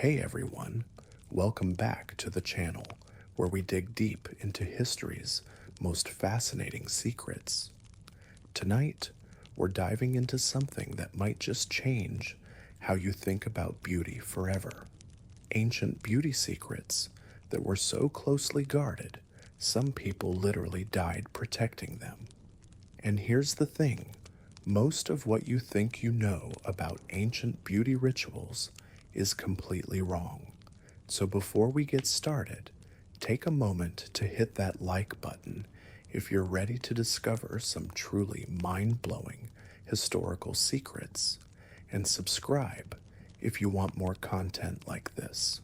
Hey everyone, welcome back to the channel where we dig deep into history's most fascinating secrets. Tonight, we're diving into something that might just change how you think about beauty forever. Ancient beauty secrets that were so closely guarded, some people literally died protecting them. And here's the thing, most of what you think you know about ancient beauty rituals is completely wrong. So before we get started, take a moment to hit that like button if you're ready to discover some truly mind blowing historical secrets, and subscribe if you want more content like this.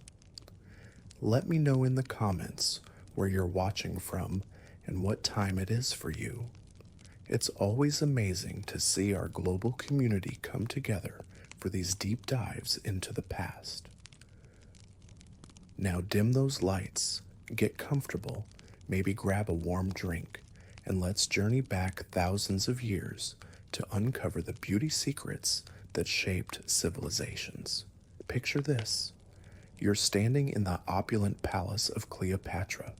Let me know in the comments where you're watching from and what time it is for you. It's always amazing to see our global community come together for these deep dives into the past. Now dim those lights, get comfortable, maybe grab a warm drink, and let's journey back thousands of years to uncover the beauty secrets that shaped civilizations. Picture this. You're standing in the opulent palace of Cleopatra,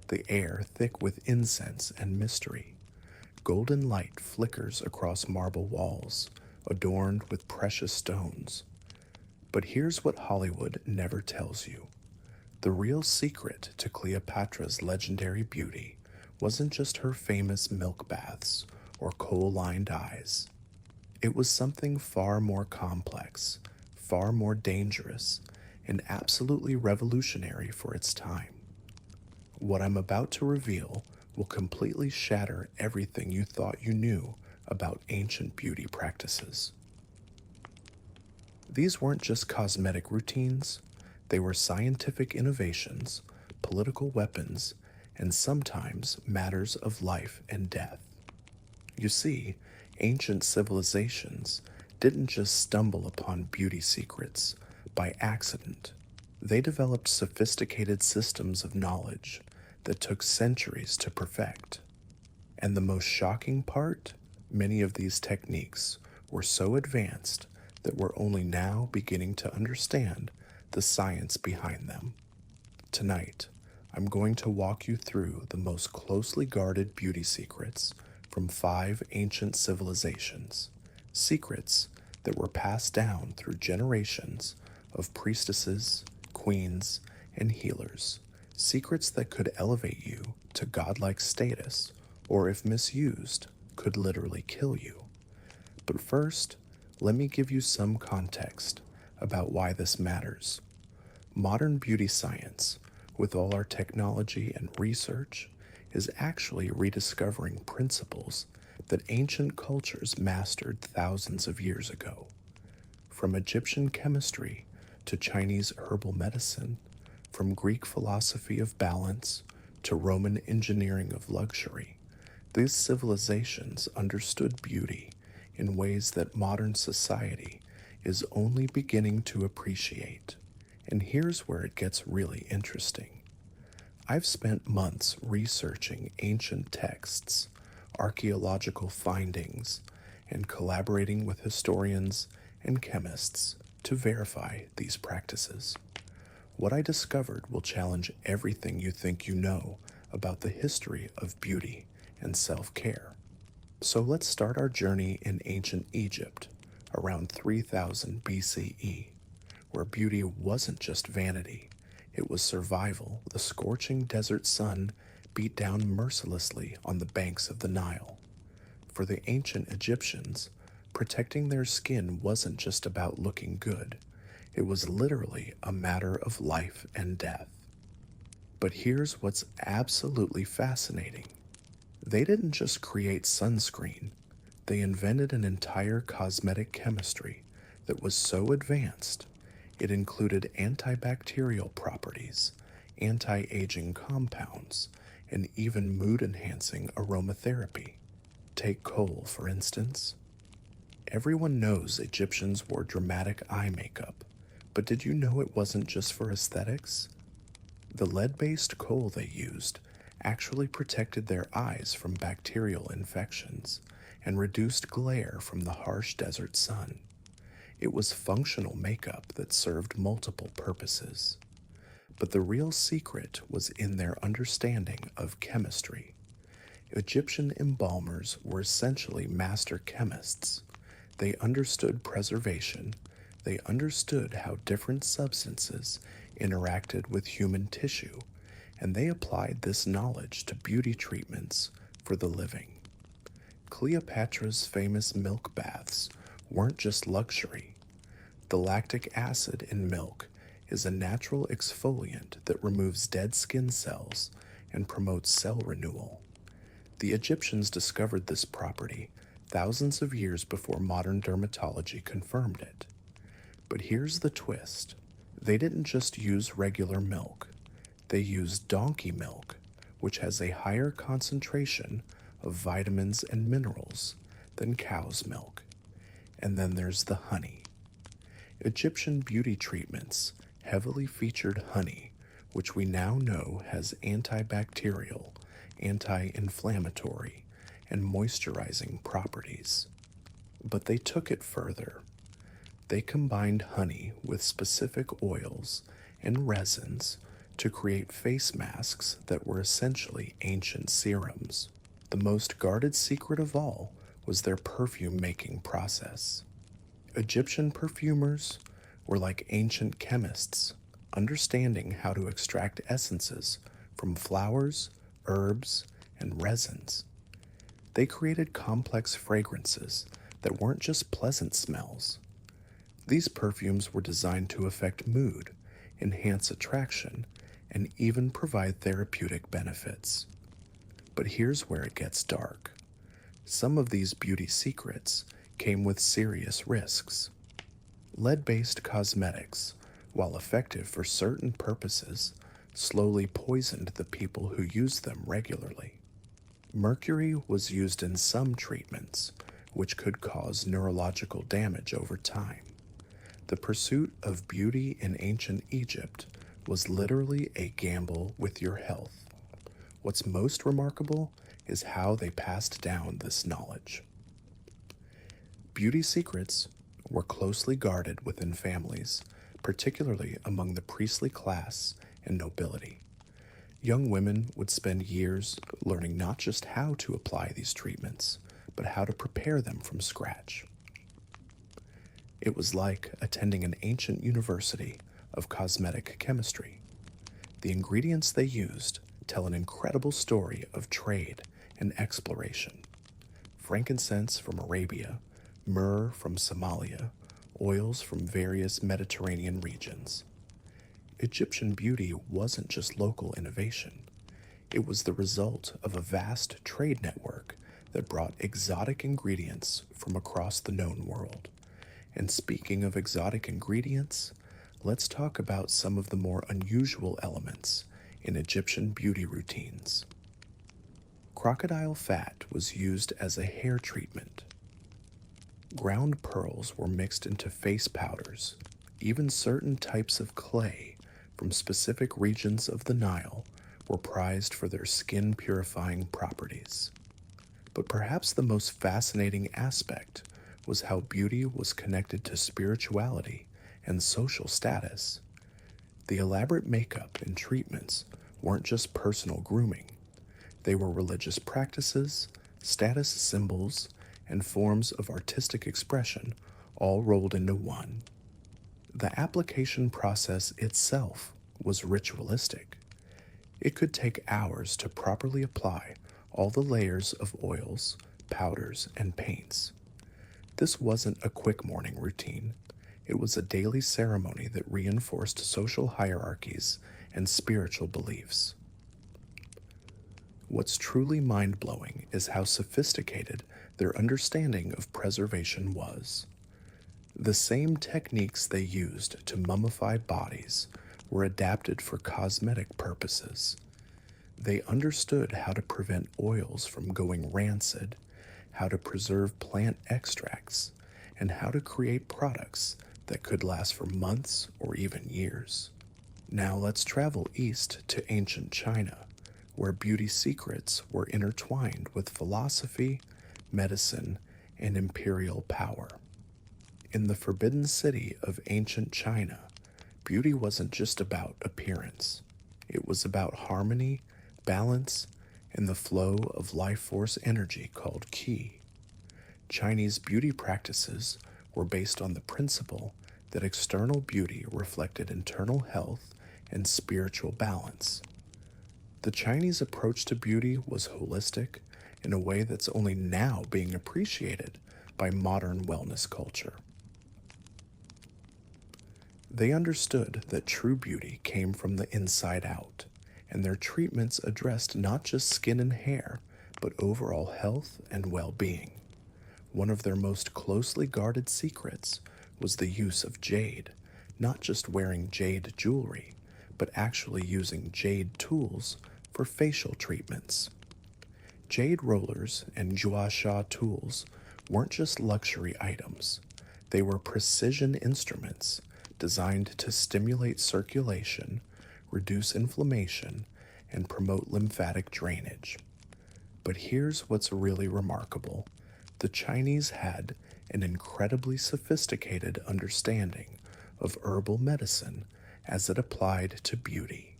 the air thick with incense and mystery. Golden light flickers across marble walls, adorned with precious stones. But here's what Hollywood never tells you. The real secret to Cleopatra's legendary beauty wasn't just her famous milk baths or kohl-lined eyes. It was something far more complex, far more dangerous, and absolutely revolutionary for its time. What I'm about to reveal will completely shatter everything you thought you knew about ancient beauty practices. These weren't just cosmetic routines, they were scientific innovations, political weapons, and sometimes matters of life and death. You see, ancient civilizations didn't just stumble upon beauty secrets by accident. They developed sophisticated systems of knowledge that took centuries to perfect. And the most shocking part, many of these techniques were so advanced that we're only now beginning to understand the science behind them. Tonight, I'm going to walk you through the most closely guarded beauty secrets from 5 ancient civilizations, secrets that were passed down through generations of priestesses, queens, and healers, secrets that could elevate you to godlike status, or if misused, could literally kill you. But first, let me give you some context about why this matters. Modern beauty science, with all our technology and research, is actually rediscovering principles that ancient cultures mastered thousands of years ago. From Egyptian chemistry to Chinese herbal medicine, from Greek philosophy of balance to Roman engineering of luxury, these civilizations understood beauty in ways that modern society is only beginning to appreciate. And here's where it gets really interesting. I've spent months researching ancient texts, archaeological findings, and collaborating with historians and chemists to verify these practices. What I discovered will challenge everything you think you know about the history of beauty and self-care. So let's start our journey in ancient Egypt, around 3000 BCE, where beauty wasn't just vanity, it was survival. The scorching desert sun beat down mercilessly on the banks of the Nile. For the ancient Egyptians, protecting their skin wasn't just about looking good, it was literally a matter of life and death. But here's what's absolutely fascinating. They didn't just create sunscreen, they invented an entire cosmetic chemistry that was so advanced it included antibacterial properties, anti-aging compounds, and even mood-enhancing aromatherapy. Take kohl, for instance. Everyone knows Egyptians wore dramatic eye makeup, but did you know it wasn't just for aesthetics? The lead-based kohl they used actually protected their eyes from bacterial infections and reduced glare from the harsh desert sun. It was functional makeup that served multiple purposes. But the real secret was in their understanding of chemistry. Egyptian embalmers were essentially master chemists. They understood preservation, they understood how different substances interacted with human tissue, and they applied this knowledge to beauty treatments for the living. Cleopatra's famous milk baths weren't just luxury. The lactic acid in milk is a natural exfoliant that removes dead skin cells and promotes cell renewal. The Egyptians discovered this property thousands of years before modern dermatology confirmed it. But here's the twist. They didn't just use regular milk. They used donkey milk, which has a higher concentration of vitamins and minerals than cow's milk. And then there's the honey. Egyptian beauty treatments heavily featured honey, which we now know has antibacterial, anti-inflammatory, and moisturizing properties. But they took it further. They combined honey with specific oils and resins to create face masks that were essentially ancient serums. The most guarded secret of all was their perfume making process. Egyptian perfumers were like ancient chemists, understanding how to extract essences from flowers, herbs, and resins. They created complex fragrances that weren't just pleasant smells. These perfumes were designed to affect mood, enhance attraction, and even provide therapeutic benefits. But here's where it gets dark. Some of these beauty secrets came with serious risks. Lead-based cosmetics, while effective for certain purposes, slowly poisoned the people who used them regularly. Mercury was used in some treatments, which could cause neurological damage over time. The pursuit of beauty in ancient Egypt was literally a gamble with your health. What's most remarkable is how they passed down this knowledge. Beauty secrets were closely guarded within families, particularly among the priestly class and nobility. Young women would spend years learning not just how to apply these treatments, but how to prepare them from scratch. It was like attending an ancient university of cosmetic chemistry. The ingredients they used tell an incredible story of trade and exploration. Frankincense from Arabia, myrrh from Somalia, oils from various Mediterranean regions. Egyptian beauty wasn't just local innovation. It was the result of a vast trade network that brought exotic ingredients from across the known world. And speaking of exotic ingredients, let's talk about some of the more unusual elements in Egyptian beauty routines. Crocodile fat was used as a hair treatment. Ground pearls were mixed into face powders. Even certain types of clay from specific regions of the Nile were prized for their skin purifying properties. But perhaps the most fascinating aspect was how beauty was connected to spirituality and social status. The elaborate makeup and treatments weren't just personal grooming. They were religious practices, status symbols, and forms of artistic expression all rolled into one. The application process itself was ritualistic. It could take hours to properly apply all the layers of oils, powders, and paints. This wasn't a quick morning routine. It was a daily ceremony that reinforced social hierarchies and spiritual beliefs. What's truly mind-blowing is how sophisticated their understanding of preservation was. The same techniques they used to mummify bodies were adapted for cosmetic purposes. They understood how to prevent oils from going rancid, how to preserve plant extracts, and how to create products that could last for months or even years. Now let's travel east to ancient China, where beauty secrets were intertwined with philosophy, medicine, and imperial power. In the forbidden city of ancient China, beauty wasn't just about appearance. It was about harmony, balance, and the flow of life force energy called qi. Chinese beauty practices were based on the principle that external beauty reflected internal health and spiritual balance. The Chinese approach to beauty was holistic in a way that's only now being appreciated by modern wellness culture. They understood that true beauty came from the inside out, and their treatments addressed not just skin and hair, but overall health and well-being. One of their most closely guarded secrets was the use of jade, not just wearing jade jewelry, but actually using jade tools for facial treatments. Jade rollers and gua sha tools weren't just luxury items. They were precision instruments designed to stimulate circulation, reduce inflammation, and promote lymphatic drainage. But here's what's really remarkable. The Chinese had an incredibly sophisticated understanding of herbal medicine as it applied to beauty.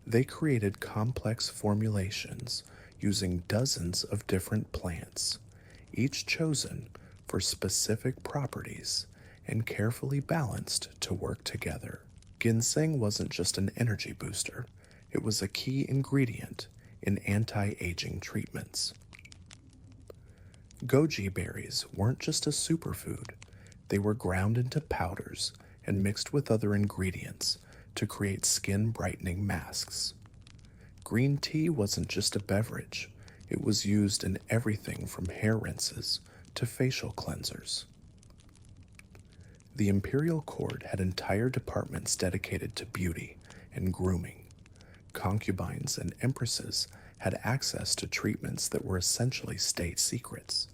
They created complex formulations using dozens of different plants, each chosen for specific properties and carefully balanced to work together. Ginseng wasn't just an energy booster, it was a key ingredient in anti-aging treatments. Goji berries weren't just a superfood, they were ground into powders and mixed with other ingredients to create skin brightening masks. Green tea wasn't just a beverage, it was used in everything from hair rinses to facial cleansers. The imperial court had entire departments dedicated to beauty and grooming. Concubines and empresses had access to treatments that were essentially state secrets.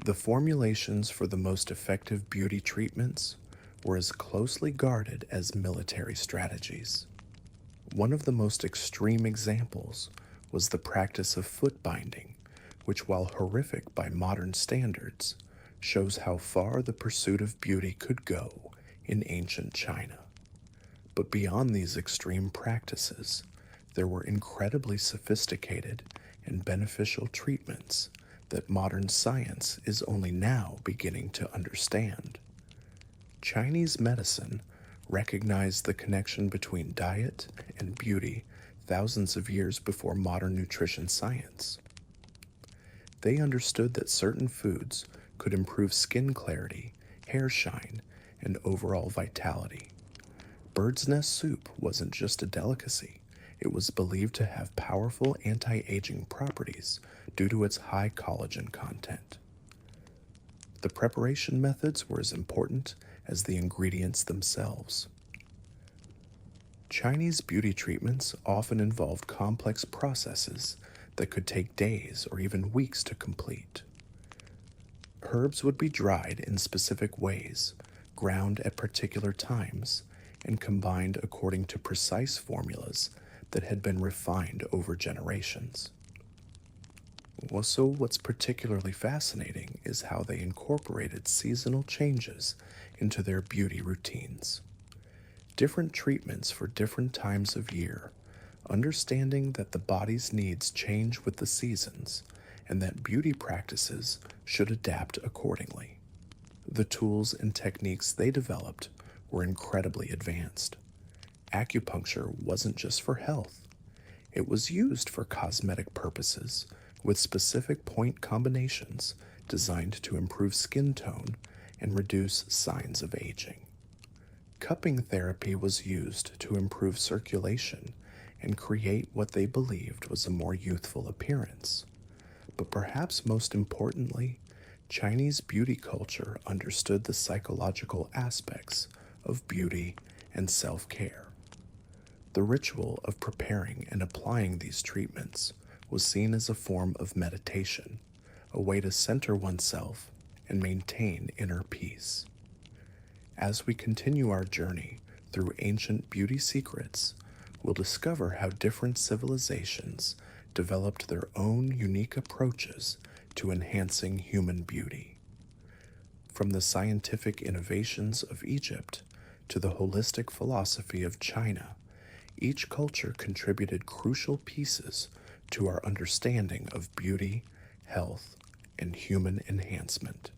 The formulations for the most effective beauty treatments were as closely guarded as military strategies. One of the most extreme examples was the practice of foot binding, which, while horrific by modern standards, shows how far the pursuit of beauty could go in ancient China. But beyond these extreme practices, there were incredibly sophisticated and beneficial treatments that modern science is only now beginning to understand. Chinese medicine recognized the connection between diet and beauty thousands of years before modern nutrition science. They understood that certain foods could improve skin clarity, hair shine, and overall vitality. Bird's nest soup wasn't just a delicacy, it was believed to have powerful anti-aging properties due to its high collagen content. The preparation methods were as important as the ingredients themselves. Chinese beauty treatments often involved complex processes that could take days or even weeks to complete. Herbs would be dried in specific ways, ground at particular times, and combined according to precise formulas that had been refined over generations. So what's particularly fascinating is how they incorporated seasonal changes into their beauty routines. Different treatments for different times of year, understanding that the body's needs change with the seasons and that beauty practices should adapt accordingly. The tools and techniques they developed were incredibly advanced. Acupuncture wasn't just for health. It was used for cosmetic purposes with specific point combinations designed to improve skin tone and reduce signs of aging. Cupping therapy was used to improve circulation and create what they believed was a more youthful appearance. But perhaps most importantly, Chinese beauty culture understood the psychological aspects of beauty and self-care. The ritual of preparing and applying these treatments was seen as a form of meditation, a way to center oneself and maintain inner peace. As we continue our journey through ancient beauty secrets, we'll discover how different civilizations developed their own unique approaches to enhancing human beauty. From the scientific innovations of Egypt to the holistic philosophy of China, each culture contributed crucial pieces to our understanding of beauty, health, and human enhancement.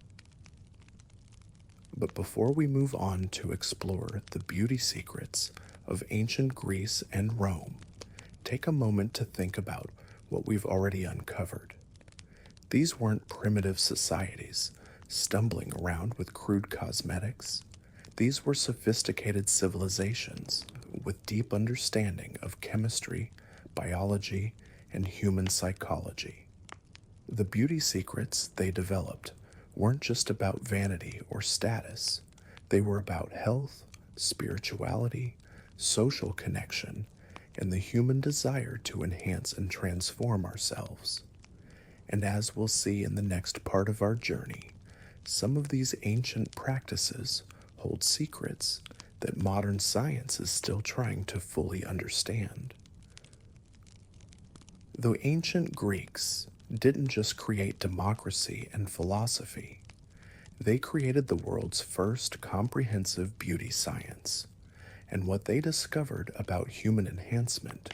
But before we move on to explore the beauty secrets of ancient Greece and Rome, take a moment to think about what we've already uncovered. These weren't primitive societies stumbling around with crude cosmetics. These were sophisticated civilizations with deep understanding of chemistry, biology, and human psychology. The beauty secrets they developed weren't just about vanity or status. They were about health, spirituality, social connection, and the human desire to enhance and transform ourselves. And as we'll see in the next part of our journey, some of these ancient practices hold secrets that modern science is still trying to fully understand. The ancient Greeks didn't just create democracy and philosophy, they created the world's first comprehensive beauty science. And what they discovered about human enhancement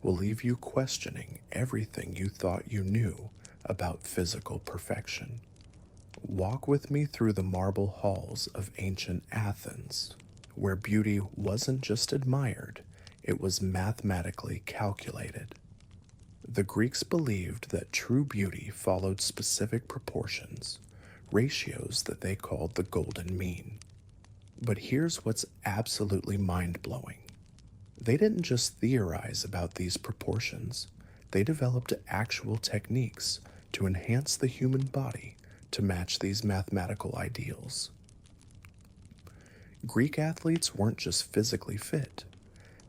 will leave you questioning everything you thought you knew about physical perfection. Walk with me through the marble halls of ancient Athens, where beauty wasn't just admired, it was mathematically calculated. The Greeks believed that true beauty followed specific proportions, ratios that they called the golden mean. But here's what's absolutely mind-blowing. They didn't just theorize about these proportions, they developed actual techniques to enhance the human body to match these mathematical ideals. Greek athletes weren't just physically fit,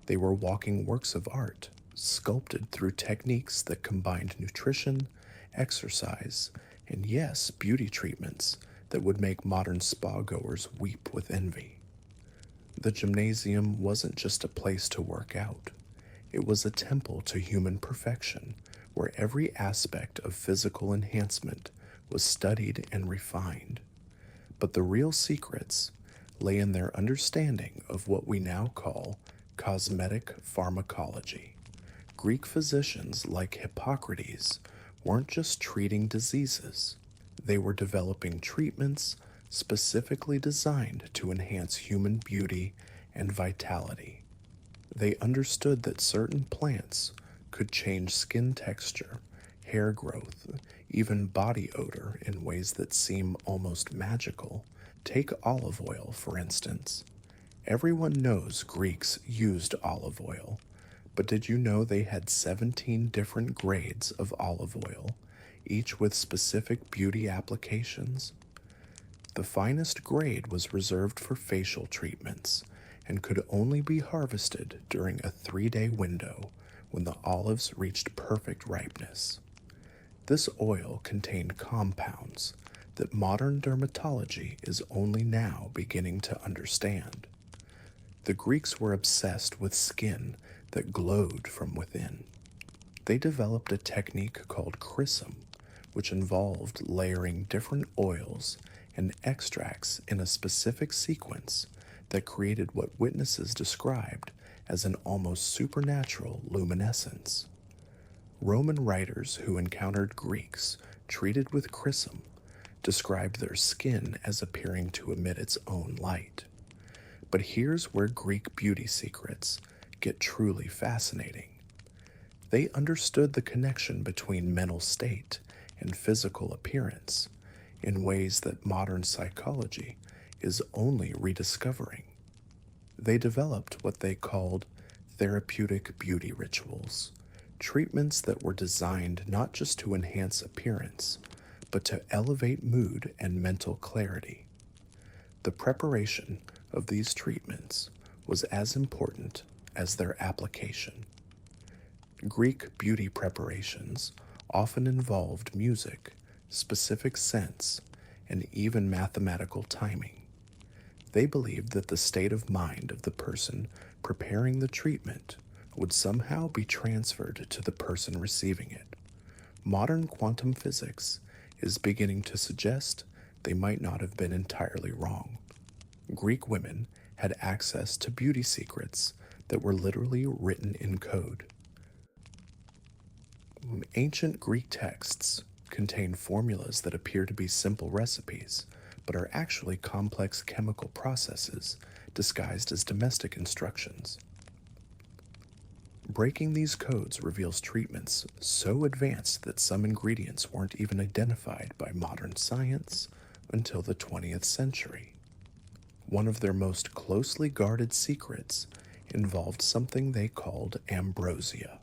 they were walking works of art, sculpted through techniques that combined nutrition, exercise, and yes, beauty treatments that would make modern spa goers weep with envy. The gymnasium wasn't just a place to work out, it was a temple to human perfection where every aspect of physical enhancement was studied and refined. But the real secrets lay in their understanding of what we now call cosmetic pharmacology. Greek physicians like Hippocrates weren't just treating diseases, they were developing treatments specifically designed to enhance human beauty and vitality. They understood that certain plants could change skin texture, hair growth, even body odor in ways that seem almost magical. Take olive oil, for instance. Everyone knows Greeks used olive oil, but did you know they had 17 different grades of olive oil, each with specific beauty applications? The finest grade was reserved for facial treatments and could only be harvested during a 3-day window when the olives reached perfect ripeness. This oil contained compounds that modern dermatology is only now beginning to understand. The Greeks were obsessed with skin that glowed from within. They developed a technique called chrism, which involved layering different oils and extracts in a specific sequence that created what witnesses described as an almost supernatural luminescence. Roman writers who encountered Greeks treated with chrism described their skin as appearing to emit its own light. But here's where Greek beauty secrets get truly fascinating. They understood the connection between mental state and physical appearance in ways that modern psychology is only rediscovering. They developed what they called therapeutic beauty rituals, treatments that were designed not just to enhance appearance, but to elevate mood and mental clarity. The preparation of these treatments was as important as their application. Greek beauty preparations often involved music, specific scents, and even mathematical timing. They believed that the state of mind of the person preparing the treatment would somehow be transferred to the person receiving it. Modern quantum physics is beginning to suggest they might not have been entirely wrong. Greek women had access to beauty secrets that were literally written in code. Ancient Greek texts contain formulas that appear to be simple recipes, but are actually complex chemical processes disguised as domestic instructions. Breaking these codes reveals treatments so advanced that some ingredients weren't even identified by modern science until the 20th century. One of their most closely guarded secrets involved something they called ambrosia.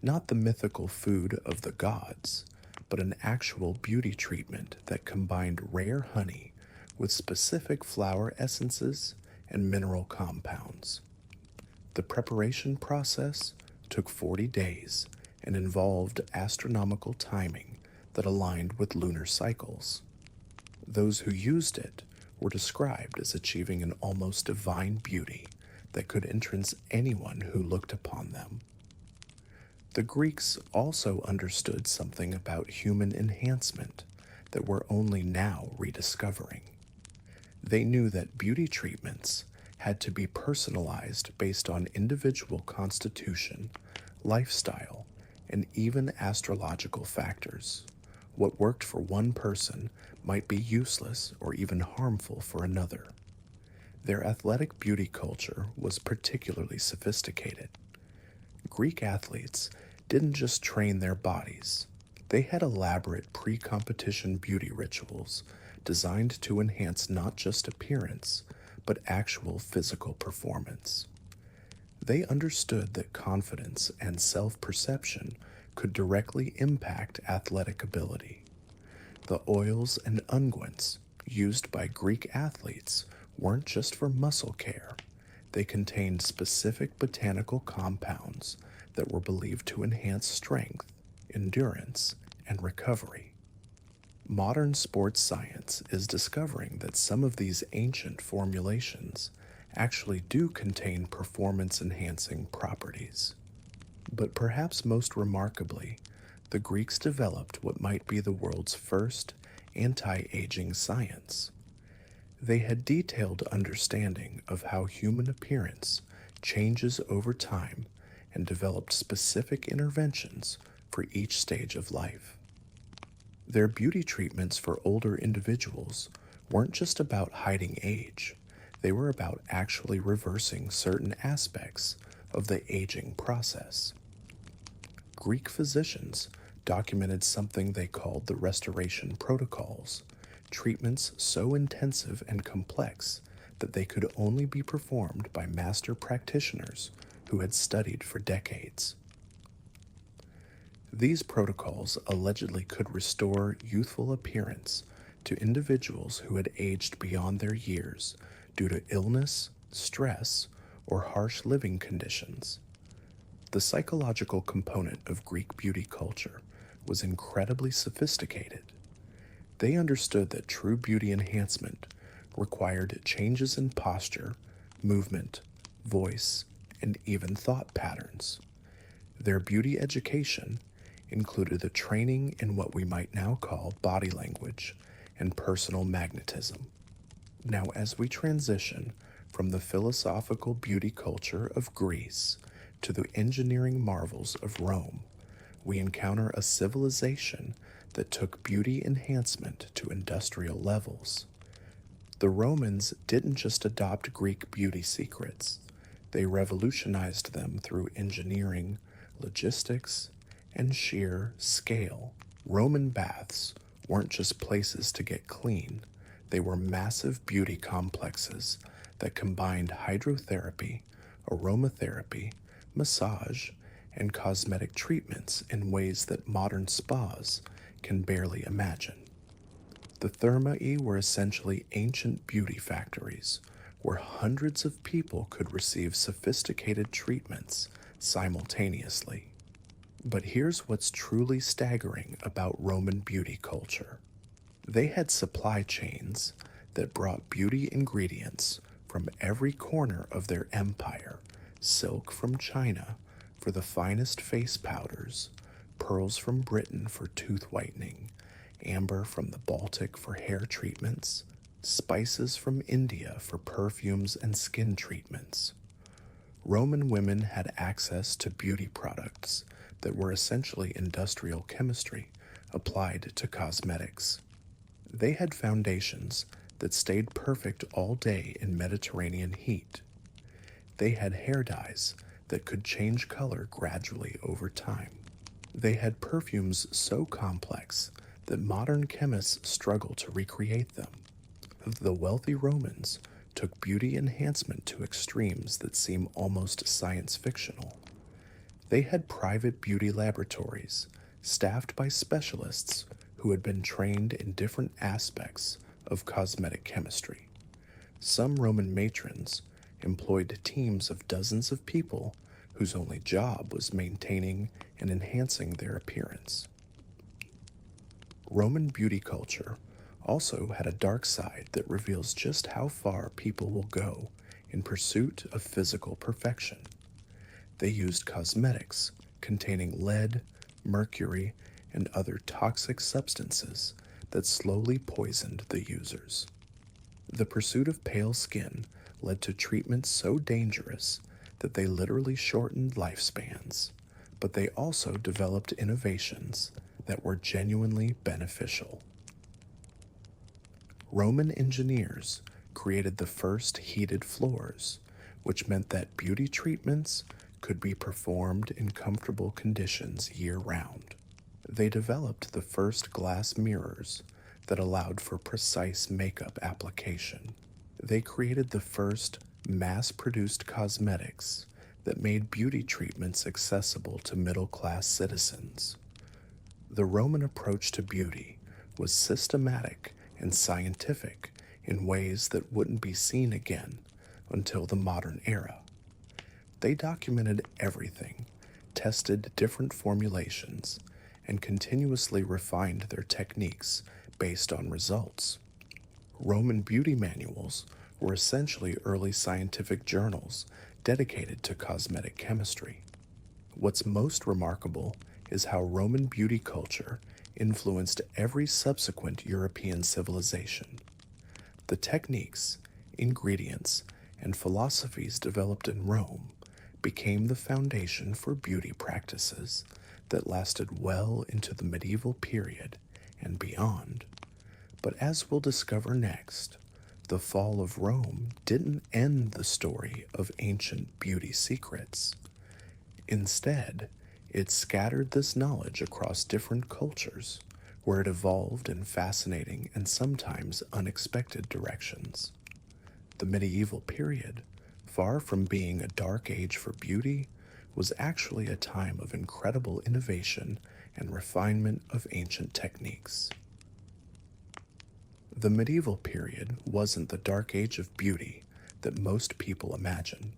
Not the mythical food of the gods, but an actual beauty treatment that combined rare honey with specific flower essences and mineral compounds. The preparation process took 40 days and involved astronomical timing that aligned with lunar cycles. Those who used it were described as achieving an almost divine beauty that could entrance anyone who looked upon them. The Greeks also understood something about human enhancement that we're only now rediscovering. They knew that beauty treatments had to be personalized based on individual constitution, lifestyle, and even astrological factors. What worked for one person might be useless or even harmful for another. Their athletic beauty culture was particularly sophisticated. Greek athletes didn't just train their bodies, they had elaborate pre competition beauty rituals designed to enhance not just appearance, but actual physical performance. They understood that confidence and self perception could directly impact athletic ability. The oils and unguents used by Greek athletes weren't just for muscle care, they contained specific botanical compounds that were believed to enhance strength, endurance, and recovery. Modern sports science is discovering that some of these ancient formulations actually do contain performance enhancing properties. But perhaps most remarkably, the Greeks developed what might be the world's first anti aging science. They had detailed understanding of how human appearance changes over time and developed specific interventions for each stage of life. Their beauty treatments for older individuals weren't just about hiding age, they were about actually reversing certain aspects of the aging process. Greek physicians documented something they called the restoration protocols, treatments so intensive and complex that they could only be performed by master practitioners who had studied for decades. These protocols allegedly could restore youthful appearance to individuals who had aged beyond their years due to illness, stress, or harsh living conditions. The psychological component of Greek beauty culture was incredibly sophisticated. They understood that true beauty enhancement required changes in posture, movement, voice, and even thought patterns. Their beauty education included the training in what we might now call body language and personal magnetism. Now, as we transition from the philosophical beauty culture of Greece to the engineering marvels of Rome, we encounter a civilization that took beauty enhancement to industrial levels. The Romans didn't just adopt Greek beauty secrets, they revolutionized them through engineering, logistics, and sheer scale. Roman baths weren't just places to get clean, they were massive beauty complexes that combined hydrotherapy, aromatherapy, massage, and cosmetic treatments in ways that modern spas can barely imagine. The Thermae were essentially ancient beauty factories where hundreds of people could receive sophisticated treatments simultaneously. But here's what's truly staggering about Roman beauty culture. They had supply chains that brought beauty ingredients from every corner of their empire, silk from China for the finest face powders, pearls from Britain for tooth whitening, amber from the Baltic for hair treatments, spices from India for perfumes and skin treatments. Roman women had access to beauty products that were essentially industrial chemistry applied to cosmetics. They had foundations that stayed perfect all day in Mediterranean heat. They had hair dyes that could change color gradually over time. They had perfumes so complex that modern chemists struggle to recreate them. The wealthy Romans took beauty enhancement to extremes that seem almost science fictional. They had private beauty laboratories, staffed by specialists who had been trained in different aspects of cosmetic chemistry. Some Roman matrons employed teams of dozens of people whose only job was maintaining and enhancing their appearance. Roman beauty culture also had a dark side that reveals just how far people will go in pursuit of physical perfection. They used cosmetics containing lead, mercury, and other toxic substances that slowly poisoned the users. The pursuit of pale skin led to treatments so dangerous that they literally shortened lifespans, but they also developed innovations that were genuinely beneficial. Roman engineers created the first heated floors, which meant that beauty treatments could be performed in comfortable conditions year-round. They developed the first glass mirrors that allowed for precise makeup application. They created the first mass-produced cosmetics that made beauty treatments accessible to middle-class citizens. The Roman approach to beauty was systematic and scientific in ways that wouldn't be seen again until the modern era. They documented everything, tested different formulations, and continuously refined their techniques based on results. Roman beauty manuals were essentially early scientific journals dedicated to cosmetic chemistry. What's most remarkable is how Roman beauty culture influenced every subsequent European civilization. The techniques, ingredients, and philosophies developed in Rome became the foundation for beauty practices that lasted well into the medieval period and beyond. But as we'll discover next, the fall of Rome didn't end the story of ancient beauty secrets. Instead, it scattered this knowledge across different cultures, where it evolved in fascinating and sometimes unexpected directions. The medieval period, far from being a dark age for beauty, was actually a time of incredible innovation and refinement of ancient techniques. The medieval period wasn't the dark age of beauty that most people imagine.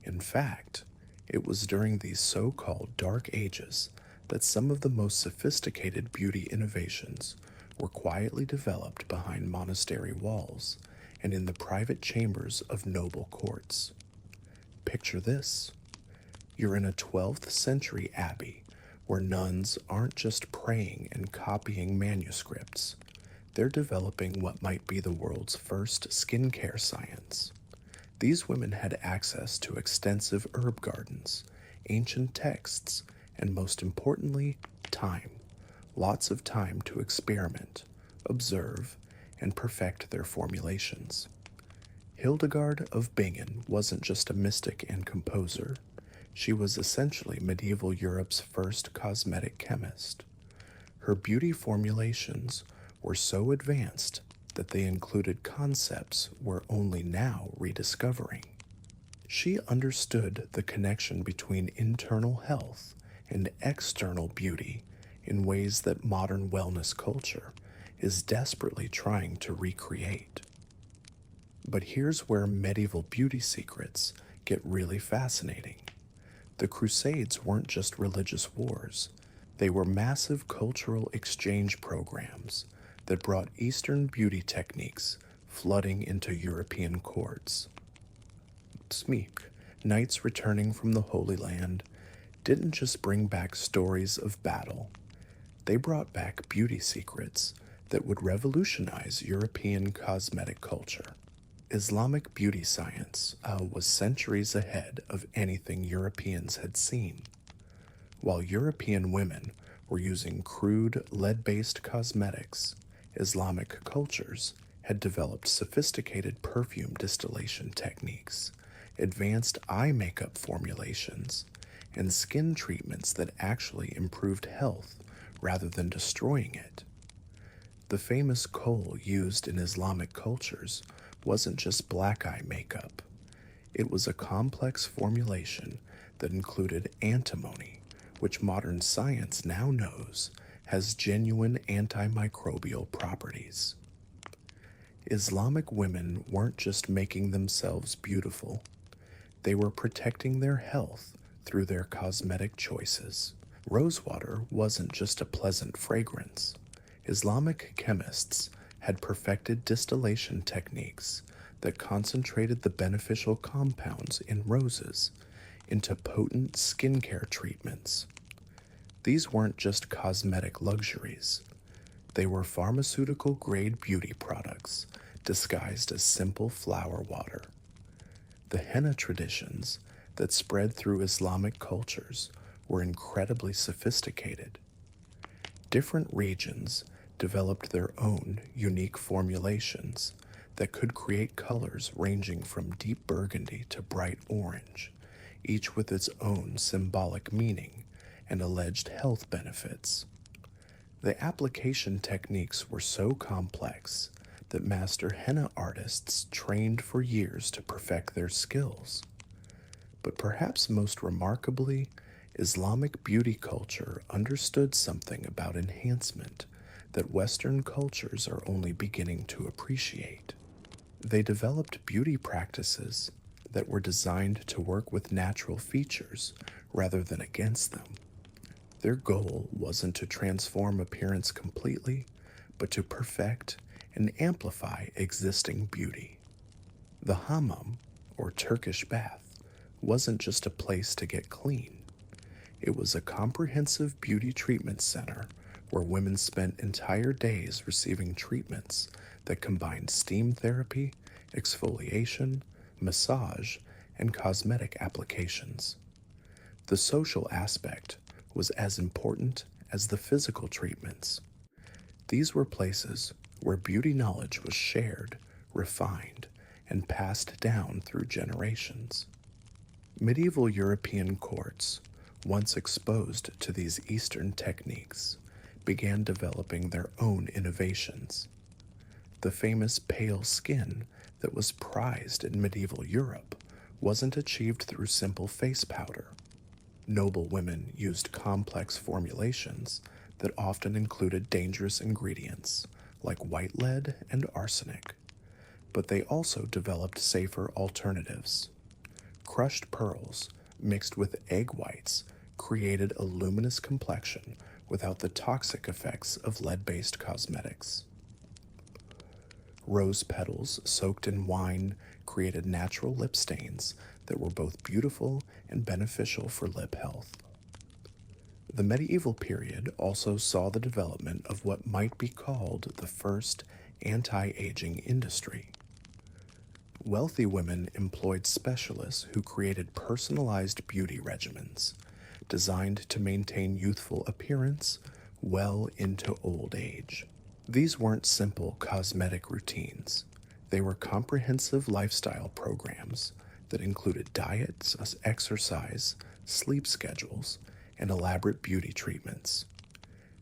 In fact, it was during these so-called dark ages that some of the most sophisticated beauty innovations were quietly developed behind monastery walls and in the private chambers of noble courts. Picture this. You're in a 12th century abbey where nuns aren't just praying and copying manuscripts. They're developing what might be the world's first skincare science. These women had access to extensive herb gardens, ancient texts, and most importantly, time. Lots of time to experiment, observe, and perfect their formulations. Hildegard of Bingen wasn't just a mystic and composer. She was essentially medieval Europe's first cosmetic chemist. Her beauty formulations were so advanced that they included concepts we're only now rediscovering. She understood the connection between internal health and external beauty in ways that modern wellness culture is desperately trying to recreate. But here's where medieval beauty secrets get really fascinating. The Crusades weren't just religious wars, they were massive cultural exchange programs that brought Eastern beauty techniques flooding into European courts. Smeek, knights returning from the Holy Land, didn't just bring back stories of battle. They brought back beauty secrets that would revolutionize European cosmetic culture. Islamic beauty science was centuries ahead of anything Europeans had seen. While European women were using crude lead based cosmetics, Islamic cultures had developed sophisticated perfume distillation techniques, advanced eye makeup formulations, and skin treatments that actually improved health rather than destroying it. The famous kohl used in Islamic cultures wasn't just black eye makeup. It was a complex formulation that included antimony, which modern science now knows has genuine antimicrobial properties. Islamic women weren't just making themselves beautiful, they were protecting their health through their cosmetic choices. Rosewater wasn't just a pleasant fragrance. Islamic chemists had perfected distillation techniques that concentrated the beneficial compounds in roses into potent skincare treatments. These weren't just cosmetic luxuries, they were pharmaceutical grade beauty products disguised as simple flower water. The henna traditions that spread through Islamic cultures were incredibly sophisticated. Different regions developed their own unique formulations that could create colors ranging from deep burgundy to bright orange, each with its own symbolic meaning and alleged health benefits. The application techniques were so complex that master henna artists trained for years to perfect their skills. But perhaps most remarkably, Islamic beauty culture understood something about enhancement that Western cultures are only beginning to appreciate. They developed beauty practices that were designed to work with natural features rather than against them. Their goal wasn't to transform appearance completely, but to perfect and amplify existing beauty. The hammam, or Turkish bath, wasn't just a place to get clean. It was a comprehensive beauty treatment center where women spent entire days receiving treatments that combined steam therapy, exfoliation, massage, and cosmetic applications. The social aspect was as important as the physical treatments. These were places where beauty knowledge was shared, refined, and passed down through generations. Medieval European courts, once exposed to these Eastern techniques, began developing their own innovations. The famous pale skin that was prized in medieval Europe wasn't achieved through simple face powder. Noble women used complex formulations that often included dangerous ingredients like white lead and arsenic, but they also developed safer alternatives. Crushed pearls mixed with egg whites created a luminous complexion without the toxic effects of lead-based cosmetics. Rose petals soaked in wine created natural lip stains that were both beautiful and beneficial for lip health. The medieval period also saw the development of what might be called the first anti-aging industry. Wealthy women employed specialists who created personalized beauty regimens designed to maintain youthful appearance well into old age. These weren't simple cosmetic routines. They were comprehensive lifestyle programs that included diets, exercise, sleep schedules, and elaborate beauty treatments.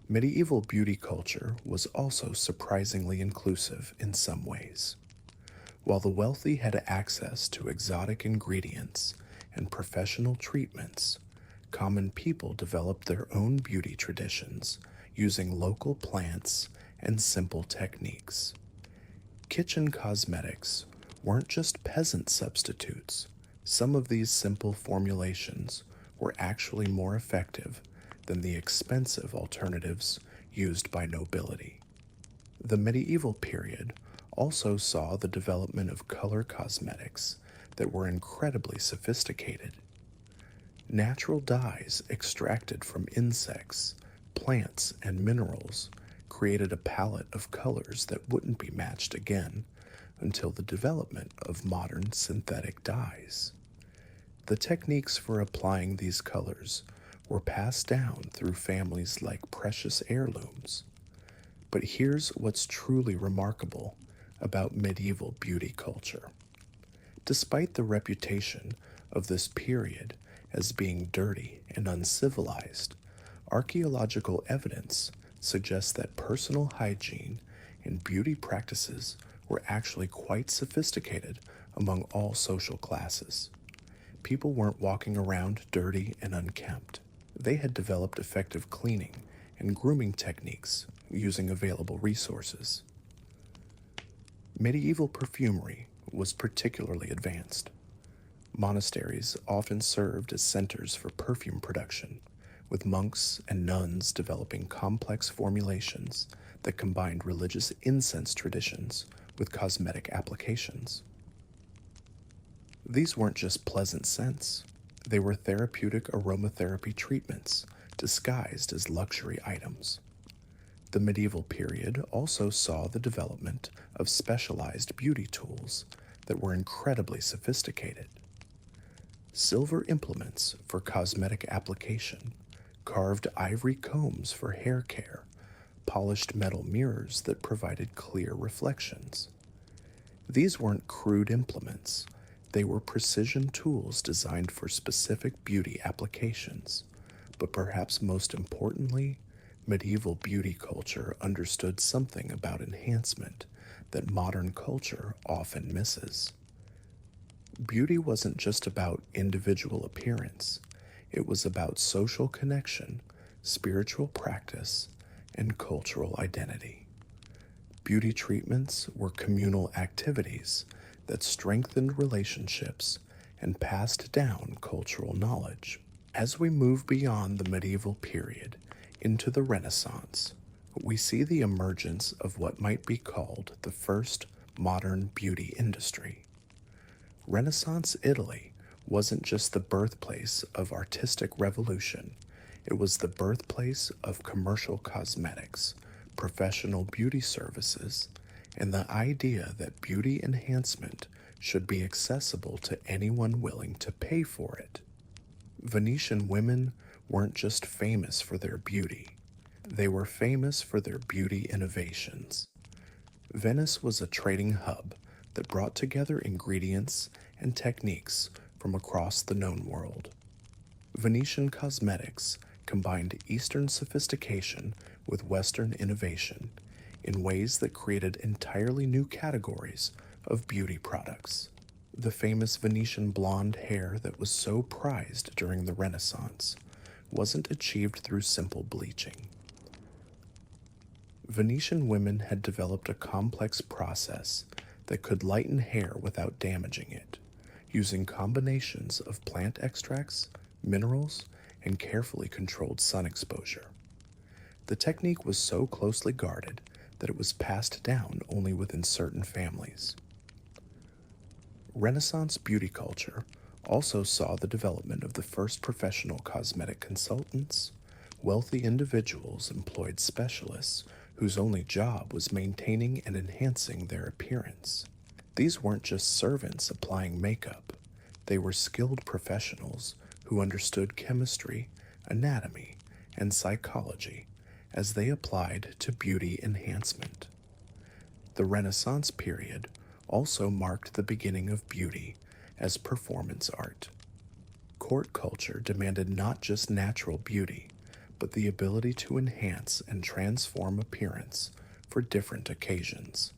Medieval beauty culture was also surprisingly inclusive in some ways. While the wealthy had access to exotic ingredients and professional treatments, common people developed their own beauty traditions using local plants and simple techniques. Kitchen cosmetics weren't just peasant substitutes. Some of these simple formulations were actually more effective than the expensive alternatives used by nobility. The medieval period also saw the development of color cosmetics that were incredibly sophisticated. Natural dyes extracted from insects, plants, and minerals created a palette of colors that wouldn't be matched again until the development of modern synthetic dyes. The techniques for applying these colors were passed down through families like precious heirlooms. But here's what's truly remarkable about medieval beauty culture. Despite the reputation of this period as being dirty and uncivilized, archaeological evidence suggests that personal hygiene and beauty practices were actually quite sophisticated among all social classes. People weren't walking around dirty and unkempt. They had developed effective cleaning and grooming techniques using available resources. Medieval perfumery was particularly advanced. Monasteries often served as centers for perfume production, with monks and nuns developing complex formulations that combined religious incense traditions with cosmetic applications. These weren't just pleasant scents, they were therapeutic aromatherapy treatments disguised as luxury items. The medieval period also saw the development of specialized beauty tools that were incredibly sophisticated. Silver implements for cosmetic application, carved ivory combs for hair care, polished metal mirrors that provided clear reflections. These weren't crude implements, they were precision tools designed for specific beauty applications. But perhaps most importantly, medieval beauty culture understood something about enhancement that modern culture often misses. Beauty wasn't just about individual appearance, it was about social connection, spiritual practice, and cultural identity. Beauty treatments were communal activities that strengthened relationships and passed down cultural knowledge. As we move beyond the medieval period into the Renaissance, we see the emergence of what might be called the first modern beauty industry. Renaissance Italy wasn't just the birthplace of artistic revolution, it was the birthplace of commercial cosmetics, professional beauty services, and the idea that beauty enhancement should be accessible to anyone willing to pay for it. Venetian women weren't just famous for their beauty, they were famous for their beauty innovations. Venice was a trading hub that brought together ingredients and techniques from across the known world. Venetian cosmetics combined Eastern sophistication with Western innovation in ways that created entirely new categories of beauty products. The famous Venetian blonde hair that was so prized during the Renaissance wasn't achieved through simple bleaching. Venetian women had developed a complex process that could lighten hair without damaging it, using combinations of plant extracts, minerals, and carefully controlled sun exposure. The technique was so closely guarded that it was passed down only within certain families. Renaissance beauty culture also saw the development of the first professional cosmetic consultants. Wealthy individuals employed specialists whose only job was maintaining and enhancing their appearance. These weren't just servants applying makeup, they were skilled professionals who understood chemistry, anatomy, and psychology as they applied to beauty enhancement. The Renaissance period also marked the beginning of beauty as performance art. Court culture demanded not just natural beauty, but the ability to enhance and transform appearance for different occasions.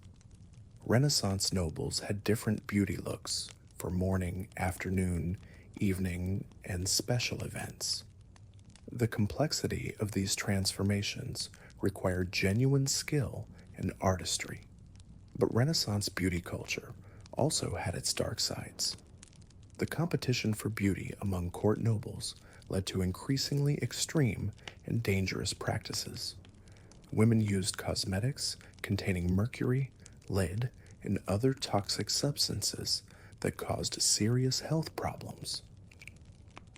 Renaissance nobles had different beauty looks for morning, afternoon, evening, and special events. The complexity of these transformations required genuine skill and artistry. But Renaissance beauty culture also had its dark sides. The competition for beauty among court nobles led to increasingly extreme and dangerous practices. Women used cosmetics containing mercury, lead, and other toxic substances that caused serious health problems.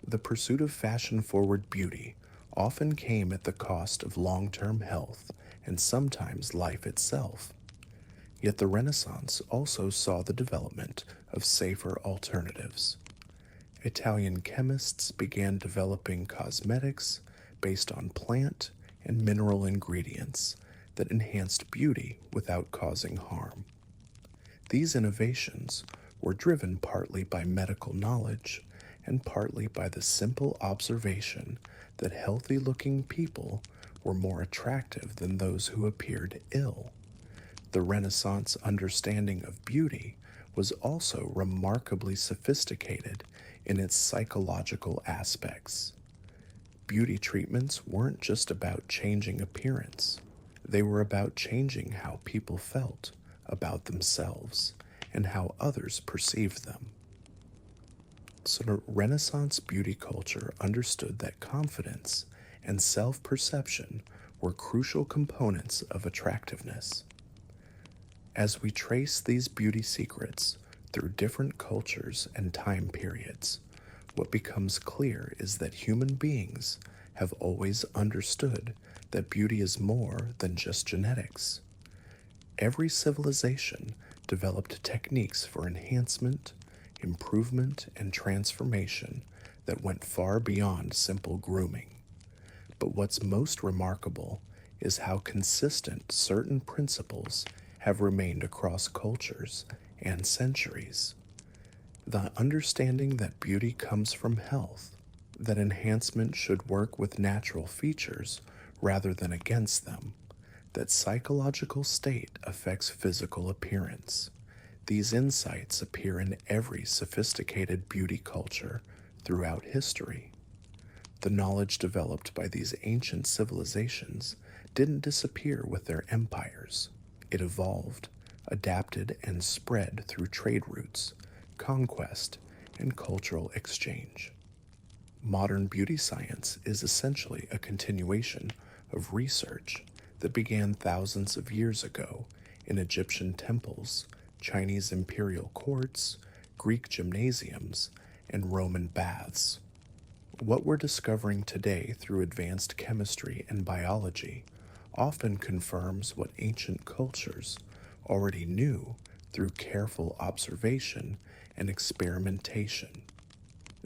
The pursuit of fashion-forward beauty often came at the cost of long-term health and sometimes life itself. Yet the Renaissance also saw the development of safer alternatives. Italian chemists began developing cosmetics based on plant and mineral ingredients that enhanced beauty without causing harm. These innovations were driven partly by medical knowledge and partly by the simple observation that healthy looking people were more attractive than those who appeared ill. The Renaissance understanding of beauty was also remarkably sophisticated in its psychological aspects. Beauty treatments weren't just about changing appearance, they were about changing how people felt about themselves and how others perceived them. So, the Renaissance beauty culture understood that confidence and self perception were crucial components of attractiveness. As we trace these beauty secrets through different cultures and time periods, what becomes clear is that human beings have always understood that beauty is more than just genetics. Every civilization developed techniques for enhancement, improvement, and transformation that went far beyond simple grooming. But what's most remarkable is how consistent certain principles have remained across cultures and centuries. The understanding that beauty comes from health, that enhancement should work with natural features rather than against them, that psychological state affects physical appearance. These insights appear in every sophisticated beauty culture throughout history. The knowledge developed by these ancient civilizations didn't disappear with their empires. It evolved, adapted, and spread through trade routes, conquest, and cultural exchange. Modern beauty science is essentially a continuation of research that began thousands of years ago in Egyptian temples, Chinese imperial courts, Greek gymnasiums, and Roman baths. What we're discovering today through advanced chemistry and biology often confirms what ancient cultures already knew through careful observation and experimentation.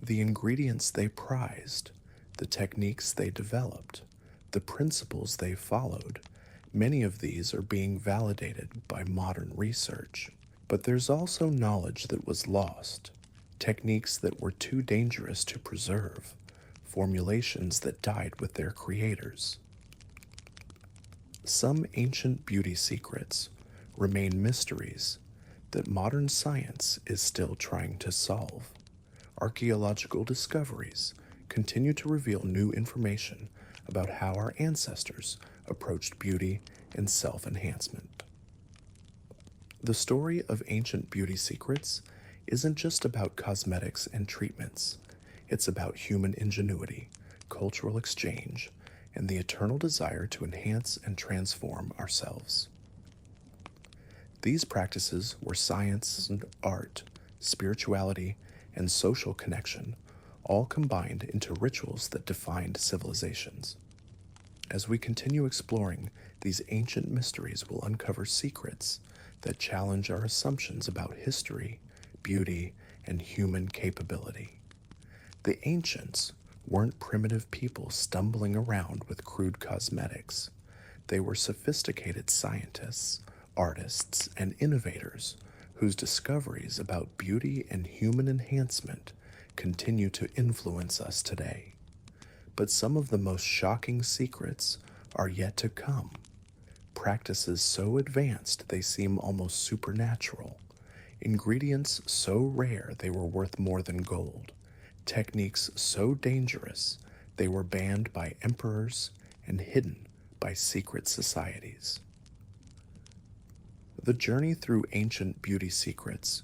The ingredients they prized, the techniques they developed, the principles they followed, many of these are being validated by modern research. But there's also knowledge that was lost, techniques that were too dangerous to preserve, formulations that died with their creators. Some ancient beauty secrets remain mysteries that modern science is still trying to solve. Archaeological discoveries continue to reveal new information about how our ancestors approached beauty and self enhancement. The story of ancient beauty secrets isn't just about cosmetics and treatments, it's about human ingenuity, cultural exchange, and the eternal desire to enhance and transform ourselves. These practices were science and art, spirituality, and social connection, all combined into rituals that defined civilizations. As we continue exploring, these ancient mysteries will uncover secrets that challenge our assumptions about history, beauty, and human capability. The ancients weren't primitive people stumbling around with crude cosmetics. They were sophisticated scientists, artists, and innovators whose discoveries about beauty and human enhancement continue to influence us today. But some of the most shocking secrets are yet to come. Practices so advanced they seem almost supernatural. Ingredients so rare they were worth more than gold. Techniques so dangerous they were banned by emperors and hidden by secret societies. The journey through ancient beauty secrets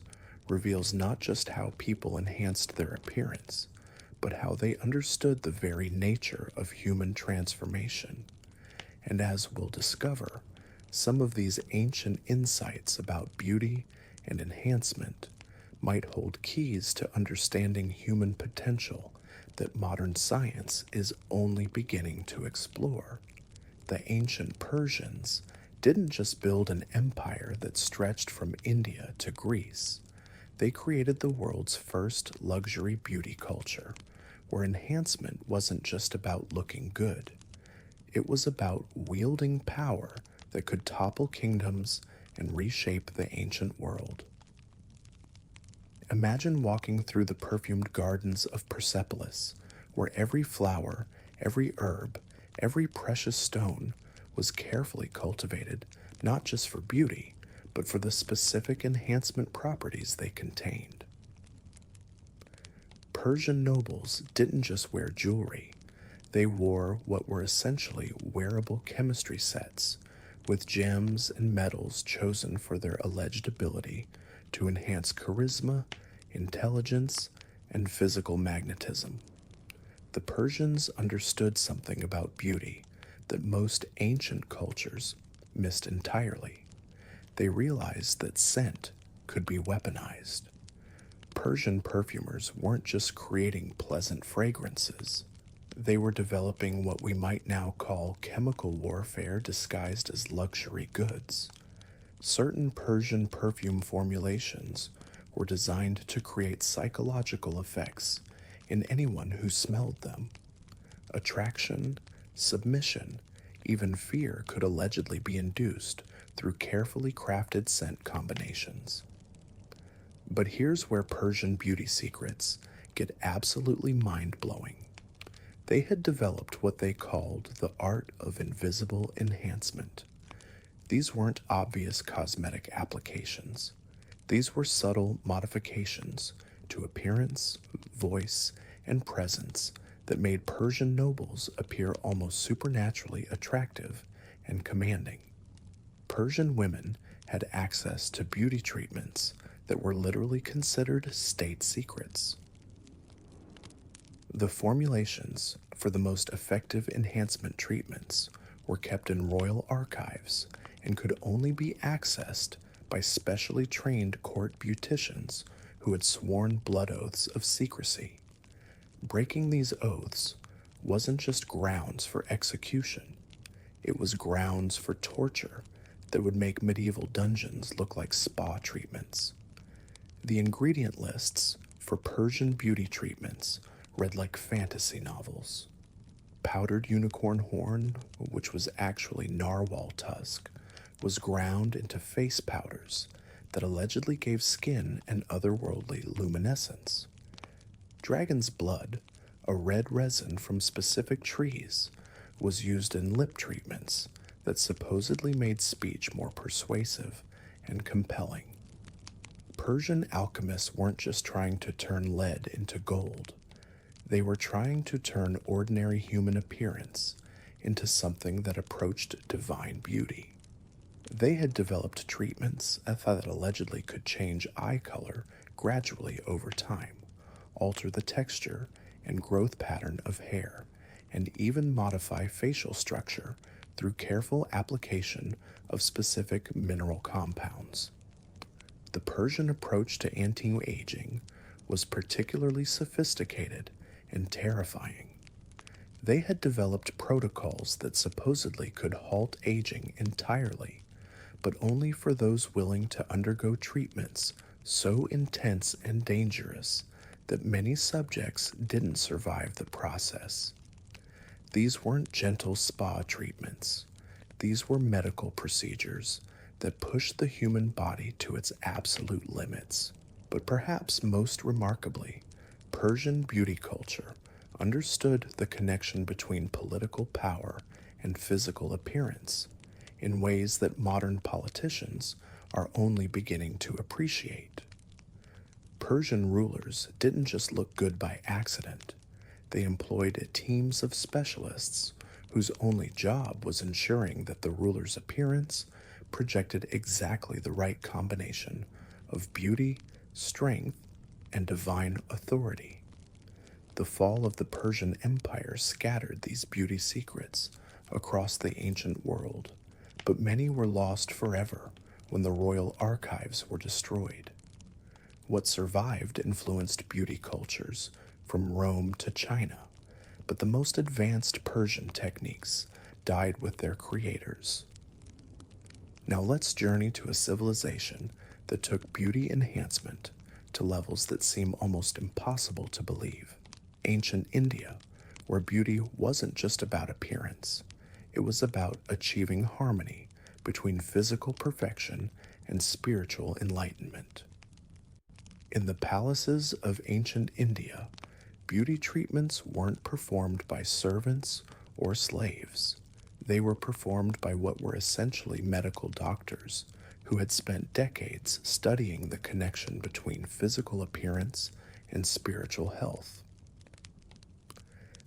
reveals not just how people enhanced their appearance, but how they understood the very nature of human transformation. And as we'll discover, some of these ancient insights about beauty and enhancement might hold keys to understanding human potential that modern science is only beginning to explore. The ancient Persians didn't just build an empire that stretched from India to Greece. They created the world's first luxury beauty culture, where enhancement wasn't just about looking good. It was about wielding power that could topple kingdoms and reshape the ancient world. Imagine walking through the perfumed gardens of Persepolis, where every flower, every herb, every precious stone was carefully cultivated not just for beauty, but for the specific enhancement properties they contained. Persian nobles didn't just wear jewelry, they wore what were essentially wearable chemistry sets, with gems and metals chosen for their alleged ability to enhance charisma, intelligence, and physical magnetism. The Persians understood something about beauty that most ancient cultures missed entirely. They realized that scent could be weaponized. Persian perfumers weren't just creating pleasant fragrances, they were developing what we might now call chemical warfare disguised as luxury goods. Certain Persian perfume formulations were designed to create psychological effects in anyone who smelled them. Attraction, submission, even fear could allegedly be induced through carefully crafted scent combinations. But here's where Persian beauty secrets get absolutely mind-blowing. They had developed what they called the art of invisible enhancement. These weren't obvious cosmetic applications. These were subtle modifications to appearance, voice, and presence that made Persian nobles appear almost supernaturally attractive and commanding. Persian women had access to beauty treatments that were literally considered state secrets. The formulations for the most effective enhancement treatments were kept in royal archives and could only be accessed by specially trained court beauticians who had sworn blood oaths of secrecy. Breaking these oaths wasn't just grounds for execution, it was grounds for torture that would make medieval dungeons look like spa treatments. The ingredient lists for Persian beauty treatments read like fantasy novels. Powdered unicorn horn, which was actually narwhal tusk, was ground into face powders that allegedly gave skin an otherworldly luminescence. Dragon's blood, a red resin from specific trees, was used in lip treatments that supposedly made speech more persuasive and compelling. Persian alchemists weren't just trying to turn lead into gold. They were trying to turn ordinary human appearance into something that approached divine beauty. They had developed treatments that allegedly could change eye color gradually over time, alter the texture and growth pattern of hair, and even modify facial structure through careful application of specific mineral compounds. The Persian approach to anti-aging was particularly sophisticated and terrifying. They had developed protocols that supposedly could halt aging entirely, but only for those willing to undergo treatments so intense and dangerous that many subjects didn't survive the process. These weren't gentle spa treatments. These were medical procedures that pushed the human body to its absolute limits. But perhaps most remarkably, Persian beauty culture understood the connection between political power and physical appearance in ways that modern politicians are only beginning to appreciate. Persian rulers didn't just look good by accident. They employed teams of specialists whose only job was ensuring that the ruler's appearance projected exactly the right combination of beauty, strength, and divine authority. The fall of the Persian Empire scattered these beauty secrets across the ancient world, but many were lost forever when the royal archives were destroyed. What survived influenced beauty cultures from Rome to China, but the most advanced Persian techniques died with their creators. Now let's journey to a civilization that took beauty enhancement to levels that seem almost impossible to believe. Ancient India, where beauty wasn't just about appearance, it was about achieving harmony between physical perfection and spiritual enlightenment. In the palaces of ancient India, beauty treatments weren't performed by servants or slaves. They were performed by what were essentially medical doctors who had spent decades studying the connection between physical appearance and spiritual health.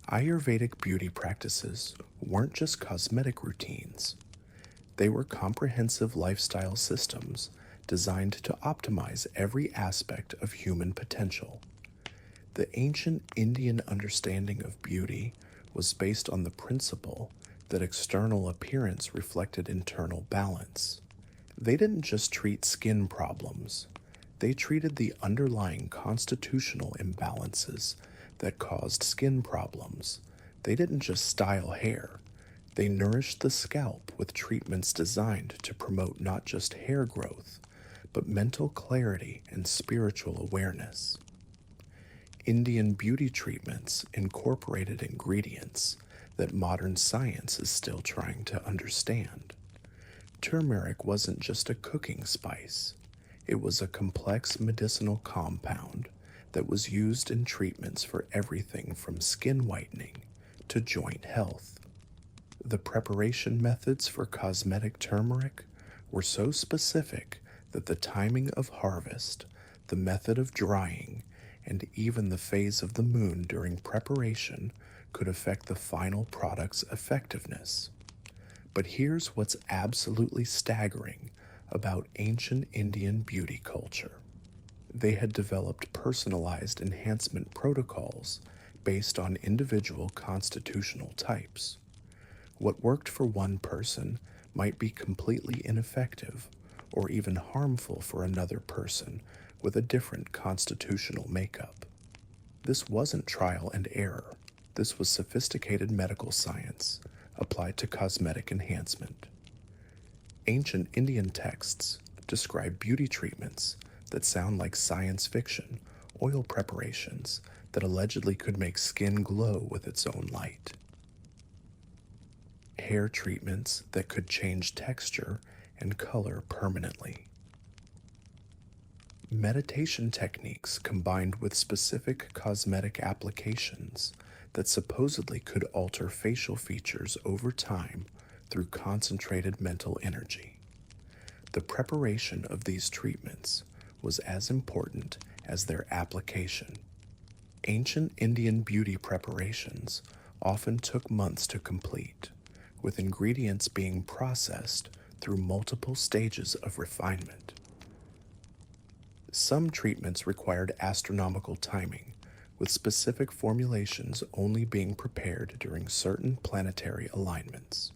Ayurvedic beauty practices weren't just cosmetic routines, they were comprehensive lifestyle systems designed to optimize every aspect of human potential. The ancient Indian understanding of beauty was based on the principle that external appearance reflected internal balance. They didn't just treat skin problems, they treated the underlying constitutional imbalances that caused skin problems. They didn't just style hair, they nourished the scalp with treatments designed to promote not just hair growth, but mental clarity and spiritual awareness. Indian beauty treatments incorporated ingredients that modern science is still trying to understand. Turmeric wasn't just a cooking spice, it was a complex medicinal compound that was used in treatments for everything from skin whitening to joint health. The preparation methods for cosmetic turmeric were so specific that the timing of harvest, the method of drying, and even the phase of the moon during preparation could affect the final product's effectiveness. But here's what's absolutely staggering about ancient Indian beauty culture. They had developed personalized enhancement protocols based on individual constitutional types. What worked for one person might be completely ineffective or even harmful for another person with a different constitutional makeup. This wasn't trial and error. This was sophisticated medical science applied to cosmetic enhancement. Ancient Indian texts describe beauty treatments that sound like science fiction, oil preparations that allegedly could make skin glow with its own light, hair treatments that could change texture and color permanently, meditation techniques combined with specific cosmetic applications that supposedly could alter facial features over time through concentrated mental energy. The preparation of these treatments was as important as their application. Ancient Indian beauty preparations often took months to complete, with ingredients being processed through multiple stages of refinement. Some treatments required astronomical timing, with specific formulations only being prepared during certain planetary alignments.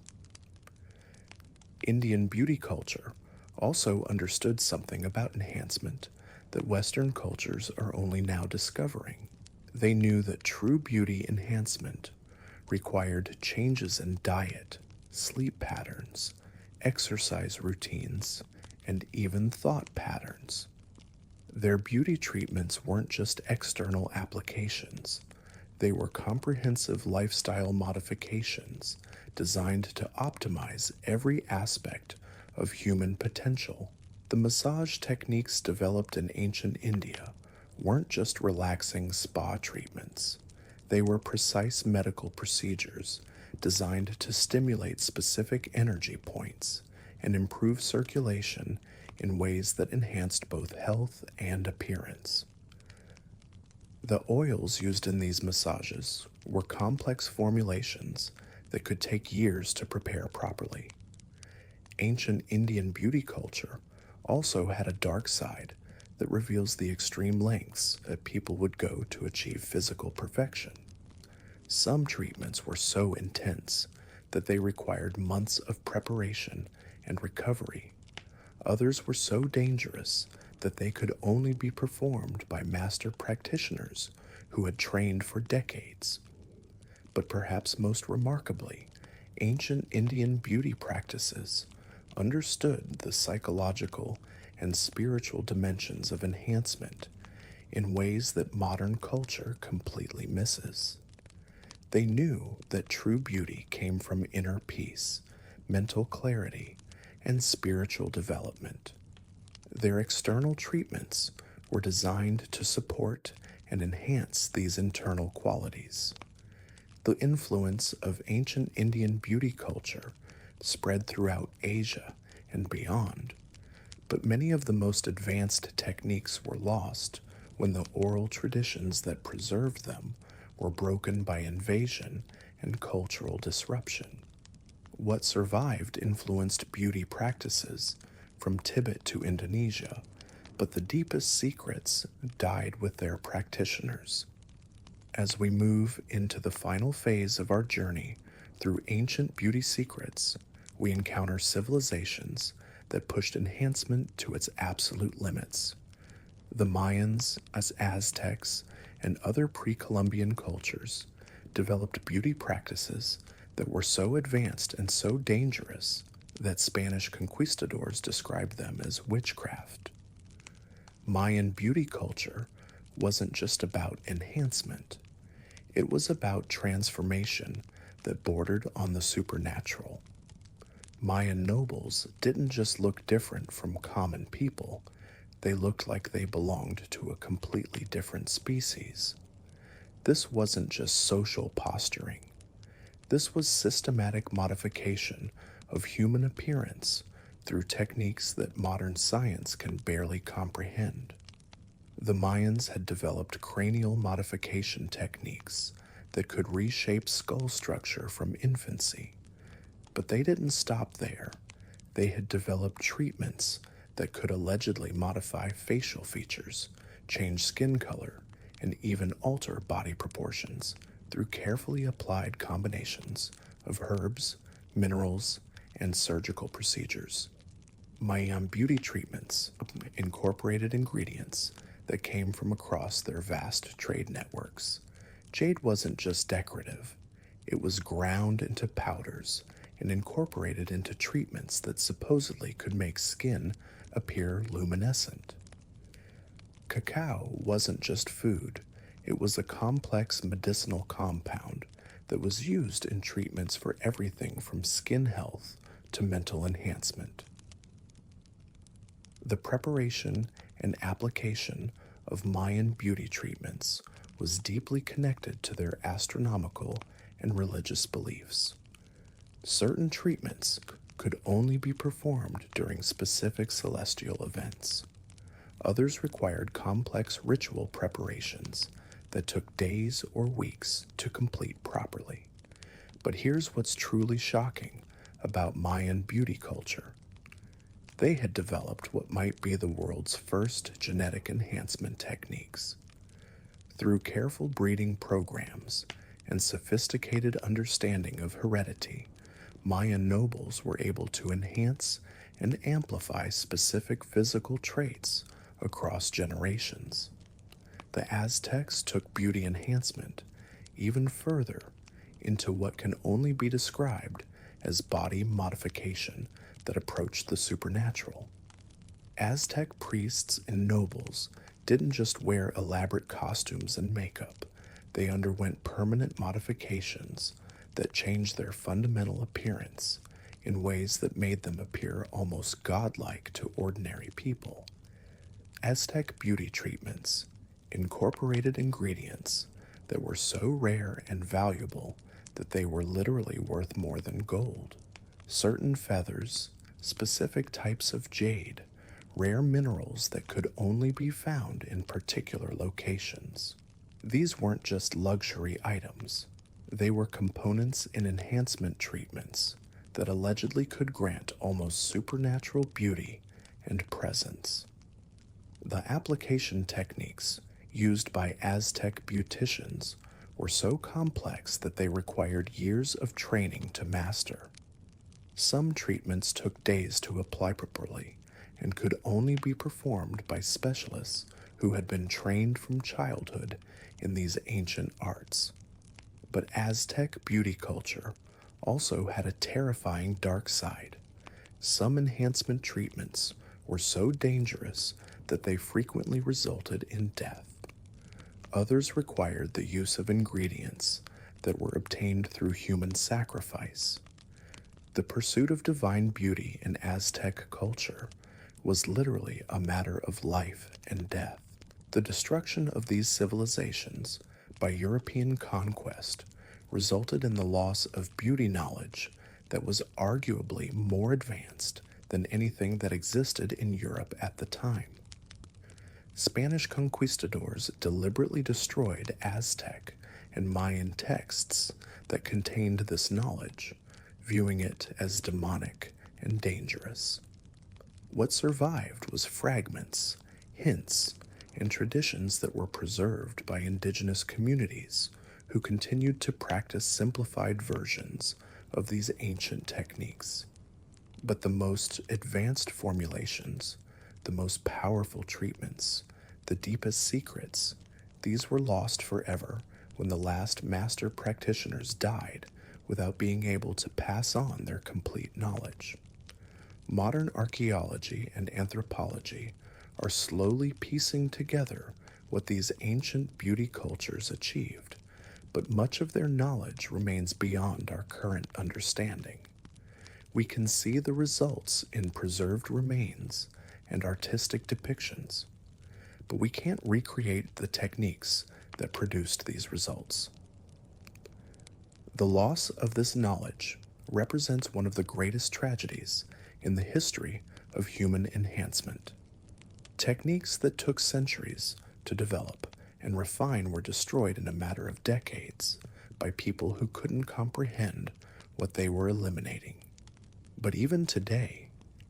Indian beauty culture also understood something about enhancement that Western cultures are only now discovering. They knew that true beauty enhancement required changes in diet, sleep patterns, exercise routines, and even thought patterns. Their beauty treatments weren't just external applications, they were comprehensive lifestyle modifications designed to optimize every aspect of human potential. The massage techniques developed in ancient India weren't just relaxing spa treatments, they were precise medical procedures designed to stimulate specific energy points and improve circulation in ways that enhanced both health and appearance. The oils used in these massages were complex formulations that could take years to prepare properly. Ancient Indian beauty culture also had a dark side that reveals the extreme lengths that people would go to achieve physical perfection. Some treatments were so intense that they required months of preparation and recovery. Others were so dangerous that they could only be performed by master practitioners who had trained for decades. But perhaps most remarkably, Ancient Indian beauty practices understood the psychological and spiritual dimensions of enhancement in ways that modern culture completely misses. They knew that true beauty came from inner peace, mental clarity, and spiritual development. Their external treatments were designed to support and enhance these internal qualities. The influence of ancient Indian beauty culture spread throughout Asia and beyond, but many of the most advanced techniques were lost when the oral traditions that preserved them were broken by invasion and cultural disruption. What survived influenced beauty practices from Tibet to Indonesia, but the deepest secrets died with their practitioners. As we move into the final phase of our journey through ancient beauty secrets, we encounter civilizations that pushed enhancement to its absolute limits. The Mayans, as Aztecs, and other pre Columbian cultures developed beauty practices that were so advanced and so dangerous that Spanish conquistadors described them as witchcraft. Mayan beauty culture wasn't just about enhancement, it was about transformation that bordered on the supernatural. Mayan nobles didn't just look different from common people, they looked like they belonged to a completely different species. This wasn't just social posturing, this was systematic modification of human appearance through techniques that modern science can barely comprehend. The Mayans had developed cranial modification techniques that could reshape skull structure from infancy. But they didn't stop there. They had developed treatments that could allegedly modify facial features, change skin color, and even alter body proportions through carefully applied combinations of herbs, minerals, and surgical procedures. Mayan beauty treatments incorporated ingredients that came from across their vast trade networks. Jade wasn't just decorative, it was ground into powders and incorporated into treatments that supposedly could make skin appear luminescent. Cacao wasn't just food, it was a complex medicinal compound that was used in treatments for everything from skin health to mental enhancement. The preparation and application of Mayan beauty treatments was deeply connected to their astronomical and religious beliefs. Certain treatments could only be performed during specific celestial events. Others required complex ritual preparations that took days or weeks to complete properly. But here's what's truly shocking about Mayan beauty culture. They had developed what might be the world's first genetic enhancement techniques. Through careful breeding programs and sophisticated understanding of heredity, Mayan nobles were able to enhance and amplify specific physical traits across generations. The Aztecs took beauty enhancement even further into what can only be described as body modification that approached the supernatural. Aztec priests and nobles didn't just wear elaborate costumes and makeup, they underwent permanent modifications that changed their fundamental appearance in ways that made them appear almost godlike to ordinary people. Aztec beauty treatments incorporated ingredients that were so rare and valuable that they were literally worth more than gold. Certain feathers, specific types of jade, rare minerals that could only be found in particular locations. These weren't just luxury items, they were components in enhancement treatments that allegedly could grant almost supernatural beauty and presence. The application techniques used by Aztec beauticians were so complex that they required years of training to master. Some treatments took days to apply properly and could only be performed by specialists who had been trained from childhood in these ancient arts. But Aztec beauty culture also had a terrifying dark side. Some enhancement treatments were so dangerous that they frequently resulted in death. Others required the use of ingredients that were obtained through human sacrifice. The pursuit of divine beauty in Aztec culture was literally a matter of life and death. The destruction of these civilizations by European conquest resulted in the loss of beauty knowledge that was arguably more advanced than anything that existed in Europe at the time. Spanish conquistadors deliberately destroyed Aztec and Mayan texts that contained this knowledge, viewing it as demonic and dangerous. What survived was fragments, hints, and traditions that were preserved by indigenous communities who continued to practice simplified versions of these ancient techniques. But the most advanced formulations, the most powerful treatments, the deepest secrets, these were lost forever when the last master practitioners died without being able to pass on their complete knowledge. Modern archaeology and anthropology are slowly piecing together what these ancient beauty cultures achieved, but much of their knowledge remains beyond our current understanding. We can see the results in preserved remains and artistic depictions, but we can't recreate the techniques that produced these results. The loss of this knowledge represents one of the greatest tragedies in the history of human enhancement. Techniques that took centuries to develop and refine were destroyed in a matter of decades by people who couldn't comprehend what they were eliminating. But even today,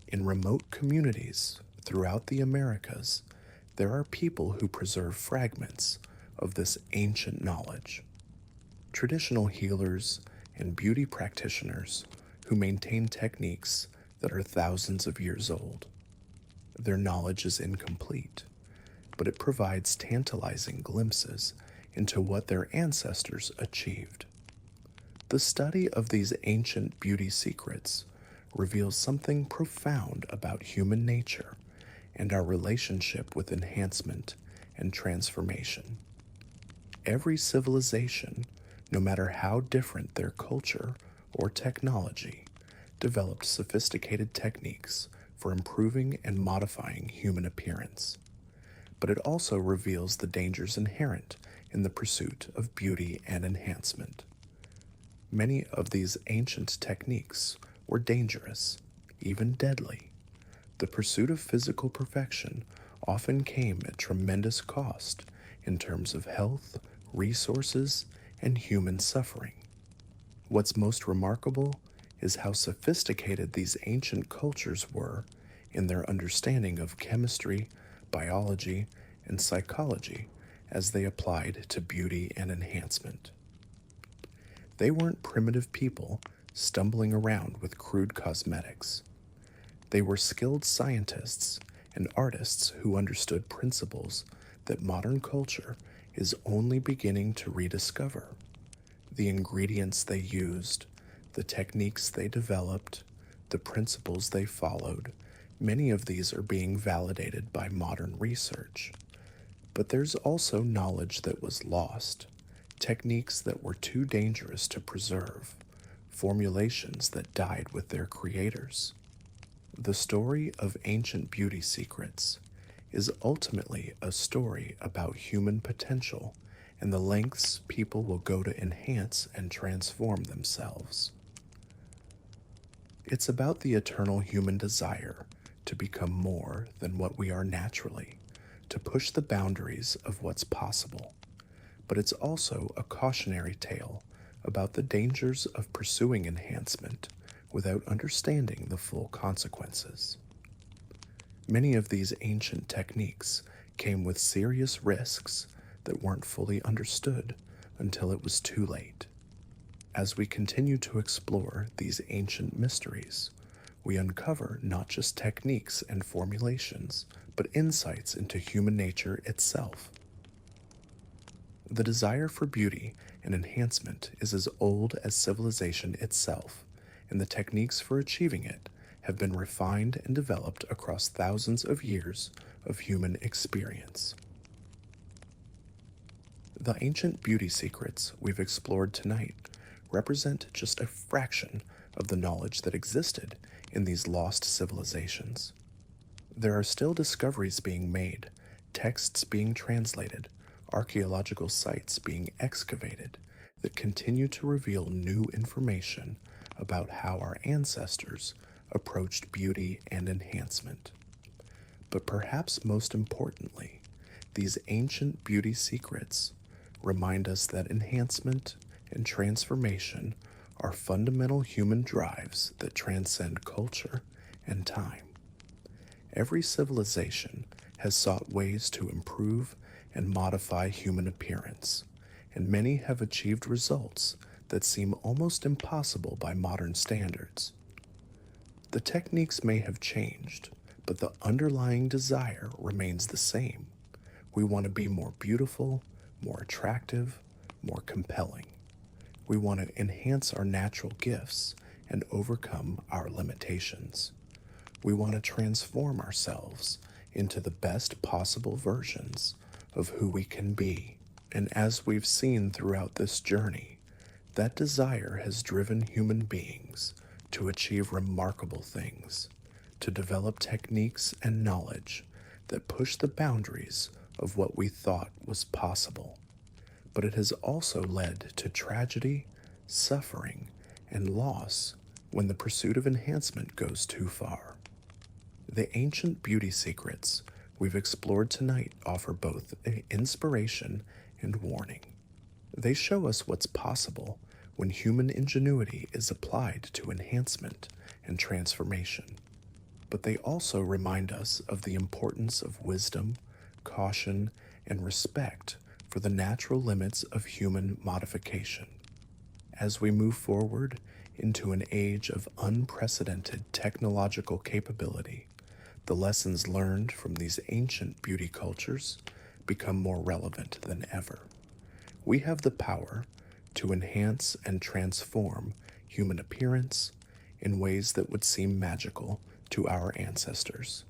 in remote communities throughout the Americas, there are people who preserve fragments of this ancient knowledge. Traditional healers and beauty practitioners who maintain techniques that are thousands of years old. Their knowledge is incomplete, but it provides tantalizing glimpses into what their ancestors achieved. The study of these ancient beauty secrets reveals something profound about human nature and our relationship with enhancement and transformation. Every civilization, no matter how different their culture or technology, developed sophisticated techniques for improving and modifying human appearance. But it also reveals the dangers inherent in the pursuit of beauty and enhancement. Many of these ancient techniques were dangerous, even deadly. The pursuit of physical perfection often came at tremendous cost in terms of health, resources, and human suffering. What's most remarkable is how sophisticated these ancient cultures were in their understanding of chemistry, biology, and psychology as they applied to beauty and enhancement. They weren't primitive people stumbling around with crude cosmetics. They were skilled scientists and artists who understood principles that modern culture is only beginning to rediscover. The ingredients they used, the techniques they developed, the principles they followed, many of these are being validated by modern research. But there's also knowledge that was lost, techniques that were too dangerous to preserve, formulations that died with their creators. The story of ancient beauty secrets is ultimately a story about human potential and the lengths people will go to enhance and transform themselves. It's about the eternal human desire to become more than what we are naturally, to push the boundaries of what's possible. But it's also a cautionary tale about the dangers of pursuing enhancement without understanding the full consequences. Many of these ancient techniques came with serious risks that weren't fully understood until it was too late. As we continue to explore these ancient mysteries, we uncover not just techniques and formulations, but insights into human nature itself. The desire for beauty and enhancement is as old as civilization itself, and the techniques for achieving it have been refined and developed across thousands of years of human experience. The ancient beauty secrets we've explored tonight represent just a fraction of the knowledge that existed in these lost civilizations. There are still discoveries being made, texts being translated, archaeological sites being excavated that continue to reveal new information about how our ancestors approached beauty and enhancement. But perhaps most importantly, these ancient beauty secrets remind us that enhancement and transformation are fundamental human drives that transcend culture and time. Every civilization has sought ways to improve and modify human appearance, and many have achieved results that seem almost impossible by modern standards. The techniques may have changed, but the underlying desire remains the same. We want to be more beautiful, more attractive, more compelling. We want to enhance our natural gifts and overcome our limitations. We want to transform ourselves into the best possible versions of who we can be. And as we've seen throughout this journey, that desire has driven human beings to achieve remarkable things, to develop techniques and knowledge that push the boundaries of what we thought was possible. But it has also led to tragedy, suffering, and loss when the pursuit of enhancement goes too far. The ancient beauty secrets we've explored tonight offer both inspiration and warning. They show us what's possible when human ingenuity is applied to enhancement and transformation. But they also remind us of the importance of wisdom, caution, and respect for the natural limits of human modification. As we move forward into an age of unprecedented technological capability, the lessons learned from these ancient beauty cultures become more relevant than ever. We have the power to enhance and transform human appearance in ways that would seem magical to our ancestors.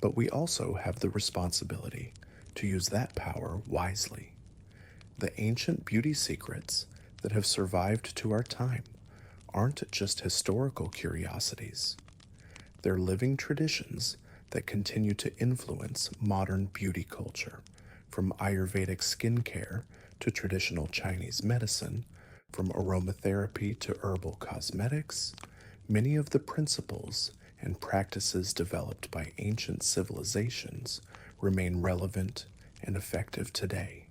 But we also have the responsibility to use that power wisely. The ancient beauty secrets that have survived to our time aren't just historical curiosities. They're living traditions that continue to influence modern beauty culture, from Ayurvedic skincare to traditional Chinese medicine, from aromatherapy to herbal cosmetics. Many of the principles and practices developed by ancient civilizations remain relevant and effective today.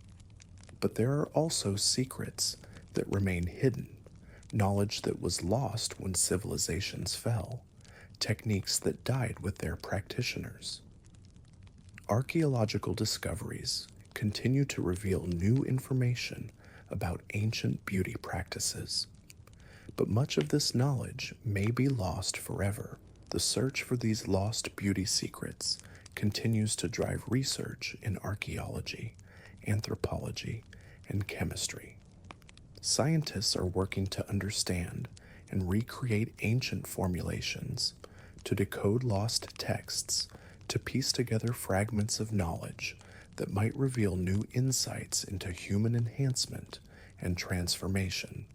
But there are also secrets that remain hidden, knowledge that was lost when civilizations fell, techniques that died with their practitioners. Archaeological discoveries continue to reveal new information about ancient beauty practices. But much of this knowledge may be lost forever. The search for these lost beauty secrets continues to drive research in archaeology, anthropology, and chemistry. Scientists are working to understand and recreate ancient formulations, to decode lost texts, to piece together fragments of knowledge that might reveal new insights into human enhancement and transformation.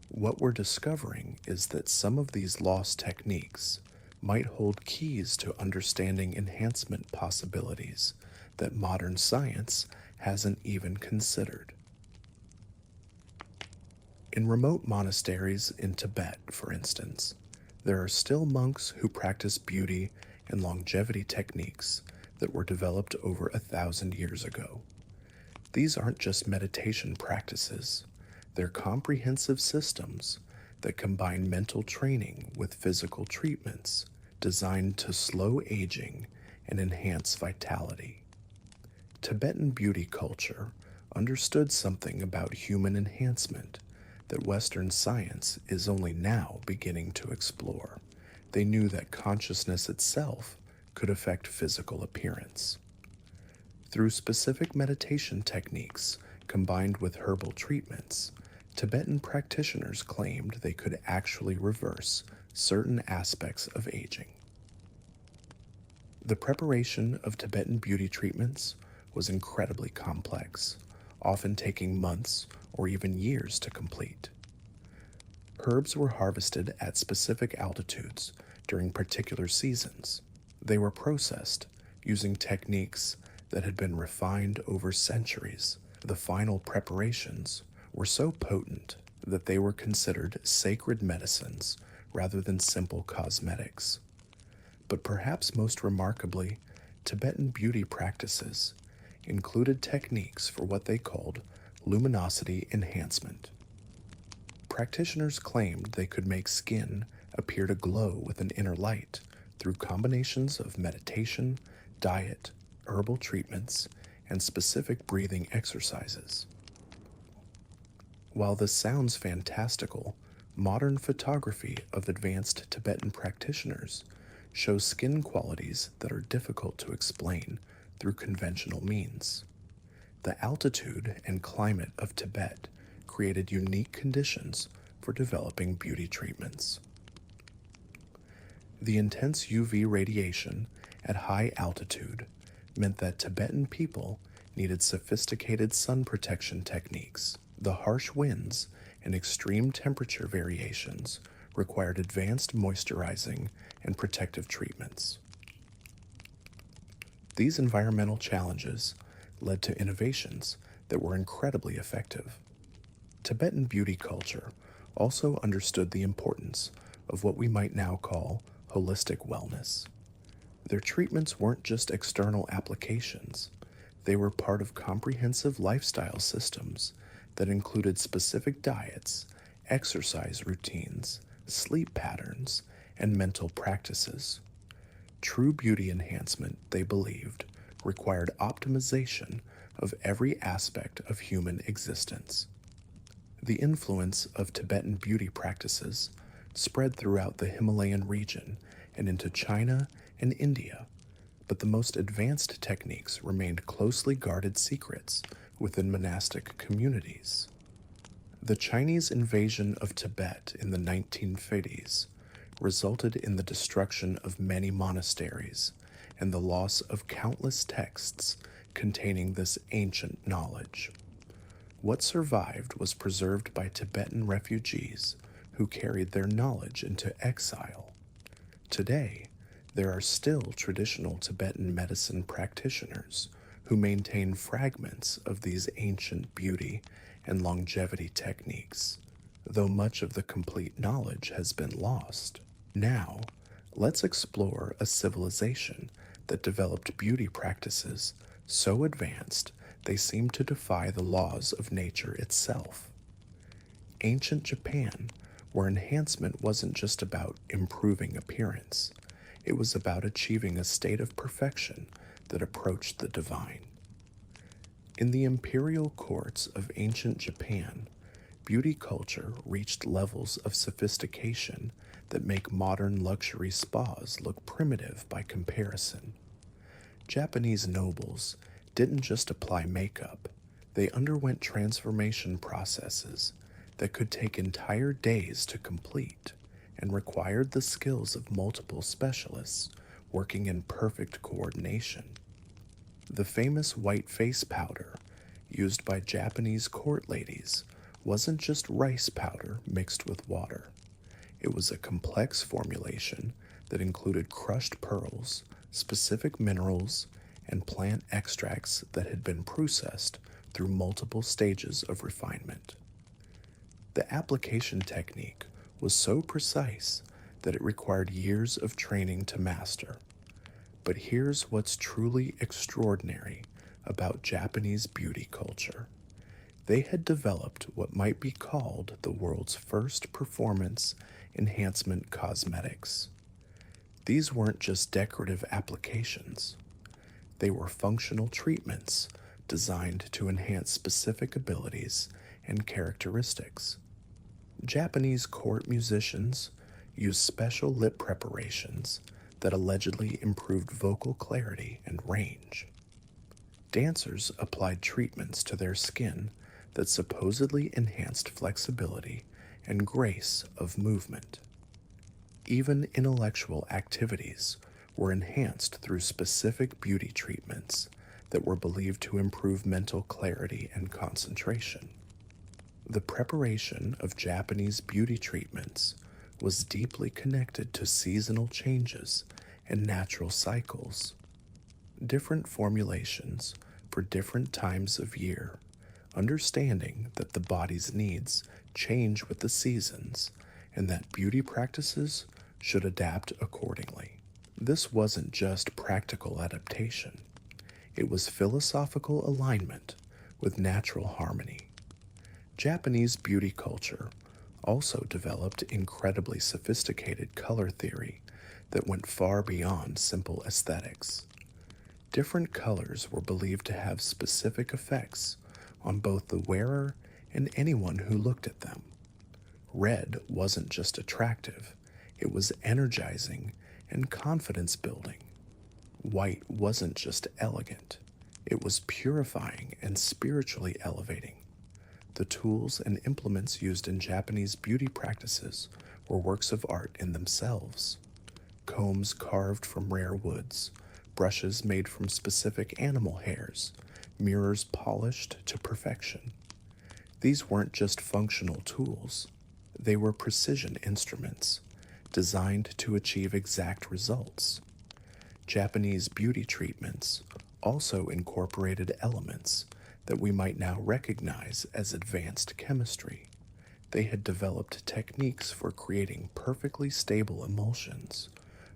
What we're discovering is that some of these lost techniques might hold keys to understanding enhancement possibilities that modern science hasn't even considered. In remote monasteries in Tibet, for instance, there are still monks who practice beauty and longevity techniques that were developed over 1,000 years ago. These aren't just meditation practices, they're comprehensive systems that combine mental training with physical treatments designed to slow aging and enhance vitality. Tibetan beauty culture understood something about human enhancement that Western science is only now beginning to explore. They knew that consciousness itself could affect physical appearance. Through specific meditation techniques Combined with herbal treatments, Tibetan practitioners claimed they could actually reverse certain aspects of aging. The preparation of Tibetan beauty treatments was incredibly complex, often taking months or even years to complete. Herbs were harvested at specific altitudes during particular seasons. They were processed using techniques that had been refined over centuries. The final preparations were so potent that they were considered sacred medicines rather than simple cosmetics. But perhaps most remarkably, Tibetan beauty practices included techniques for what they called luminosity enhancement. Practitioners claimed they could make skin appear to glow with an inner light through combinations of meditation, diet, herbal treatments, and specific breathing exercises. While this sounds fantastical, modern photography of advanced Tibetan practitioners shows skin qualities that are difficult to explain through conventional means. The altitude and climate of Tibet created unique conditions for developing beauty treatments. The intense UV radiation at high altitude meant that Tibetan people needed sophisticated sun protection techniques. The harsh winds and extreme temperature variations required advanced moisturizing and protective treatments. These environmental challenges led to innovations that were incredibly effective. Tibetan beauty culture also understood the importance of what we might now call holistic wellness. Their treatments weren't just external applications, they were part of comprehensive lifestyle systems that included specific diets, exercise routines, sleep patterns, and mental practices. True beauty enhancement, they believed, required optimization of every aspect of human existence. The influence of Tibetan beauty practices spread throughout the Himalayan region and into China and India, but the most advanced techniques remained closely guarded secrets within monastic communities. The Chinese invasion of Tibet in the 1950s resulted in the destruction of many monasteries and the loss of countless texts containing this ancient knowledge. What survived was preserved by Tibetan refugees who carried their knowledge into exile. Today, there are still traditional Tibetan medicine practitioners who maintain fragments of these ancient beauty and longevity techniques, though much of the complete knowledge has been lost. Now, let's explore a civilization that developed beauty practices so advanced they seem to defy the laws of nature itself. Ancient Japan, where enhancement wasn't just about improving appearance, it was about achieving a state of perfection that approached the divine. In the imperial courts of ancient Japan, beauty culture reached levels of sophistication that make modern luxury spas look primitive by comparison. Japanese nobles didn't just apply makeup, they underwent transformation processes that could take entire days to complete and required the skills of multiple specialists working in perfect coordination. The famous white face powder used by Japanese court ladies wasn't just rice powder mixed with water. It was a complex formulation that included crushed pearls, specific minerals, and plant extracts that had been processed through multiple stages of refinement. The application technique was so precise that it required years of training to master. But here's what's truly extraordinary about Japanese beauty culture. They had developed what might be called the world's first performance enhancement cosmetics. These weren't just decorative applications. They were functional treatments designed to enhance specific abilities and characteristics. Japanese court musicians used special lip preparations that allegedly improved vocal clarity and range. Dancers applied treatments to their skin that supposedly enhanced flexibility and grace of movement. Even intellectual activities were enhanced through specific beauty treatments that were believed to improve mental clarity and concentration. The preparation of Japanese beauty treatments was deeply connected to seasonal changes and natural cycles. Different formulations for different times of year, understanding that the body's needs change with the seasons and that beauty practices should adapt accordingly. This wasn't just practical adaptation, it was philosophical alignment with natural harmony. Japanese beauty culture also developed incredibly sophisticated color theory that went far beyond simple aesthetics. Different colors were believed to have specific effects on both the wearer and anyone who looked at them. Red wasn't just attractive, it was energizing and confidence building. White wasn't just elegant, it was purifying and spiritually elevating. The tools and implements used in Japanese beauty practices were works of art in themselves. Combs carved from rare woods, brushes made from specific animal hairs, mirrors polished to perfection. These weren't just functional tools, they were precision instruments, designed to achieve exact results. Japanese beauty treatments also incorporated elements that we might now recognize as advanced chemistry. They had developed techniques for creating perfectly stable emulsions,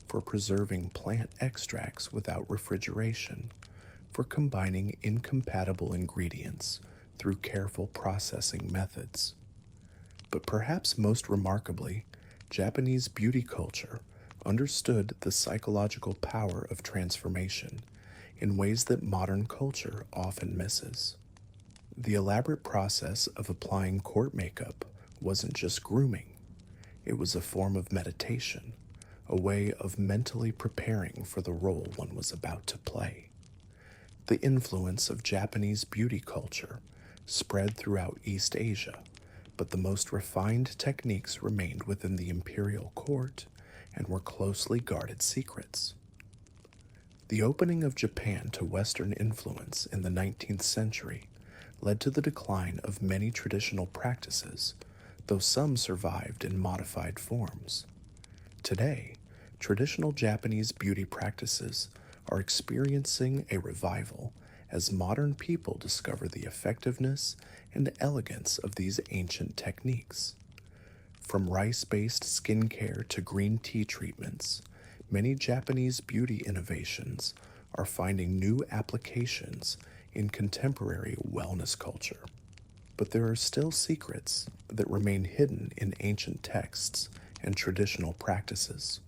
for preserving plant extracts without refrigeration, for combining incompatible ingredients through careful processing methods. But perhaps most remarkably, Japanese beauty culture understood the psychological power of transformation in ways that modern culture often misses. The elaborate process of applying court makeup wasn't just grooming, it was a form of meditation, a way of mentally preparing for the role one was about to play. The influence of Japanese beauty culture spread throughout East Asia, but the most refined techniques remained within the imperial court and were closely guarded secrets. The opening of Japan to Western influence in the 19th century led to the decline of many traditional practices, though some survived in modified forms. Today, traditional Japanese beauty practices are experiencing a revival as modern people discover the effectiveness and elegance of these ancient techniques. From rice-based skincare to green tea treatments, many Japanese beauty innovations are finding new applications in contemporary wellness culture. But there are still secrets that remain hidden in ancient texts and traditional practices.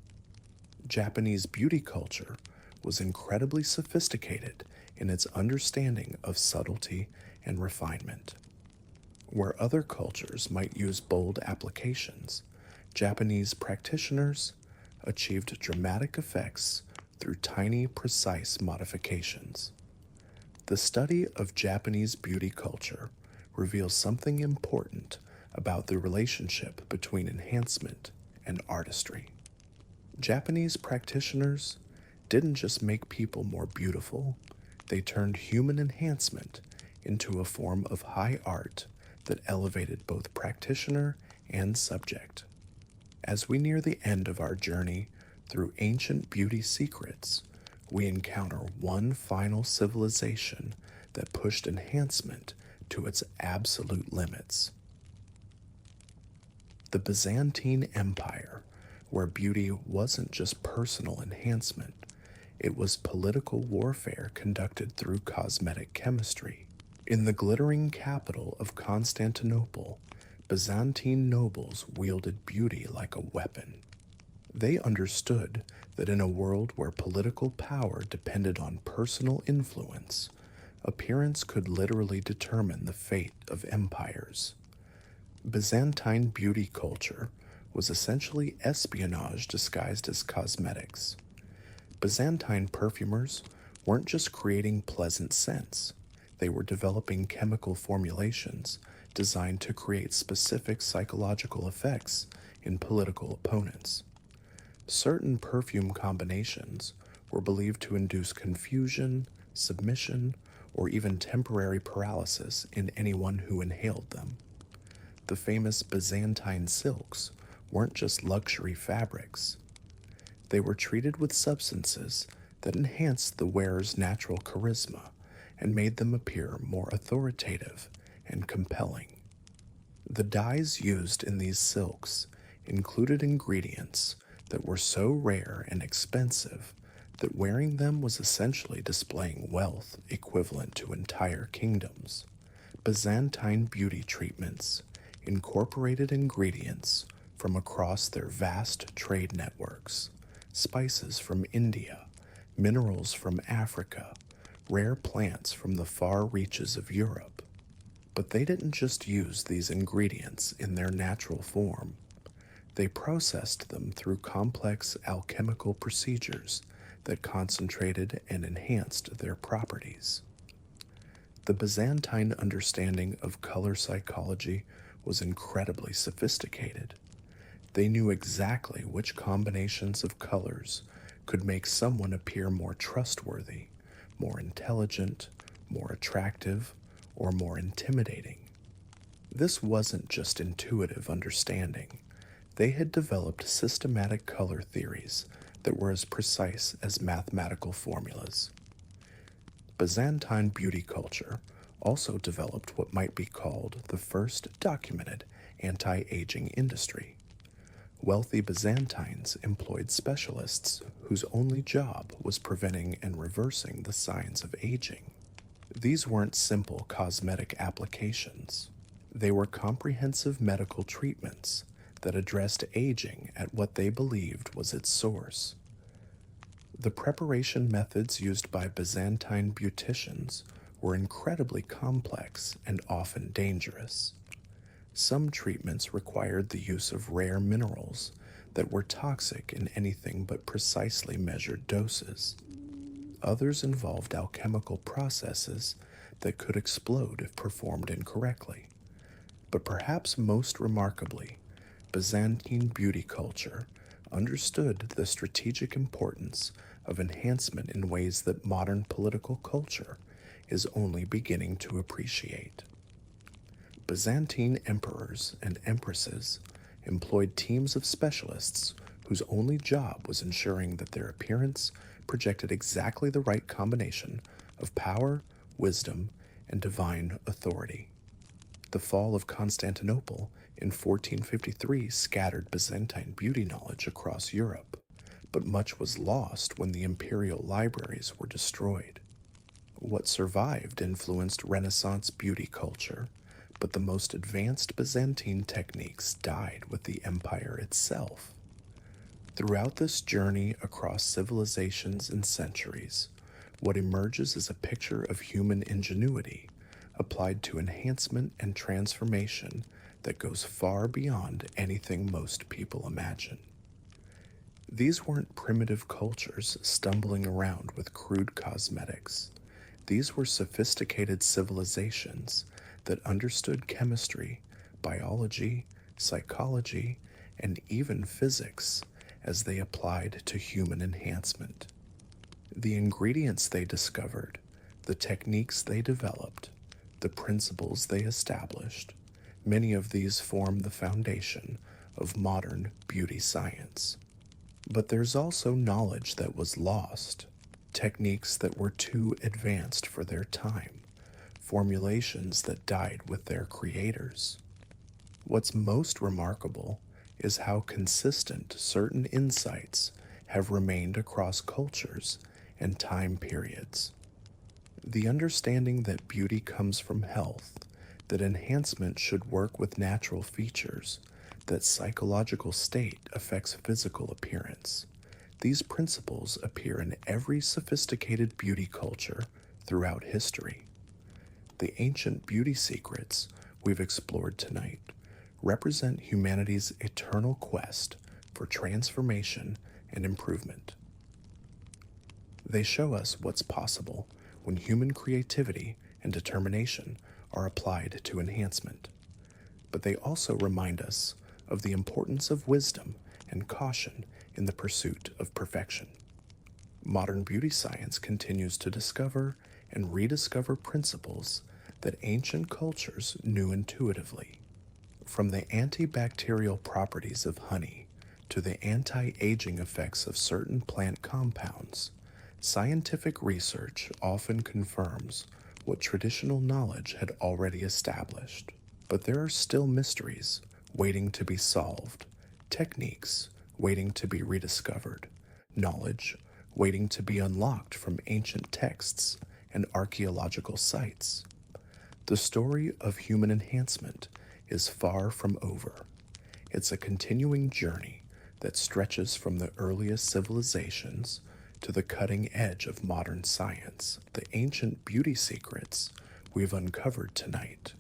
Japanese beauty culture was incredibly sophisticated in its understanding of subtlety and refinement. Where other cultures might use bold applications, Japanese practitioners achieved dramatic effects through tiny, precise modifications. The study of Japanese beauty culture reveals something important about the relationship between enhancement and artistry. Japanese practitioners didn't just make people more beautiful, they turned human enhancement into a form of high art that elevated both practitioner and subject. As we near the end of our journey through ancient beauty secrets, we encounter one final civilization that pushed enhancement to its absolute limits. The Byzantine Empire, where beauty wasn't just personal enhancement, it was political warfare conducted through cosmetic chemistry. In the glittering capital of Constantinople, Byzantine nobles wielded beauty like a weapon. They understood that in a world where political power depended on personal influence, appearance could literally determine the fate of empires. Byzantine beauty culture was essentially espionage disguised as cosmetics. Byzantine perfumers weren't just creating pleasant scents, They were developing chemical formulations designed to create specific psychological effects in political opponents. Certain perfume combinations were believed to induce confusion, submission, or even temporary paralysis in anyone who inhaled them. The famous Byzantine silks weren't just luxury fabrics. They were treated with substances that enhanced the wearer's natural charisma and made them appear more authoritative and compelling. The dyes used in these silks included ingredients that were so rare and expensive that wearing them was essentially displaying wealth equivalent to entire kingdoms. Byzantine beauty treatments incorporated ingredients from across their vast trade networks, spices from India, minerals from Africa, rare plants from the far reaches of Europe. But they didn't just use these ingredients in their natural form. They processed them through complex alchemical procedures that concentrated and enhanced their properties. The Byzantine understanding of color psychology was incredibly sophisticated. They knew exactly which combinations of colors could make someone appear more trustworthy, more intelligent, more attractive, or more intimidating. This wasn't just intuitive understanding. They had developed systematic color theories that were as precise as mathematical formulas. Byzantine beauty culture also developed what might be called the first documented anti-aging industry. Wealthy Byzantines employed specialists whose only job was preventing and reversing the signs of aging. These weren't simple cosmetic applications. They were comprehensive medical treatments that addressed aging at what they believed was its source. The preparation methods used by Byzantine beauticians were incredibly complex and often dangerous. Some treatments required the use of rare minerals that were toxic in anything but precisely measured doses. Others involved alchemical processes that could explode if performed incorrectly. But perhaps most remarkably, Byzantine beauty culture understood the strategic importance of enhancement in ways that modern political culture is only beginning to appreciate. Byzantine emperors and empresses employed teams of specialists whose only job was ensuring that their appearance projected exactly the right combination of power, wisdom, and divine authority. The fall of Constantinople in 1453 scattered Byzantine beauty knowledge across Europe, but much was lost when the imperial libraries were destroyed. What survived influenced Renaissance beauty culture, but the most advanced Byzantine techniques died with the empire itself. Throughout this journey across civilizations and centuries, what emerges is a picture of human ingenuity applied to enhancement and transformation that goes far beyond anything most people imagine. These weren't primitive cultures stumbling around with crude cosmetics. These were sophisticated civilizations that understood chemistry, biology, psychology, and even physics as they applied to human enhancement. The ingredients they discovered, the techniques they developed, the principles they established, many of these form the foundation of modern beauty science. But there's also knowledge that was lost, techniques that were too advanced for their time, formulations that died with their creators. What's most remarkable is how consistent certain insights have remained across cultures and time periods. The understanding that beauty comes from health, that enhancement should work with natural features, that psychological state affects physical appearance. These principles appear in every sophisticated beauty culture throughout history. The ancient beauty secrets we've explored tonight represent humanity's eternal quest for transformation and improvement. They show us what's possible when human creativity and determination are applied to enhancement. But they also remind us of the importance of wisdom and caution in the pursuit of perfection. Modern beauty science continues to discover and rediscover principles that ancient cultures knew intuitively. From the antibacterial properties of honey to the anti-aging effects of certain plant compounds, scientific research often confirms what traditional knowledge had already established. But there are still mysteries waiting to be solved, techniques waiting to be rediscovered, knowledge waiting to be unlocked from ancient texts and archaeological sites. The story of human enhancement is far from over. It's a continuing journey that stretches from the earliest civilizations to the cutting edge of modern science. The ancient beauty secrets we've uncovered tonight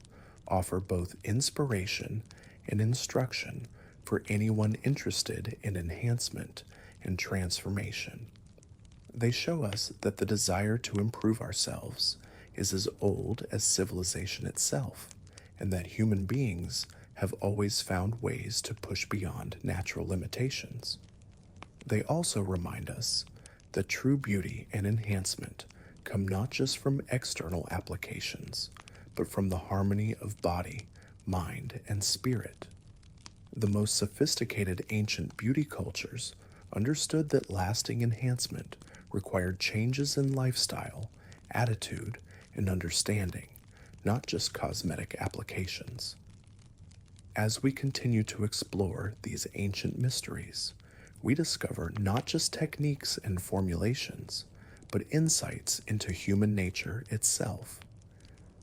offer both inspiration and instruction for anyone interested in enhancement and transformation. They show us that the desire to improve ourselves is as old as civilization itself, and that human beings have always found ways to push beyond natural limitations. They also remind us that true beauty and enhancement come not just from external applications, but from the harmony of body, mind, and spirit. The most sophisticated ancient beauty cultures understood that lasting enhancement required changes in lifestyle, attitude, and understanding, not just cosmetic applications. As we continue to explore these ancient mysteries, we discover not just techniques and formulations, but insights into human nature itself.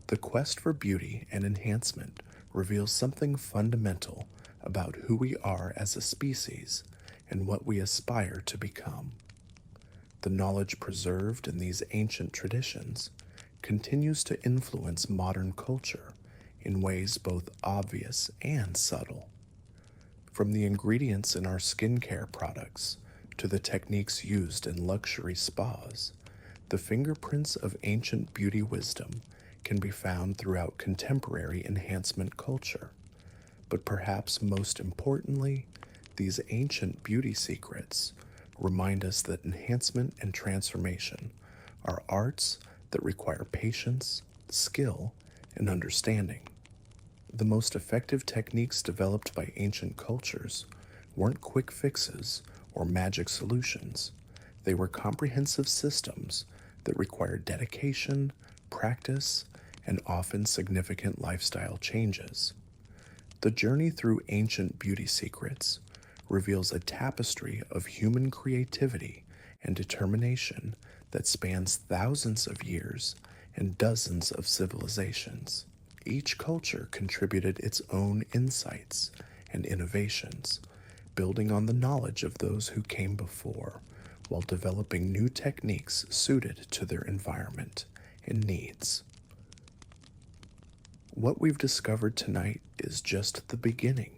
The quest for beauty and enhancement reveals something fundamental about who we are as a species and what we aspire to become. The knowledge preserved in these ancient traditions continues to influence modern culture in ways both obvious and subtle. From the ingredients in our skincare products to the techniques used in luxury spas, the fingerprints of ancient beauty wisdom can be found throughout contemporary enhancement culture. But perhaps most importantly, these ancient beauty secrets remind us that enhancement and transformation are arts that require patience, skill, and understanding. The most effective techniques developed by ancient cultures weren't quick fixes or magic solutions. They were comprehensive systems that required dedication, practice, and often significant lifestyle changes. The journey through ancient beauty secrets reveals a tapestry of human creativity and determination that spans thousands of years and dozens of civilizations. Each culture contributed its own insights and innovations, building on the knowledge of those who came before, while developing new techniques suited to their environment and needs. What we've discovered tonight is just the beginning.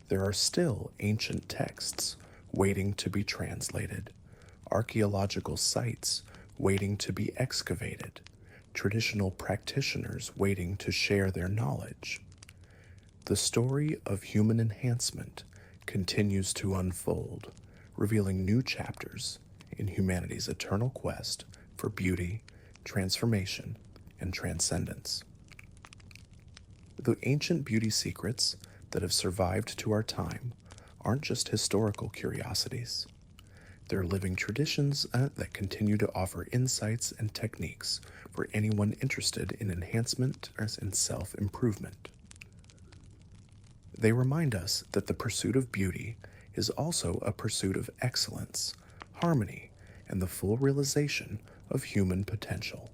There are still ancient texts waiting to be translated, archaeological sites waiting to be excavated, traditional practitioners waiting to share their knowledge. The story of human enhancement continues to unfold, revealing new chapters in humanity's eternal quest for beauty, transformation, and transcendence. The ancient beauty secrets that have survived to our time aren't just historical curiosities. They're living traditions that continue to offer insights and techniques for anyone interested in enhancement and self-improvement. They remind us that the pursuit of beauty is also a pursuit of excellence, harmony, and the full realization of human potential.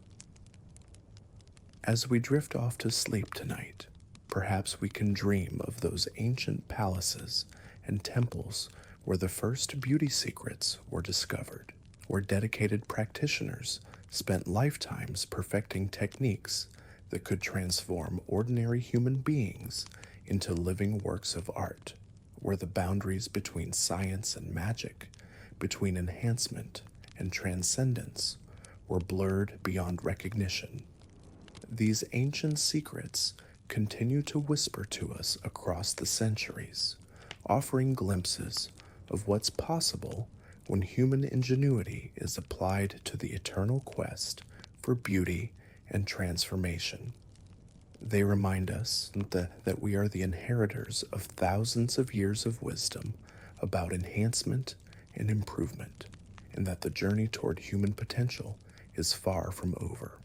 As we drift off to sleep tonight, perhaps we can dream of those ancient palaces and temples where the first beauty secrets were discovered, where dedicated practitioners spent lifetimes perfecting techniques that could transform ordinary human beings into living works of art, where the boundaries between science and magic, between enhancement and transcendence, were blurred beyond recognition. These ancient secrets continue to whisper to us across the centuries, offering glimpses of what's possible when human ingenuity is applied to the eternal quest for beauty and transformation. They remind us that we are the inheritors of thousands of years of wisdom about enhancement and improvement, and that the journey toward human potential is far from over.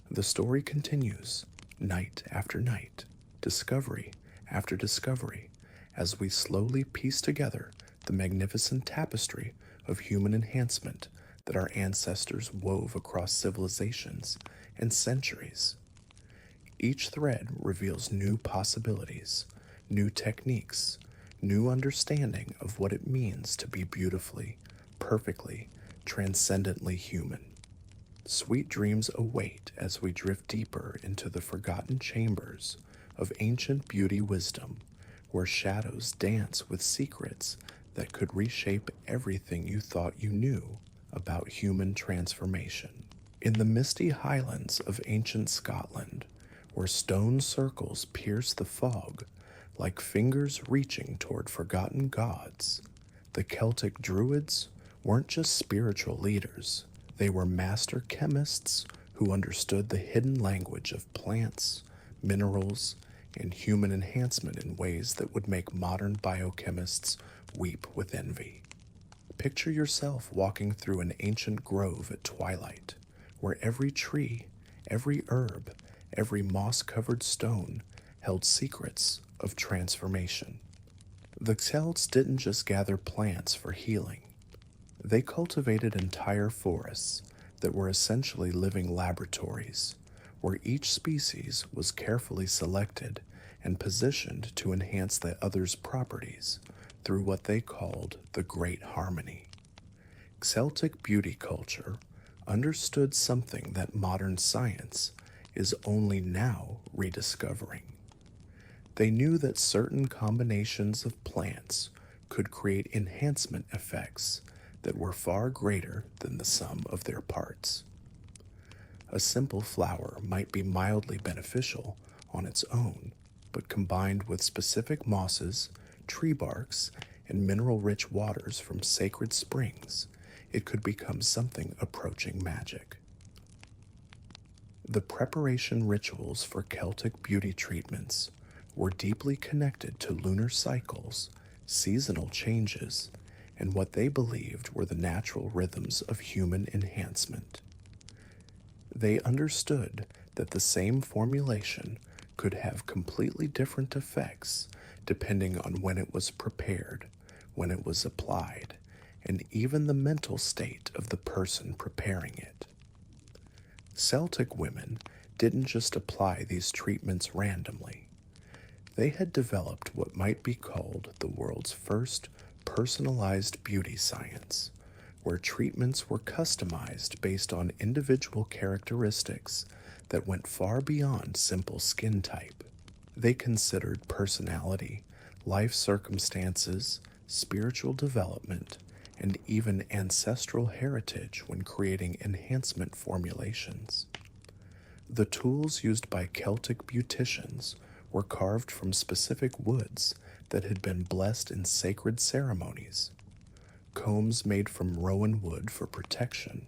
The story continues, night after night, discovery after discovery, as we slowly piece together the magnificent tapestry of human enhancement that our ancestors wove across civilizations and centuries. Each thread reveals new possibilities, new techniques, new understanding of what it means to be beautifully, perfectly, transcendently human. Sweet dreams await as we drift deeper into the forgotten chambers of ancient beauty wisdom, where shadows dance with secrets that could reshape everything you thought you knew about human transformation. In the misty highlands of ancient Scotland, where stone circles pierce the fog like fingers reaching toward forgotten gods, the Celtic druids weren't just spiritual leaders, they were master chemists who understood the hidden language of plants, minerals, and human enhancement in ways that would make modern biochemists weep with envy. Picture yourself walking through an ancient grove at twilight, where every tree, every herb, every moss-covered stone held secrets of transformation. The Celts didn't just gather plants for healing. They cultivated entire forests that were essentially living laboratories, where each species was carefully selected and positioned to enhance the other's properties through what they called the Great Harmony. Celtic beauty culture understood something that modern science is only now rediscovering. They knew that certain combinations of plants could create enhancement effects that were far greater than the sum of their parts. A simple flower might be mildly beneficial on its own, but combined with specific mosses, tree barks, and mineral-rich waters from sacred springs, it could become something approaching magic. The preparation rituals for Celtic beauty treatments were deeply connected to lunar cycles, seasonal changes, and what they believed were the natural rhythms of human enhancement. They understood that the same formulation could have completely different effects depending on when it was prepared, when it was applied, and even the mental state of the person preparing it. Celtic women didn't just apply these treatments randomly. They had developed what might be called the world's first personalized beauty science, where treatments were customized based on individual characteristics that went far beyond simple skin type. They considered personality, life circumstances, spiritual development, and even ancestral heritage when creating enhancement formulations. The tools used by Celtic beauticians were carved from specific woods that had been blessed in sacred ceremonies. Combs made from rowan wood for protection,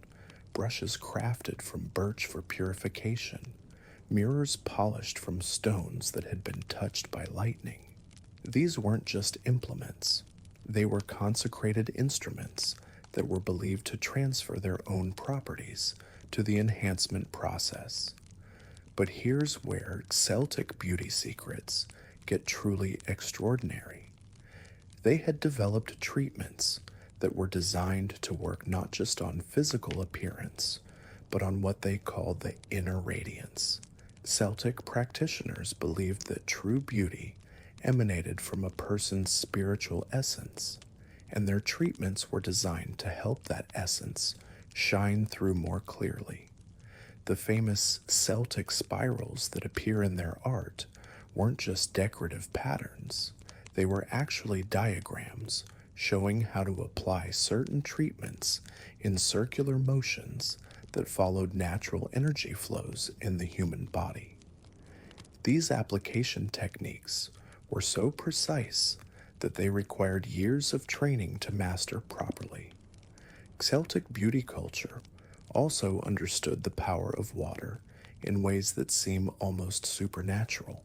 brushes crafted from birch for purification, mirrors polished from stones that had been touched by lightning. These weren't just implements, they were consecrated instruments that were believed to transfer their own properties to the enhancement process. But here's where Celtic beauty secrets get truly extraordinary. They had developed treatments that were designed to work not just on physical appearance, but on what they called the inner radiance. Celtic practitioners believed that true beauty emanated from a person's spiritual essence, and their treatments were designed to help that essence shine through more clearly. The famous Celtic spirals that appear in their art weren't just decorative patterns, they were actually diagrams showing how to apply certain treatments in circular motions that followed natural energy flows in the human body. These application techniques were so precise that they required years of training to master properly. Celtic beauty culture also understood the power of water in ways that seem almost supernatural.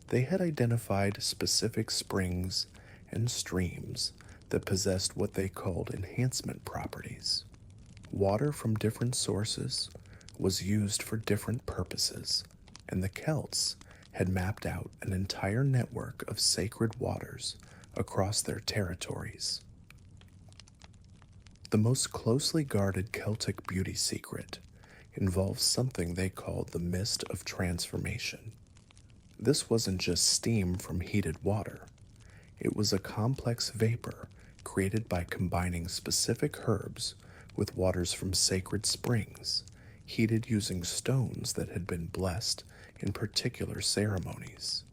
They had identified specific springs and streams that possessed what they called enhancement properties. Water from different sources was used for different purposes, and the Celts had mapped out an entire network of sacred waters across their territories. The most closely guarded Celtic beauty secret involves something they called the mist of transformation. This wasn't just steam from heated water. It was a complex vapor created by combining specific herbs with waters from sacred springs, heated using stones that had been blessed in particular ceremonies.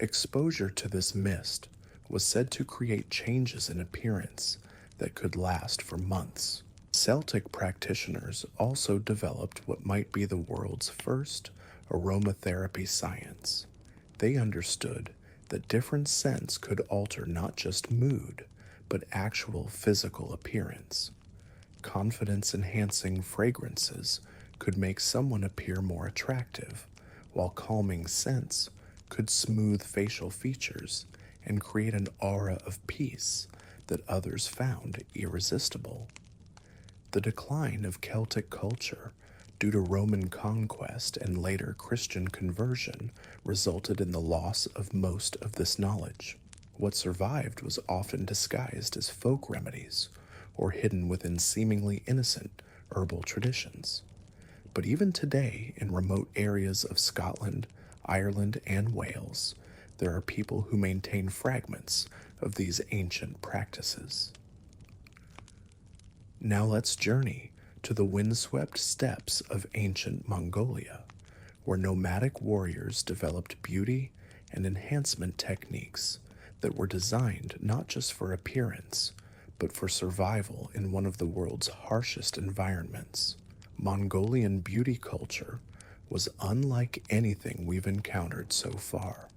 Exposure to this mist was said to create changes in appearance that could last for months. Celtic practitioners also developed what might be the world's first aromatherapy science. They understood that different scents could alter not just mood, but actual physical appearance. Confidence enhancing fragrances could make someone appear more attractive, while calming scents could smooth facial features and create an aura of peace that others found irresistible. The decline of Celtic culture due to Roman conquest and later Christian conversion resulted in the loss of most of this knowledge. What survived was often disguised as folk remedies or hidden within seemingly innocent herbal traditions. But even today, in remote areas of Scotland, Ireland, and Wales, there are people who maintain fragments of these ancient practices. Now let's journey to the windswept steppes of ancient Mongolia, where nomadic warriors developed beauty and enhancement techniques that were designed not just for appearance, but for survival in one of the world's harshest environments. Mongolian beauty culture was unlike anything we've encountered so far.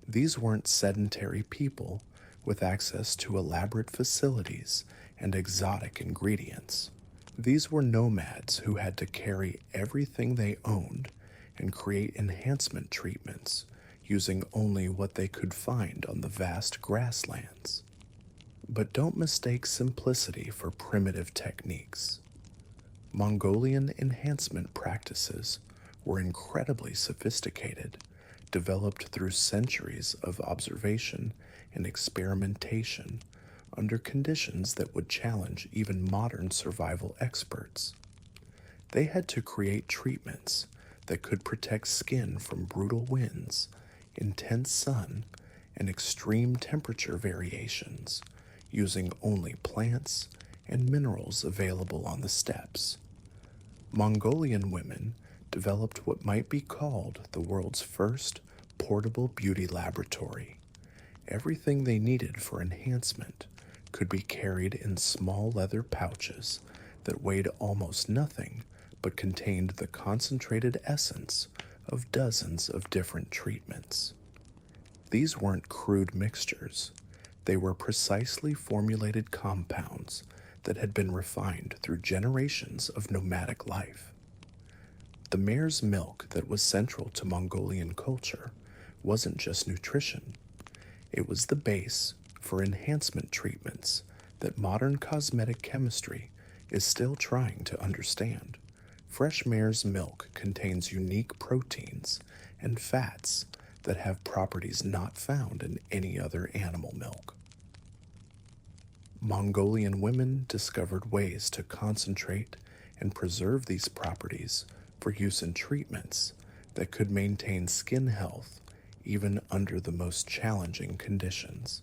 These weren't sedentary people with access to elaborate facilities and exotic ingredients. These were nomads who had to carry everything they owned and create enhancement treatments using only what they could find on the vast grasslands. But don't mistake simplicity for primitive techniques. Mongolian enhancement practices were incredibly sophisticated, developed through centuries of observation and experimentation under conditions that would challenge even modern survival experts. They had to create treatments that could protect skin from brutal winds, intense sun, and extreme temperature variations, using only plants and minerals available on the steppes. Mongolian women developed what might be called the world's first portable beauty laboratory. Everything they needed for enhancement could be carried in small leather pouches that weighed almost nothing but contained the concentrated essence of dozens of different treatments. These weren't crude mixtures. They were precisely formulated compounds that had been refined through generations of nomadic life. The mare's milk that was central to Mongolian culture wasn't just nutrition. It was the base for enhancement treatments that modern cosmetic chemistry is still trying to understand. Fresh mare's milk contains unique proteins and fats that have properties not found in any other animal milk. Mongolian women discovered ways to concentrate and preserve these properties for use in treatments that could maintain skin health even under the most challenging conditions.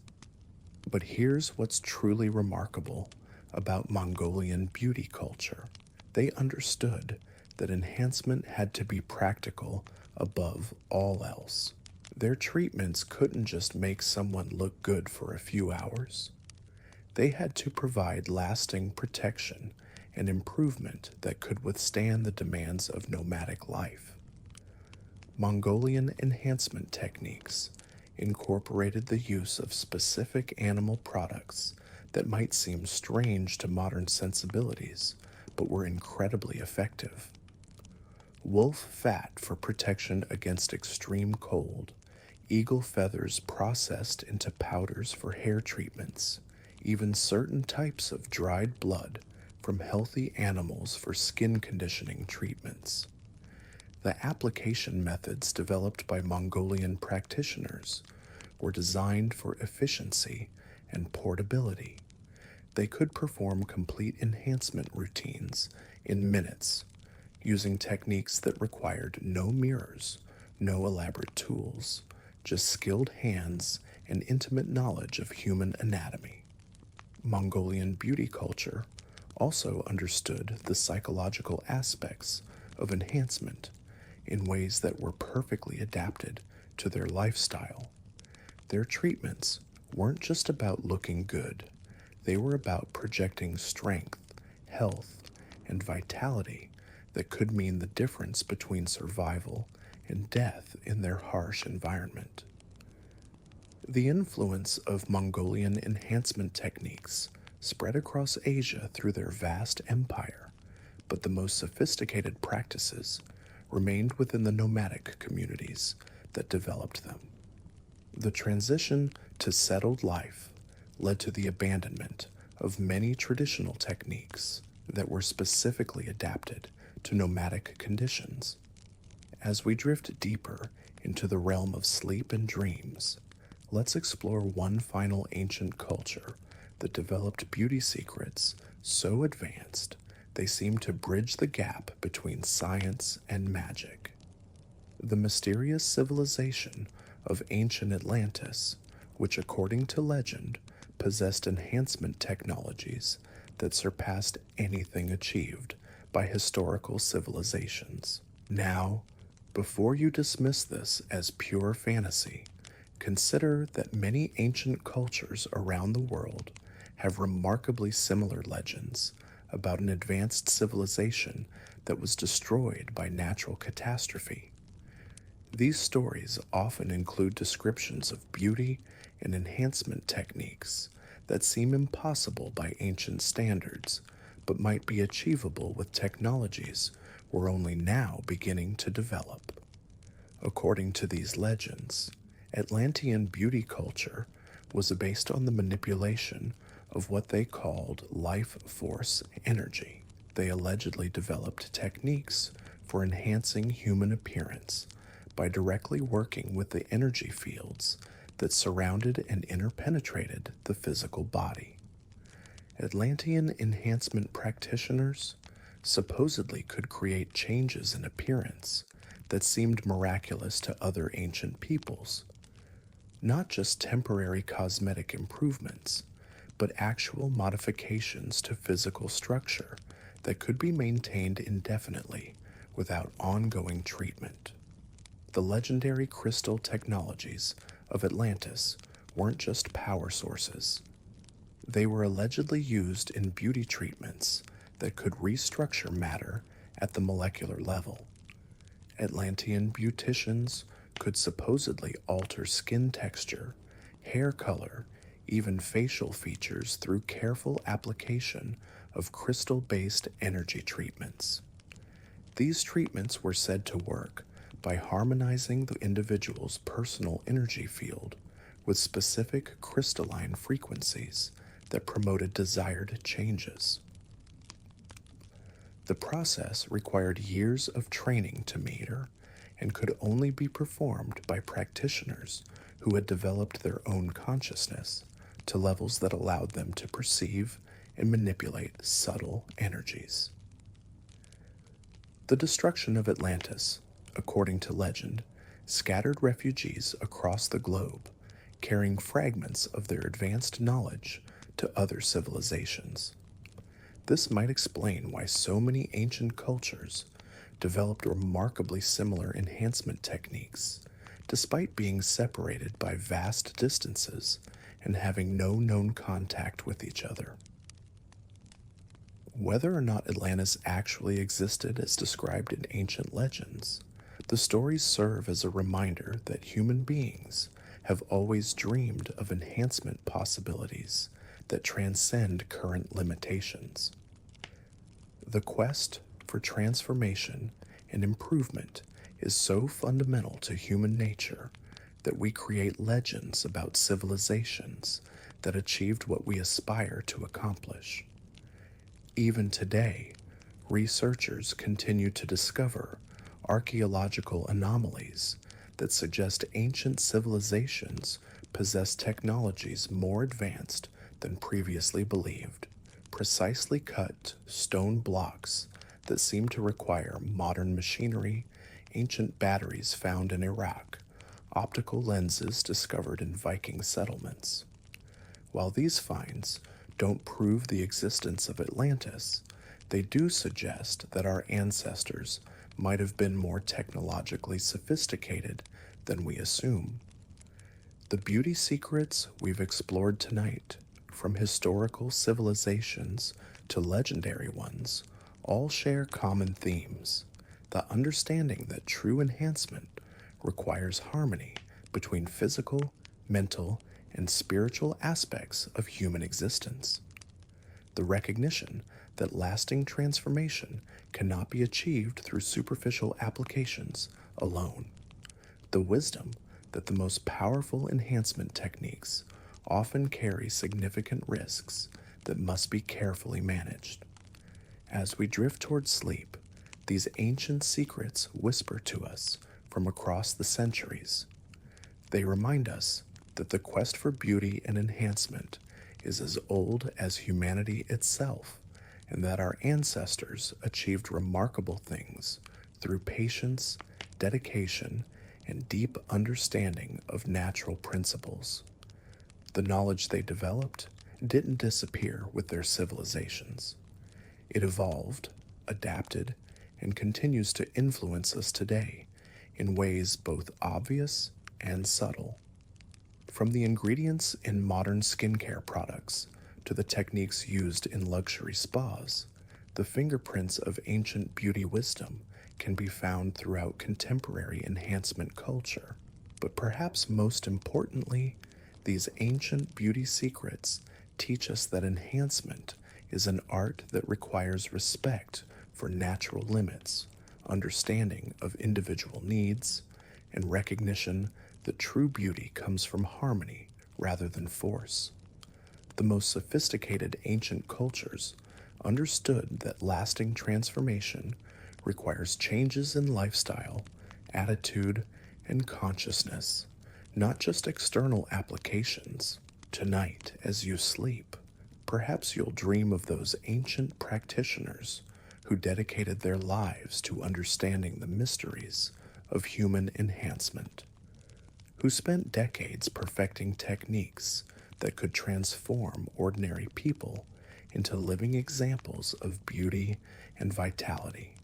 But here's what's truly remarkable about Mongolian beauty culture. They understood that enhancement had to be practical above all else. Their treatments couldn't just make someone look good for a few hours. They had to provide lasting protection and improvement that could withstand the demands of nomadic life. Mongolian enhancement techniques incorporated the use of specific animal products that might seem strange to modern sensibilities, but were incredibly effective. Wolf fat for protection against extreme cold, eagle feathers processed into powders for hair treatments, even certain types of dried blood from healthy animals for skin conditioning treatments. The application methods developed by Mongolian practitioners were designed for efficiency and portability. They could perform complete enhancement routines in minutes, using techniques that required no mirrors, no elaborate tools, just skilled hands and intimate knowledge of human anatomy. Mongolian beauty culture also understood the psychological aspects of enhancement in ways that were perfectly adapted to their lifestyle. Their treatments weren't just about looking good, they were about projecting strength, health, and vitality that could mean the difference between survival and death in their harsh environment. The influence of Mongolian enhancement techniques spread across Asia through their vast empire, but the most sophisticated practices remained within the nomadic communities that developed them. The transition to settled life led to the abandonment of many traditional techniques that were specifically adapted to nomadic conditions. As we drift deeper into the realm of sleep and dreams, let's explore one final ancient culture that developed beauty secrets so advanced they seem to bridge the gap between science and magic. The mysterious civilization of ancient Atlantis, which according to legend possessed enhancement technologies that surpassed anything achieved by historical civilizations. Now, before you dismiss this as pure fantasy, consider that many ancient cultures around the world have remarkably similar legends about an advanced civilization that was destroyed by natural catastrophe. These stories often include descriptions of beauty and enhancement techniques that seem impossible by ancient standards, but might be achievable with technologies we're only now beginning to develop. According to these legends, Atlantean beauty culture was based on the manipulation of what they called life force energy. They allegedly developed techniques for enhancing human appearance by directly working with the energy fields that surrounded and interpenetrated the physical body. Atlantean enhancement practitioners supposedly could create changes in appearance that seemed miraculous to other ancient peoples. Not just temporary cosmetic improvements, but actual modifications to physical structure that could be maintained indefinitely without ongoing treatment. The legendary crystal technologies of Atlantis weren't just power sources. They were allegedly used in beauty treatments that could restructure matter at the molecular level. Atlantean beauticians could supposedly alter skin texture, hair color, even facial features through careful application of crystal-based energy treatments. These treatments were said to work by harmonizing the individual's personal energy field with specific crystalline frequencies that promoted desired changes. The process required years of training to meter and could only be performed by practitioners who had developed their own consciousness to levels that allowed them to perceive and manipulate subtle energies. The destruction of Atlantis, according to legend, scattered refugees across the globe, carrying fragments of their advanced knowledge to other civilizations. This might explain why so many ancient cultures developed remarkably similar enhancement techniques, despite being separated by vast distances and having no known contact with each other. Whether or not Atlantis actually existed as described in ancient legends, the stories serve as a reminder that human beings have always dreamed of enhancement possibilities that transcend current limitations. The quest for transformation and improvement is so fundamental to human nature that we create legends about civilizations that achieved what we aspire to accomplish. Even today, researchers continue to discover archaeological anomalies that suggest ancient civilizations possess technologies more advanced than previously believed. Precisely cut stone blocks that seem to require modern machinery, ancient batteries found in Iraq, optical lenses discovered in Viking settlements. While these finds don't prove the existence of Atlantis, they do suggest that our ancestors might have been more technologically sophisticated than we assume. The beauty secrets we've explored tonight, from historical civilizations to legendary ones, all share common themes. The understanding that true enhancement requires harmony between physical, mental, and spiritual aspects of human existence. The recognition that lasting transformation cannot be achieved through superficial applications alone. The wisdom that the most powerful enhancement techniques often carry significant risks that must be carefully managed. As we drift toward sleep, these ancient secrets whisper to us from across the centuries. They remind us that the quest for beauty and enhancement is as old as humanity itself, and that our ancestors achieved remarkable things through patience, dedication, and deep understanding of natural principles. The knowledge they developed didn't disappear with their civilizations. It evolved, adapted, and continues to influence us today in ways both obvious and subtle. From the ingredients in modern skincare products to the techniques used in luxury spas, the fingerprints of ancient beauty wisdom can be found throughout contemporary enhancement culture. But perhaps most importantly, these ancient beauty secrets teach us that enhancement is an art that requires respect for natural limits, understanding of individual needs, and recognition that true beauty comes from harmony rather than force. The most sophisticated ancient cultures understood that lasting transformation requires changes in lifestyle, attitude, and consciousness, not just external applications. Tonight, as you sleep, perhaps you'll dream of those ancient practitioners who dedicated their lives to understanding the mysteries of human enhancement, who spent decades perfecting techniques that could transform ordinary people into living examples of beauty and vitality,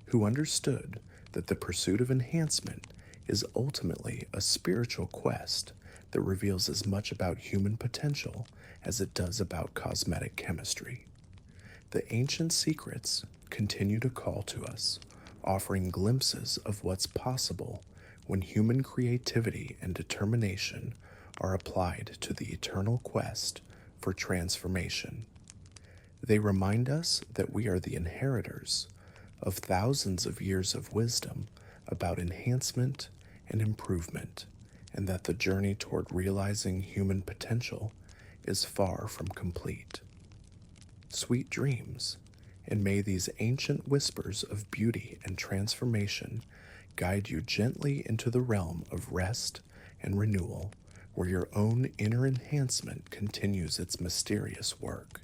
who understood that the pursuit of enhancement is ultimately a spiritual quest that reveals as much about human potential as it does about cosmetic chemistry. The ancient secrets continue to call to us, offering glimpses of what's possible when human creativity and determination are applied to the eternal quest for transformation. They remind us that we are the inheritors of thousands of years of wisdom about enhancement and improvement, and that the journey toward realizing human potential is far from complete. Sweet dreams, and may these ancient whispers of beauty and transformation guide you gently into the realm of rest and renewal, where your own inner enhancement continues its mysterious work.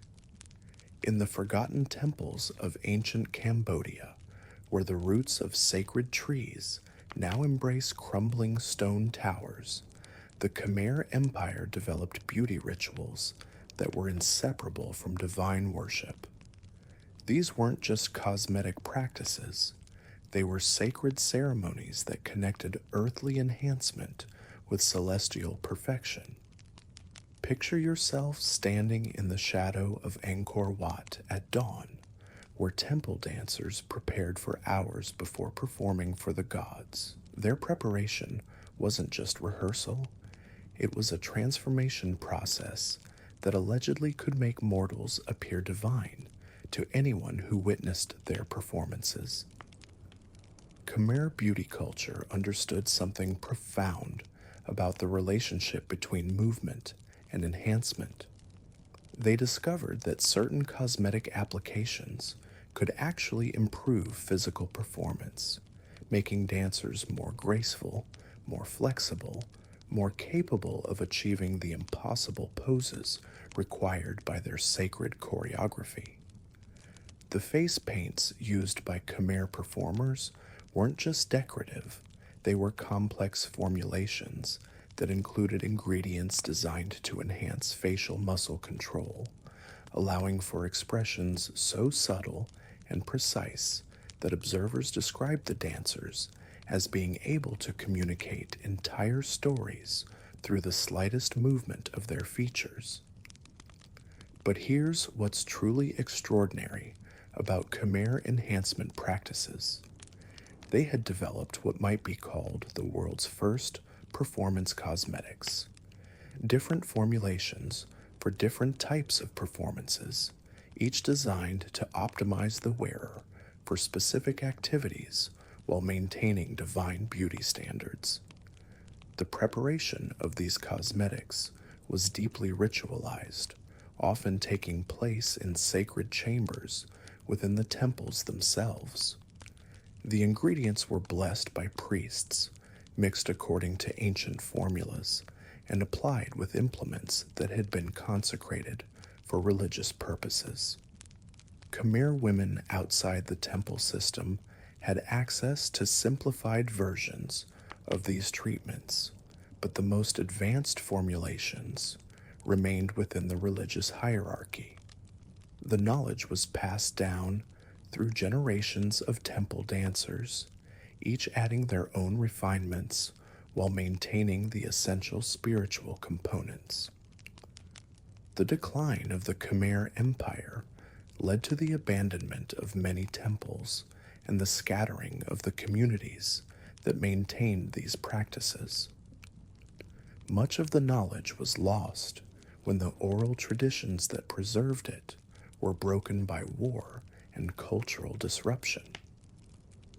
In the forgotten temples of ancient Cambodia, where the roots of sacred trees now embrace crumbling stone towers, the Khmer Empire developed beauty rituals that were inseparable from divine worship. These weren't just cosmetic practices, they were sacred ceremonies that connected earthly enhancement with celestial perfection. Picture yourself standing in the shadow of Angkor Wat at dawn, where temple dancers prepared for hours before performing for the gods. Their preparation wasn't just rehearsal, it was a transformation process that allegedly could make mortals appear divine to anyone who witnessed their performances. Khmer beauty culture understood something profound about the relationship between movement and enhancement. They discovered that certain cosmetic applications could actually improve physical performance, making dancers more graceful, more flexible, more capable of achieving the impossible poses required by their sacred choreography. The face paints used by Khmer performers weren't just decorative, they were complex formulations that included ingredients designed to enhance facial muscle control, allowing for expressions so subtle and precise that observers described the dancers as being able to communicate entire stories through the slightest movement of their features. But here's what's truly extraordinary about Khmer enhancement practices. They had developed what might be called the world's first performance cosmetics, different formulations for different types of performances, each designed to optimize the wearer for specific activities while maintaining divine beauty standards. The preparation of these cosmetics was deeply ritualized, often taking place in sacred chambers within the temples themselves. The ingredients were blessed by priests, mixed according to ancient formulas, and applied with implements that had been consecrated for religious purposes. Khmer women outside the temple system had access to simplified versions of these treatments, but the most advanced formulations remained within the religious hierarchy. The knowledge was passed down through generations of temple dancers, each adding their own refinements while maintaining the essential spiritual components. The decline of the Khmer Empire led to the abandonment of many temples and the scattering of the communities that maintained these practices. Much of the knowledge was lost when the oral traditions that preserved it were broken by war and cultural disruption.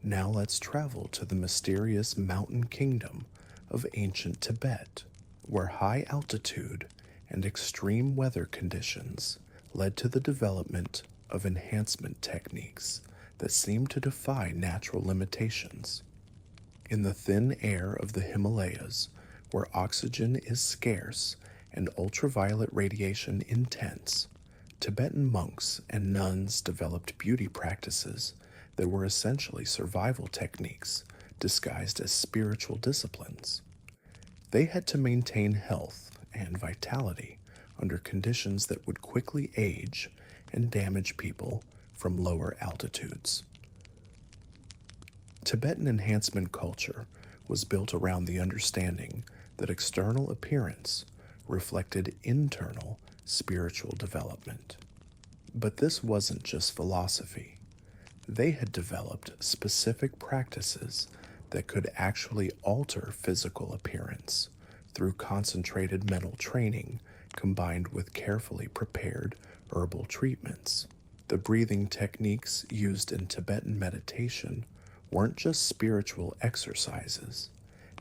Now let's travel to the mysterious mountain kingdom of ancient Tibet, where high altitude and extreme weather conditions led to the development of enhancement techniques that seemed to defy natural limitations. In the thin air of the Himalayas, where oxygen is scarce and ultraviolet radiation intense, Tibetan monks and nuns developed beauty practices that were essentially survival techniques disguised as spiritual disciplines. They had to maintain health and vitality under conditions that would quickly age and damage people from lower altitudes. Tibetan enhancement culture was built around the understanding that external appearance reflected internal spiritual development. But this wasn't just philosophy. They had developed specific practices that could actually alter physical appearance through concentrated mental training combined with carefully prepared herbal treatments. The breathing techniques used in Tibetan meditation weren't just spiritual exercises,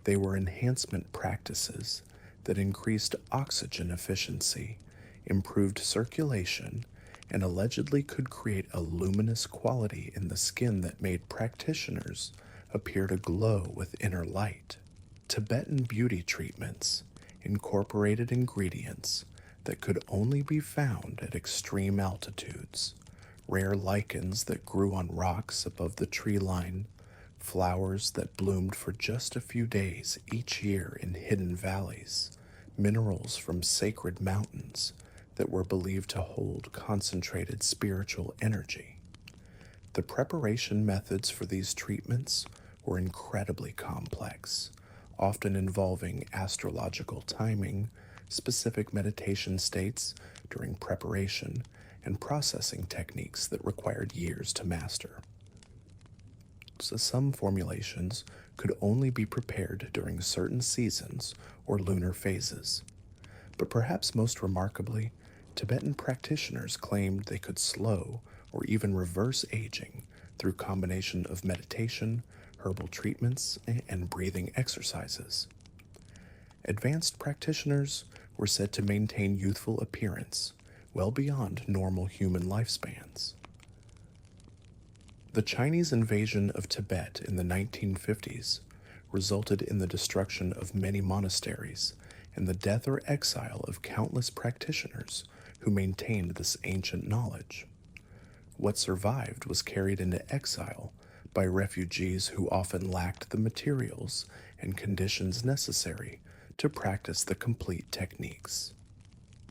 they were enhancement practices that increased oxygen efficiency, improved circulation, and allegedly could create a luminous quality in the skin that made practitioners appear to glow with inner light. Tibetan beauty treatments incorporated ingredients that could only be found at extreme altitudes, rare lichens that grew on rocks above the tree line, flowers that bloomed for just a few days each year in hidden valleys, minerals from sacred mountains that were believed to hold concentrated spiritual energy. The preparation methods for these treatments were incredibly complex, often involving astrological timing, specific meditation states during preparation, and processing techniques that required years to master. So some formulations could only be prepared during certain seasons or lunar phases. But perhaps most remarkably, Tibetan practitioners claimed they could slow or even reverse aging through combination of meditation, herbal treatments, and breathing exercises. Advanced practitioners were said to maintain youthful appearance well beyond normal human lifespans. The Chinese invasion of Tibet in the 1950s resulted in the destruction of many monasteries and the death or exile of countless practitioners who maintained this ancient knowledge. What survived was carried into exile by refugees who often lacked the materials and conditions necessary to practice the complete techniques.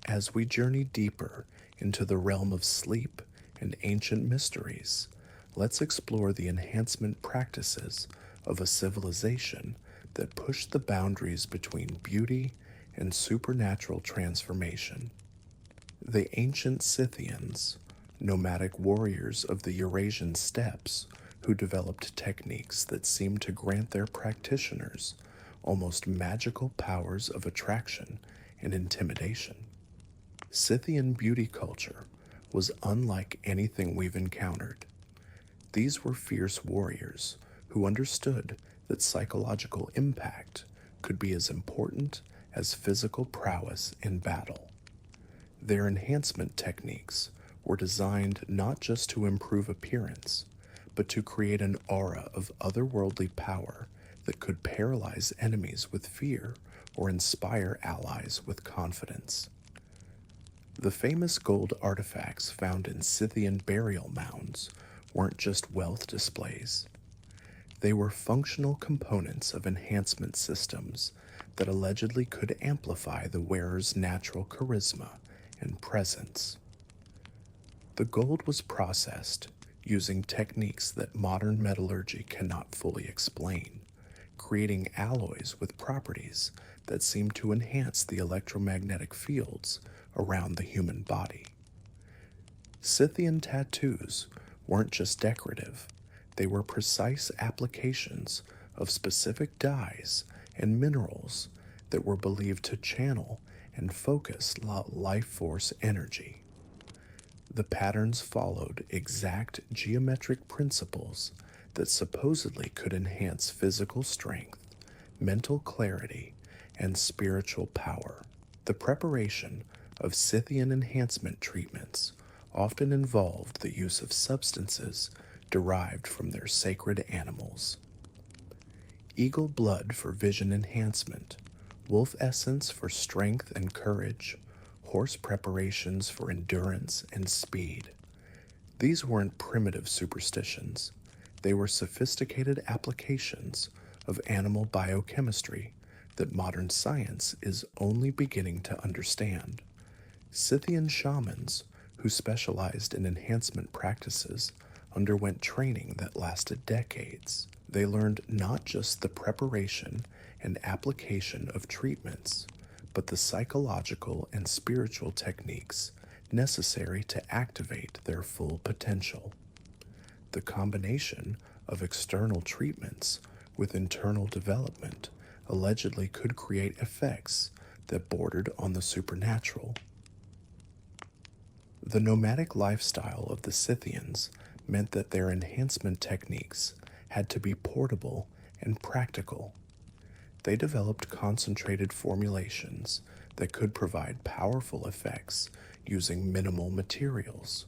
As we journey deeper into the realm of sleep and ancient mysteries, let's explore the enhancement practices of a civilization that pushed the boundaries between beauty and supernatural transformation. The ancient Scythians, nomadic warriors of the Eurasian steppes, who developed techniques that seemed to grant their practitioners almost magical powers of attraction and intimidation. Scythian beauty culture was unlike anything we've encountered. These were fierce warriors who understood that psychological impact could be as important as physical prowess in battle. Their enhancement techniques were designed not just to improve appearance, but to create an aura of otherworldly power that could paralyze enemies with fear or inspire allies with confidence. The famous gold artifacts found in Scythian burial mounds weren't just wealth displays. They were functional components of enhancement systems that allegedly could amplify the wearer's natural charisma and presence. The gold was processed using techniques that modern metallurgy cannot fully explain, creating alloys with properties that seem to enhance the electromagnetic fields around the human body. Scythian tattoos weren't just decorative, they were precise applications of specific dyes and minerals that were believed to channel and focus life force energy. The patterns followed exact geometric principles that supposedly could enhance physical strength, mental clarity, and spiritual power. The preparation of Scythian enhancement treatments often involved the use of substances derived from their sacred animals. Eagle blood for vision enhancement, wolf essence for strength and courage, horse preparations for endurance and speed. These weren't primitive superstitions. They were sophisticated applications of animal biochemistry that modern science is only beginning to understand. Scythian shamans, who specialized in enhancement practices, underwent training that lasted decades. They learned not just the preparation and application of treatments, but the psychological and spiritual techniques necessary to activate their full potential. The combination of external treatments with internal development allegedly could create effects that bordered on the supernatural. The nomadic lifestyle of the Scythians meant that their enhancement techniques had to be portable and practical. They developed concentrated formulations that could provide powerful effects using minimal materials.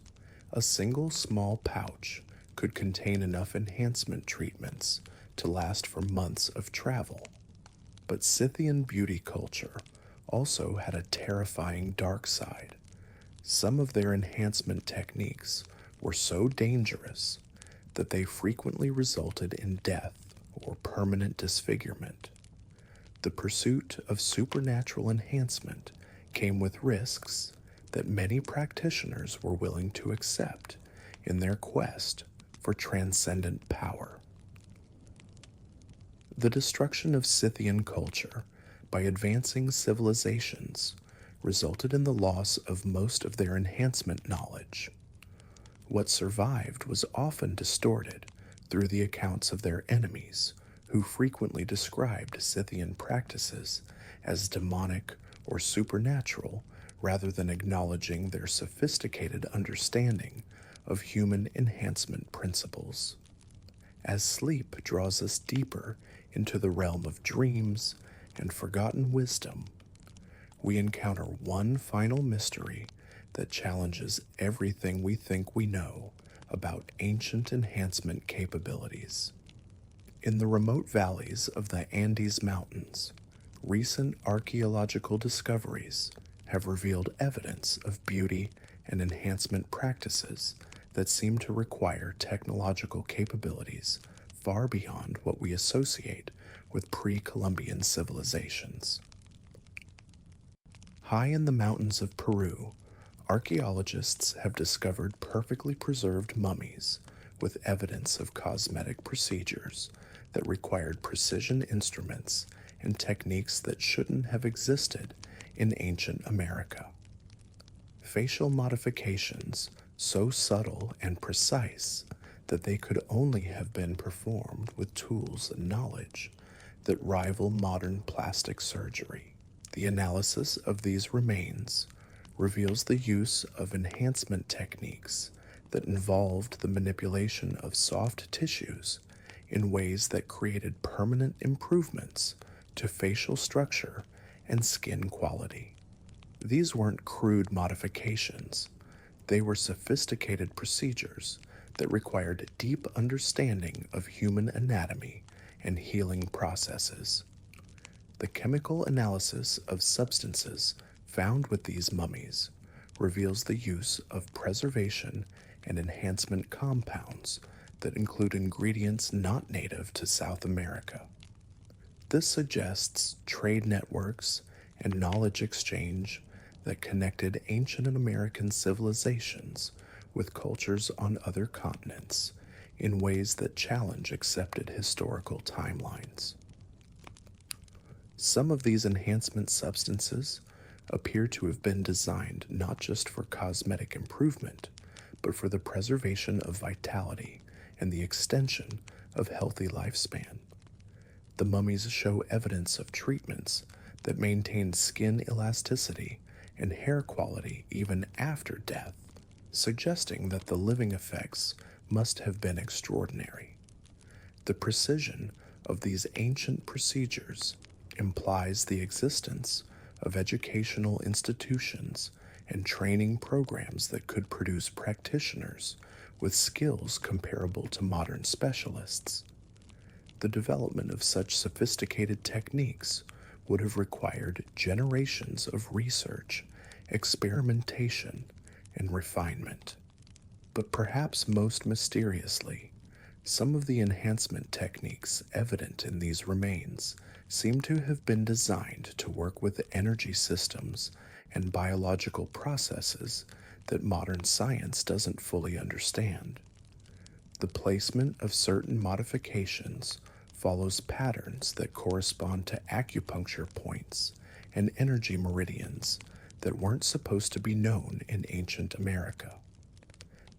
A single small pouch could contain enough enhancement treatments to last for months of travel. But Scythian beauty culture also had a terrifying dark side. Some of their enhancement techniques were so dangerous that they frequently resulted in death or permanent disfigurement. The pursuit of supernatural enhancement came with risks that many practitioners were willing to accept in their quest for transcendent power. The destruction of Scythian culture by advancing civilizations resulted in the loss of most of their enhancement knowledge. What survived was often distorted through the accounts of their enemies, who frequently described Scythian practices as demonic or supernatural rather than acknowledging their sophisticated understanding of human enhancement principles. As sleep draws us deeper into the realm of dreams and forgotten wisdom, we encounter one final mystery that challenges everything we think we know about ancient enhancement capabilities. In the remote valleys of the Andes Mountains, recent archaeological discoveries have revealed evidence of beauty and enhancement practices that seem to require technological capabilities far beyond what we associate with pre-Columbian civilizations. High in the mountains of Peru, archaeologists have discovered perfectly preserved mummies with evidence of cosmetic procedures that required precision instruments and techniques that shouldn't have existed in ancient America. Facial modifications so subtle and precise that they could only have been performed with tools and knowledge that rival modern plastic surgery. The analysis of these remains reveals the use of enhancement techniques that involved the manipulation of soft tissues in ways that created permanent improvements to facial structure and skin quality. These weren't crude modifications, they were sophisticated procedures that required deep understanding of human anatomy and healing processes. The chemical analysis of substances found with these mummies reveals the use of preservation and enhancement compounds that include ingredients not native to South America. This suggests trade networks and knowledge exchange that connected ancient American civilizations with cultures on other continents in ways that challenge accepted historical timelines. Some of these enhancement substances appear to have been designed not just for cosmetic improvement, but for the preservation of vitality and the extension of healthy lifespan. The mummies show evidence of treatments that maintain skin elasticity and hair quality even after death, suggesting that the living effects must have been extraordinary. The precision of these ancient procedures implies the existence of educational institutions and training programs that could produce practitioners with skills comparable to modern specialists. The development of such sophisticated techniques would have required generations of research, experimentation, and refinement. But perhaps most mysteriously, some of the enhancement techniques evident in these remains seem to have been designed to work with energy systems and biological processes that modern science doesn't fully understand. The placement of certain modifications follows patterns that correspond to acupuncture points and energy meridians that weren't supposed to be known in ancient America.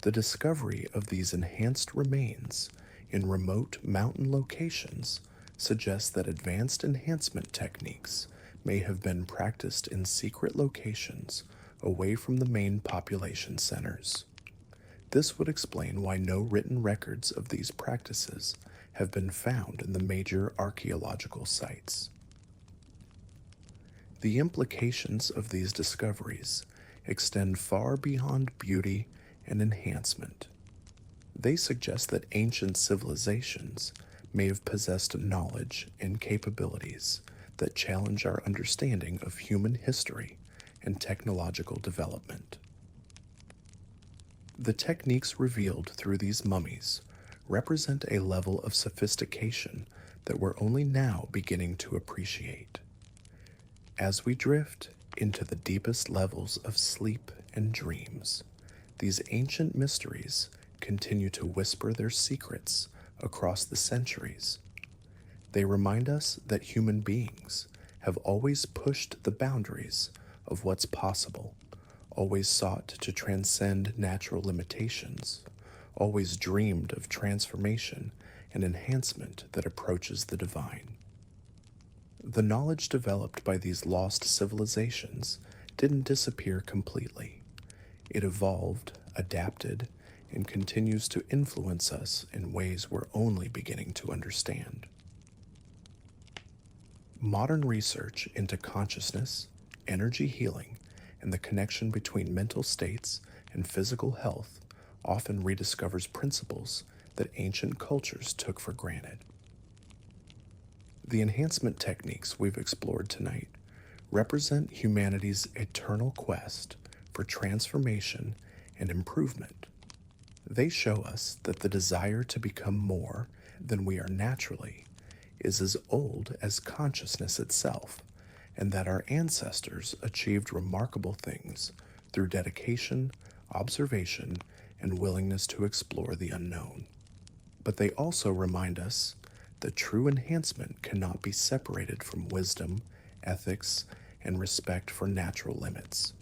The discovery of these enhanced remains in remote mountain locations suggests that advanced enhancement techniques may have been practiced in secret locations away from the main population centers. This would explain why no written records of these practices have been found in the major archaeological sites. The implications of these discoveries extend far beyond beauty and enhancement. They suggest that ancient civilizations may have possessed knowledge and capabilities that challenge our understanding of human history and technological development. The techniques revealed through these mummies represent a level of sophistication that we're only now beginning to appreciate. As we drift into the deepest levels of sleep and dreams, these ancient mysteries continue to whisper their secrets across the centuries. They remind us that human beings have always pushed the boundaries of what's possible, always sought to transcend natural limitations, always dreamed of transformation and enhancement that approaches the divine. The knowledge developed by these lost civilizations didn't disappear completely. It evolved, adapted, and continues to influence us in ways we're only beginning to understand. Modern research into consciousness, energy healing, and the connection between mental states and physical health often rediscovers principles that ancient cultures took for granted. The enhancement techniques we've explored tonight represent humanity's eternal quest for transformation and improvement. They show us that the desire to become more than we are naturally is as old as consciousness itself, and that our ancestors achieved remarkable things through dedication, observation, and willingness to explore the unknown. But they also remind us that true enhancement cannot be separated from wisdom, ethics, and respect for natural limits.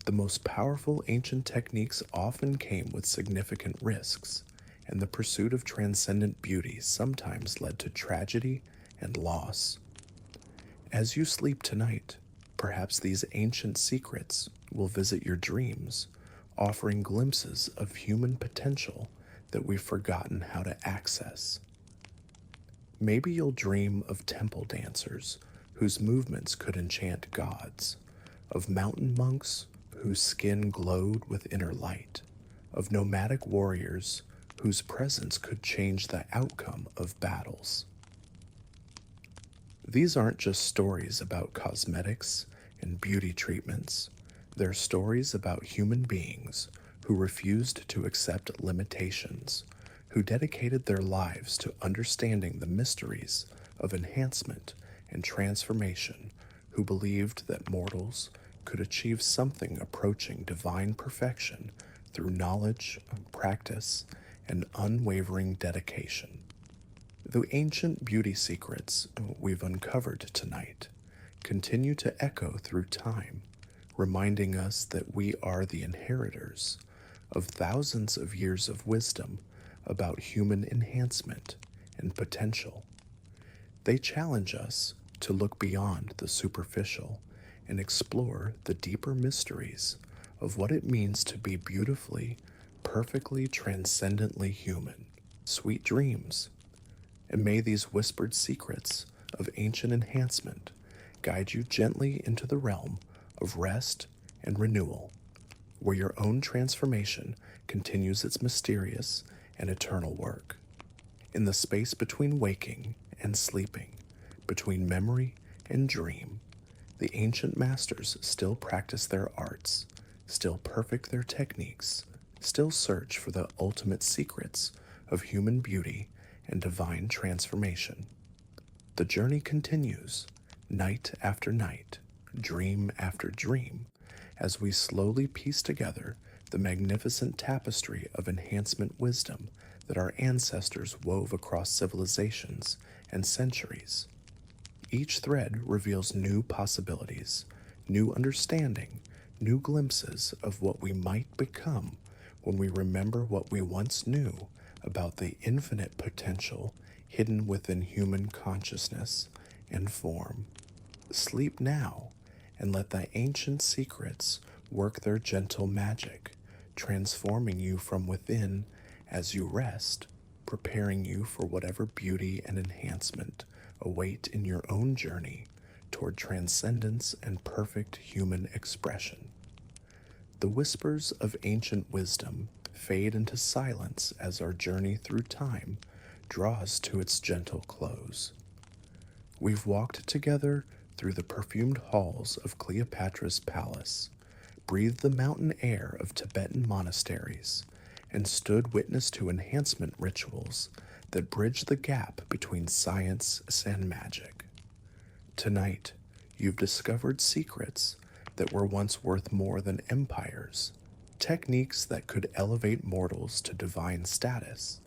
The most powerful ancient techniques often came with significant risks, and the pursuit of transcendent beauty sometimes led to tragedy and loss. As you sleep tonight, perhaps these ancient secrets will visit your dreams, offering glimpses of human potential that we've forgotten how to access. Maybe you'll dream of temple dancers whose movements could enchant gods, of mountain monks whose skin glowed with inner light, of nomadic warriors whose presence could change the outcome of battles. These aren't just stories about cosmetics and beauty treatments. They're stories about human beings who refused to accept limitations, who dedicated their lives to understanding the mysteries of enhancement and transformation, who believed that mortals could achieve something approaching divine perfection through knowledge, practice, and unwavering dedication. The ancient beauty secrets we've uncovered tonight continue to echo through time, reminding us that we are the inheritors of thousands of years of wisdom about human enhancement and potential. They challenge us to look beyond the superficial and explore the deeper mysteries of what it means to be beautifully, perfectly, transcendently human. Sweet dreams, and may these whispered secrets of ancient enhancement guide you gently into the realm of rest and renewal, where your own transformation continues its mysterious and eternal work. In the space between waking and sleeping, between memory and dream, the ancient masters still practice their arts, still perfect their techniques, still search for the ultimate secrets of human beauty and divine transformation. The journey continues, night after night, dream after dream, as we slowly piece together the magnificent tapestry of enhancement wisdom that our ancestors wove across civilizations and centuries. Each thread reveals new possibilities, new understanding, new glimpses of what we might become when we remember what we once knew about the infinite potential hidden within human consciousness and form. Sleep now and let the ancient secrets work their gentle magic, transforming you from within as you rest, preparing you for whatever beauty and enhancement await in your own journey toward transcendence and perfect human expression. The whispers of ancient wisdom fade into silence as our journey through time draws to its gentle close. We've walked together through the perfumed halls of Cleopatra's palace, breathed the mountain air of Tibetan monasteries, and stood witness to enhancement rituals that bridge the gap between science and magic. Tonight, you've discovered secrets that were once worth more than empires, techniques that could elevate mortals to divine status,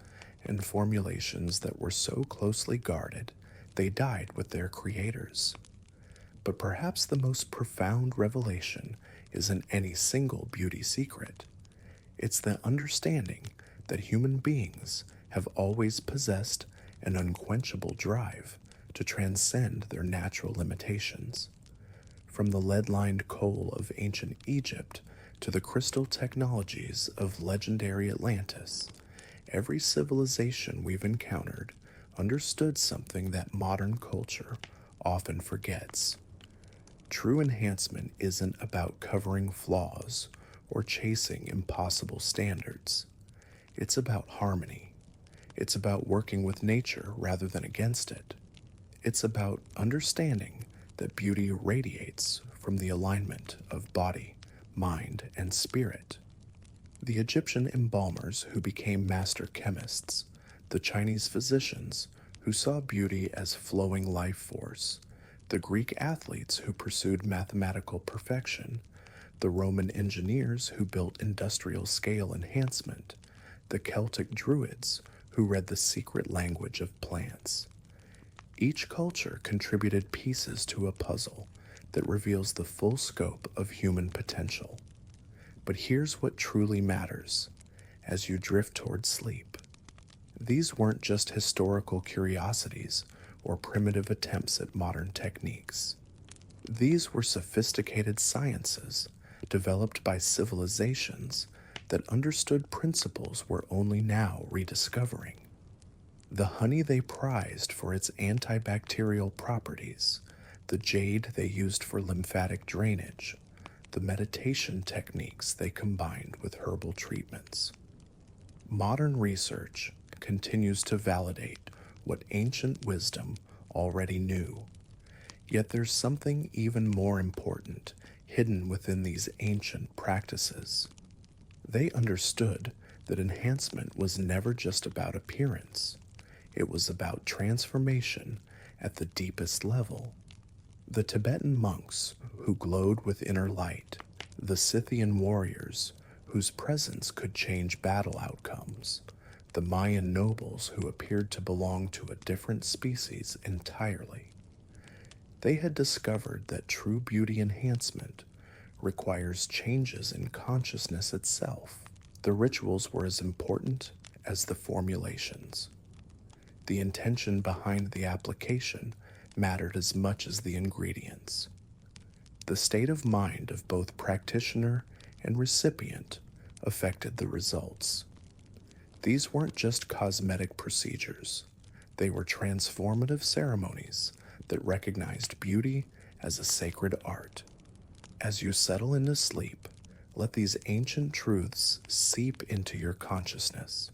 and formulations that were so closely guarded they died with their creators. But perhaps the most profound revelation isn't any single beauty secret. It's the understanding that human beings have always possessed an unquenchable drive to transcend their natural limitations. From the lead-lined coal of ancient Egypt to the crystal technologies of legendary Atlantis, every civilization we've encountered understood something that modern culture often forgets. True enhancement isn't about covering flaws or chasing impossible standards. It's about harmony. It's about working with nature rather than against it. It's about understanding that beauty radiates from the alignment of body, mind, and spirit. The Egyptian embalmers who became master chemists, the Chinese physicians who saw beauty as flowing life force, the Greek athletes who pursued mathematical perfection, the Roman engineers who built industrial scale enhancement, the Celtic druids who read the secret language of plants. Each culture contributed pieces to a puzzle that reveals the full scope of human potential. But here's what truly matters as you drift toward sleep. These weren't just historical curiosities or primitive attempts at modern techniques. These were sophisticated sciences developed by civilizations that understood principles we're only now rediscovering. The honey they prized for its antibacterial properties, the jade they used for lymphatic drainage, the meditation techniques they combined with herbal treatments. Modern research continues to validate what ancient wisdom already knew. Yet there's something even more important hidden within these ancient practices. They understood that enhancement was never just about appearance. It was about transformation at the deepest level. The Tibetan monks who glowed with inner light, the Scythian warriors whose presence could change battle outcomes, the Mayan nobles who appeared to belong to a different species entirely. They had discovered that true beauty enhancement requires changes in consciousness itself. The rituals were as important as the formulations. The intention behind the application mattered as much as the ingredients. The state of mind of both practitioner and recipient affected the results. These weren't just cosmetic procedures. They were transformative ceremonies that recognized beauty as a sacred art. As you settle into sleep, let these ancient truths seep into your consciousness.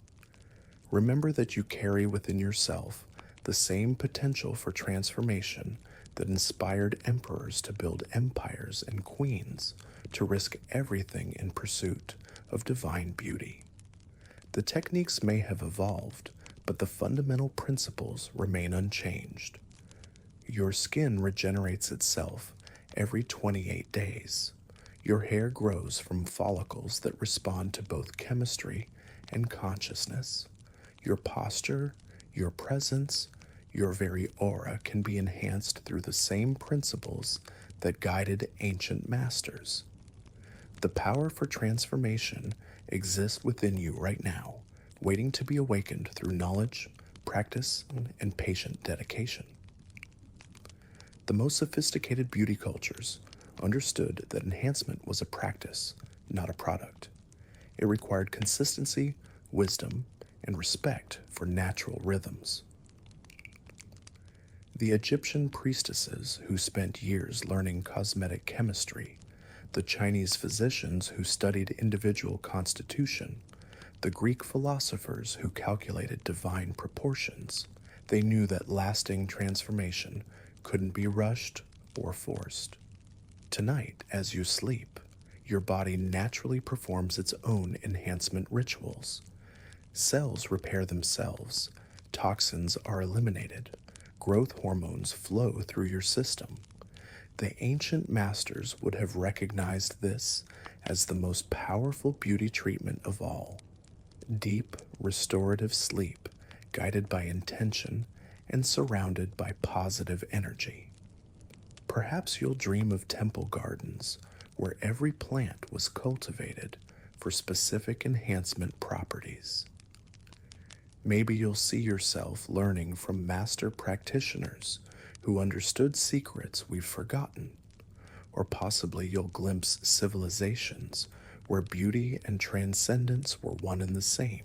Remember that you carry within yourself the same potential for transformation that inspired emperors to build empires and queens to risk everything in pursuit of divine beauty. The techniques may have evolved, but the fundamental principles remain unchanged. Your skin regenerates itself every 28 days. Your hair grows from follicles that respond to both chemistry and consciousness. Your posture, your presence, your very aura can be enhanced through the same principles that guided ancient masters. The power for transformation exists within you right now, waiting to be awakened through knowledge, practice, and patient dedication. The most sophisticated beauty cultures understood that enhancement was a practice, not a product. It required consistency, wisdom, and respect for natural rhythms. The Egyptian priestesses who spent years learning cosmetic chemistry, the Chinese physicians who studied individual constitution, the Greek philosophers who calculated divine proportions, they knew that lasting transformation couldn't be rushed or forced. Tonight, as you sleep, your body naturally performs its own enhancement rituals. Cells repair themselves, toxins are eliminated, growth hormones flow through your system. The ancient masters would have recognized this as the most powerful beauty treatment of all. Deep, restorative sleep, guided by intention and surrounded by positive energy. Perhaps you'll dream of temple gardens where every plant was cultivated for specific enhancement properties. Maybe you'll see yourself learning from master practitioners who understood secrets we've forgotten. Or possibly you'll glimpse civilizations where beauty and transcendence were one and the same,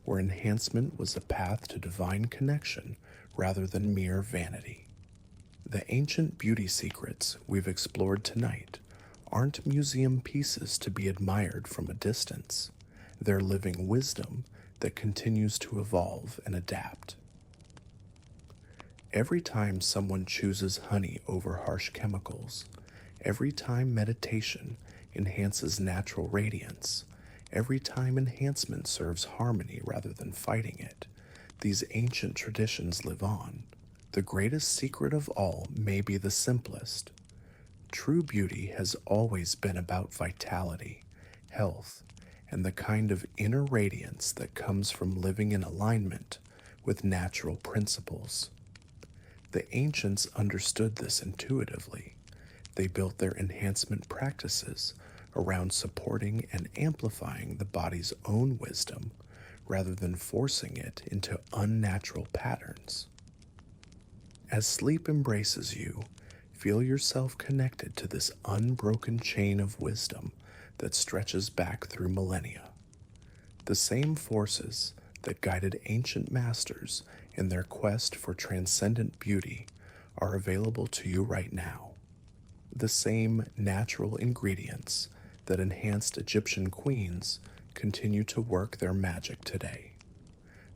where enhancement was a path to divine connection rather than mere vanity. The ancient beauty secrets we've explored tonight aren't museum pieces to be admired from a distance. They're living wisdom that continues to evolve and adapt. Every time someone chooses honey over harsh chemicals, every time meditation enhances natural radiance, every time enhancement serves harmony rather than fighting it, these ancient traditions live on. The greatest secret of all may be the simplest. True beauty has always been about vitality, health, and the kind of inner radiance that comes from living in alignment with natural principles. The ancients understood this intuitively. They built their enhancement practices around supporting and amplifying the body's own wisdom rather than forcing it into unnatural patterns. As sleep embraces you, feel yourself connected to this unbroken chain of wisdom that stretches back through millennia. The same forces that guided ancient masters in their quest for transcendent beauty are available to you right now. The same natural ingredients that enhanced Egyptian queens continue to work their magic today.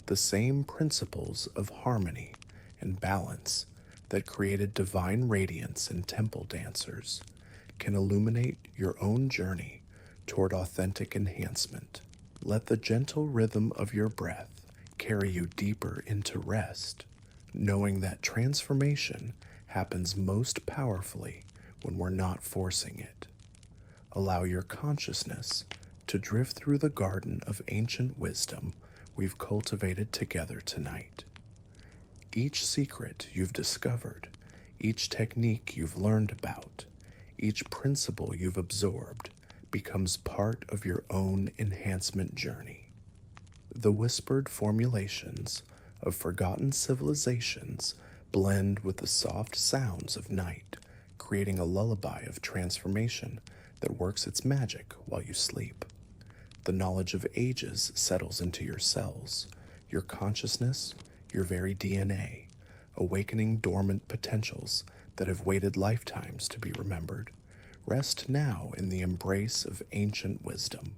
The same principles of harmony and balance that created divine radiance in temple dancers can illuminate your own journey toward authentic enhancement. Let the gentle rhythm of your breath carry you deeper into rest, knowing that transformation happens most powerfully when we're not forcing it. Allow your consciousness to drift through the garden of ancient wisdom we've cultivated together tonight. Each secret you've discovered, each technique you've learned about, each principle you've absorbed becomes part of your own enhancement journey. The whispered formulations of forgotten civilizations blend with the soft sounds of night, creating a lullaby of transformation that works its magic while you sleep. The knowledge of ages settles into your cells, your consciousness, your very DNA, awakening dormant potentials that have waited lifetimes to be remembered. Rest now in the embrace of ancient wisdom,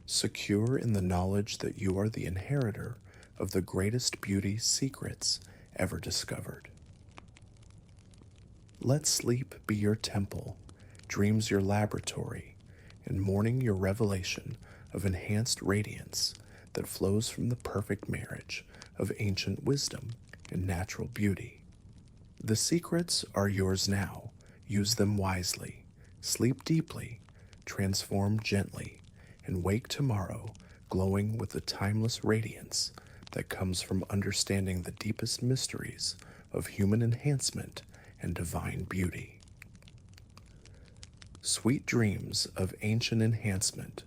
secure in the knowledge that you are the inheritor of the greatest beauty secrets ever discovered. Let sleep be your temple, dreams your laboratory, and morning your revelation of enhanced radiance that flows from the perfect marriage of ancient wisdom and natural beauty. The secrets are yours now. Use them wisely. Sleep deeply, transform gently, and wake tomorrow glowing with the timeless radiance that comes from understanding the deepest mysteries of human enhancement and divine beauty. Sweet dreams of ancient enhancement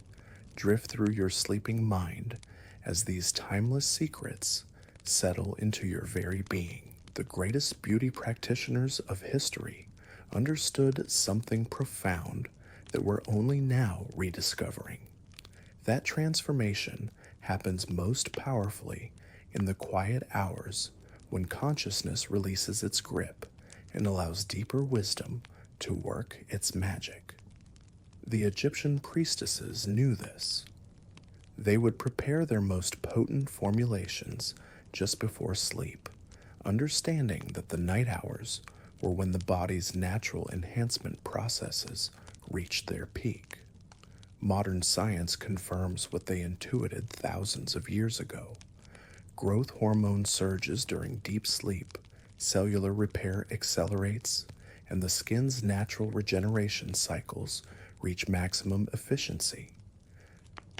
drift through your sleeping mind as these timeless secrets settle into your very being. The greatest beauty practitioners of history understood something profound that we're only now rediscovering. That transformation happens most powerfully in the quiet hours when consciousness releases its grip and allows deeper wisdom to work its magic. The Egyptian priestesses knew this. They would prepare their most potent formulations just before sleep, understanding that the night hours were when the body's natural enhancement processes reached their peak. Modern science confirms what they intuited thousands of years ago. Growth hormone surges during deep sleep, cellular repair accelerates, and the skin's natural regeneration cycles reach maximum efficiency.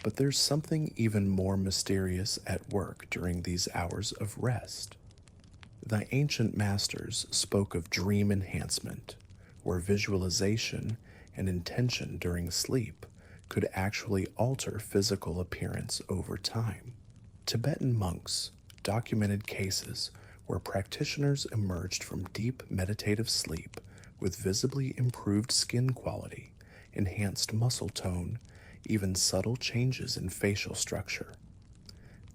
But there's something even more mysterious at work during these hours of rest. The ancient masters spoke of dream enhancement, where visualization and intention during sleep could actually alter physical appearance over time. Tibetan monks documented cases where practitioners emerged from deep meditative sleep with visibly improved skin quality, enhanced muscle tone, even subtle changes in facial structure.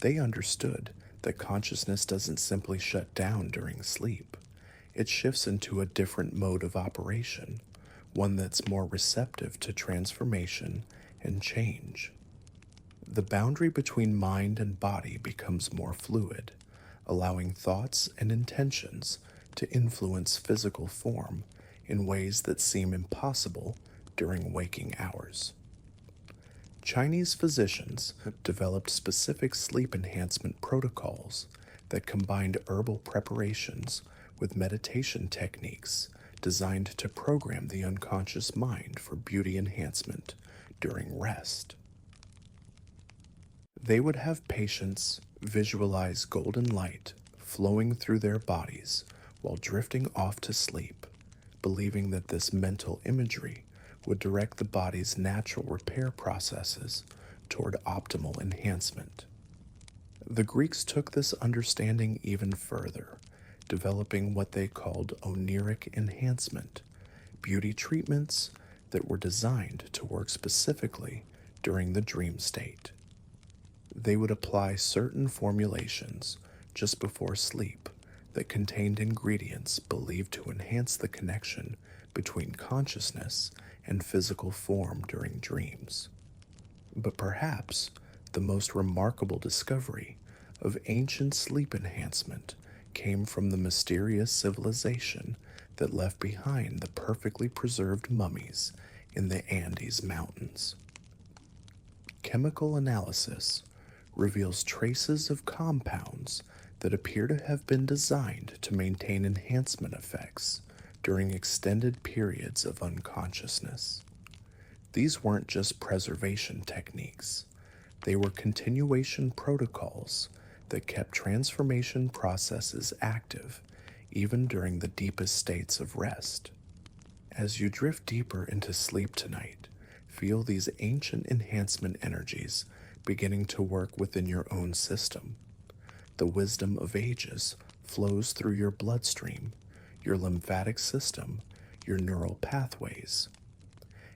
They understood that consciousness doesn't simply shut down during sleep. It shifts into a different mode of operation, one that's more receptive to transformation and change. The boundary between mind and body becomes more fluid, allowing thoughts and intentions to influence physical form in ways that seem impossible during waking hours. Chinese physicians developed specific sleep enhancement protocols that combined herbal preparations with meditation techniques designed to program the unconscious mind for beauty enhancement during rest. They would have patients visualize golden light flowing through their bodies while drifting off to sleep, believing that this mental imagery would direct the body's natural repair processes toward optimal enhancement. The Greeks took this understanding even further, developing what they called oniric enhancement, beauty treatments that were designed to work specifically during the dream state. They would apply certain formulations just before sleep that contained ingredients believed to enhance the connection between consciousness and physical form during dreams. But perhaps the most remarkable discovery of ancient sleep enhancement came from the mysterious civilization that left behind the perfectly preserved mummies in the Andes Mountains. Chemical analysis reveals traces of compounds that appear to have been designed to maintain enhancement effects during extended periods of unconsciousness. These weren't just preservation techniques, they were continuation protocols that kept transformation processes active even during the deepest states of rest. As you drift deeper into sleep tonight, feel these ancient enhancement energies beginning to work within your own system. The wisdom of ages flows through your bloodstream, your lymphatic system, your neural pathways.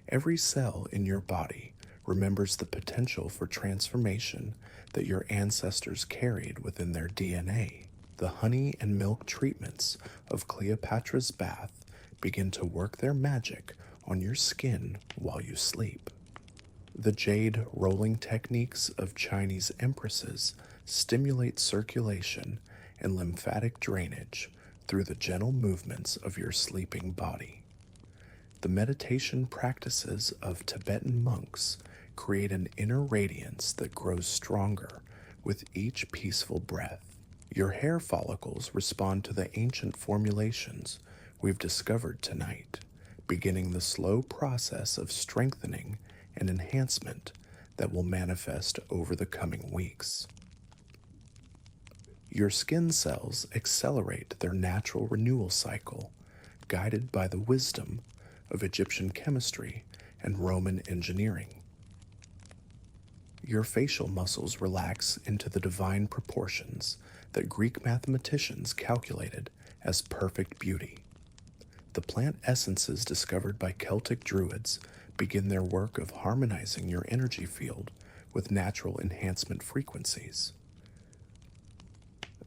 Every cell in your body remembers the potential for transformation that your ancestors carried within their DNA. The honey and milk treatments of Cleopatra's bath begin to work their magic on your skin while you sleep. The jade rolling techniques of Chinese empresses stimulate circulation and lymphatic drainage through the gentle movements of your sleeping body. The meditation practices of Tibetan monks create an inner radiance that grows stronger with each peaceful breath. Your hair follicles respond to the ancient formulations we've discovered tonight, beginning the slow process of strengthening and enhancement that will manifest over the coming weeks. Your skin cells accelerate their natural renewal cycle, guided by the wisdom of Egyptian chemistry and Roman engineering. Your facial muscles relax into the divine proportions that Greek mathematicians calculated as perfect beauty. The plant essences discovered by Celtic druids begin their work of harmonizing your energy field with natural enhancement frequencies.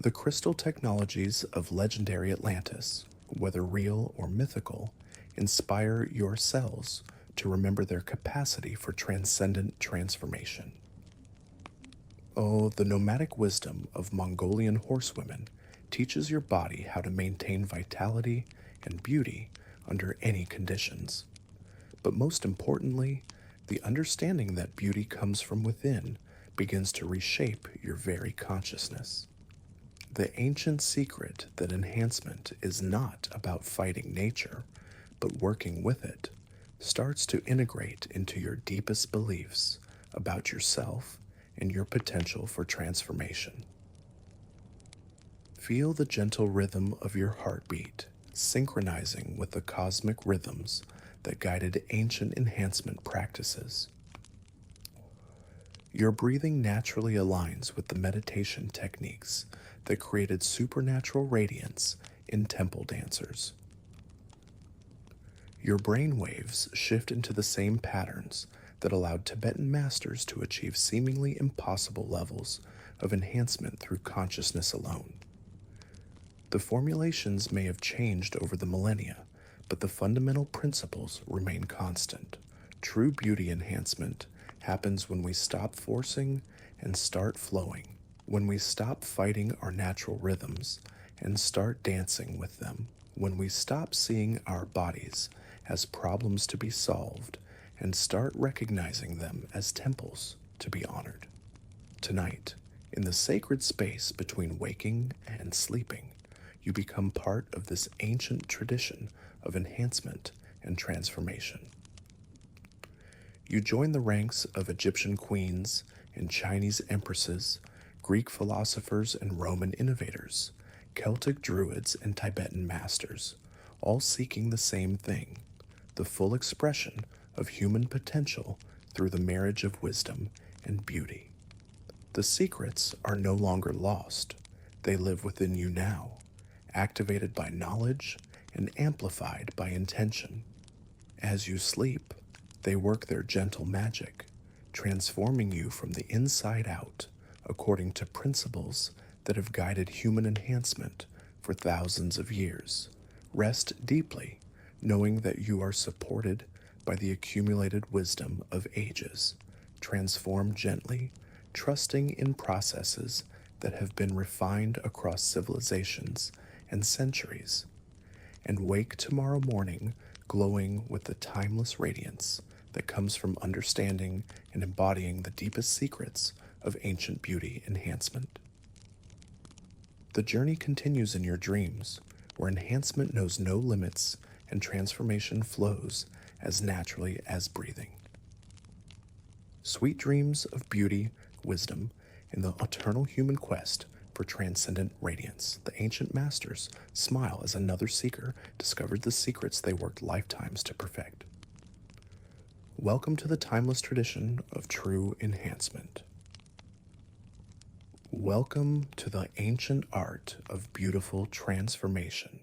The crystal technologies of legendary Atlantis, whether real or mythical, inspire your cells to remember their capacity for transcendent transformation. Oh, the nomadic wisdom of Mongolian horsewomen teaches your body how to maintain vitality and beauty under any conditions. But most importantly, the understanding that beauty comes from within begins to reshape your very consciousness. The ancient secret that enhancement is not about fighting nature, but working with it, starts to integrate into your deepest beliefs about yourself and your potential for transformation. Feel the gentle rhythm of your heartbeat synchronizing with the cosmic rhythms that guided ancient enhancement practices. Your breathing naturally aligns with the meditation techniques that created supernatural radiance in temple dancers. Your brain waves shift into the same patterns that allowed Tibetan masters to achieve seemingly impossible levels of enhancement through consciousness alone. The formulations may have changed over the millennia, but the fundamental principles remain constant. True beauty enhancement happens when we stop forcing and start flowing, when we stop fighting our natural rhythms and start dancing with them, when we stop seeing our bodies as problems to be solved and start recognizing them as temples to be honored. Tonight, in the sacred space between waking and sleeping, you become part of this ancient tradition of enhancement and transformation. You join the ranks of Egyptian queens and Chinese empresses, Greek philosophers and Roman innovators, Celtic druids and Tibetan masters, all seeking the same thing, the full expression of human potential through the marriage of wisdom and beauty. The secrets are no longer lost. They live within you now, activated by knowledge and amplified by intention. As you sleep, they work their gentle magic, transforming you from the inside out according to principles that have guided human enhancement for thousands of years. Rest deeply, knowing that you are supported by the accumulated wisdom of ages. Transform gently, trusting in processes that have been refined across civilizations and centuries. And wake tomorrow morning glowing with the timeless radiance that comes from understanding and embodying the deepest secrets of ancient beauty enhancement. The journey continues in your dreams, where enhancement knows no limits and transformation flows as naturally as breathing. Sweet dreams of beauty, wisdom, and the eternal human quest for transcendent radiance. The ancient masters smile as another seeker discovered the secrets they worked lifetimes to perfect. Welcome to the timeless tradition of true enhancement. Welcome to the ancient art of beautiful transformation.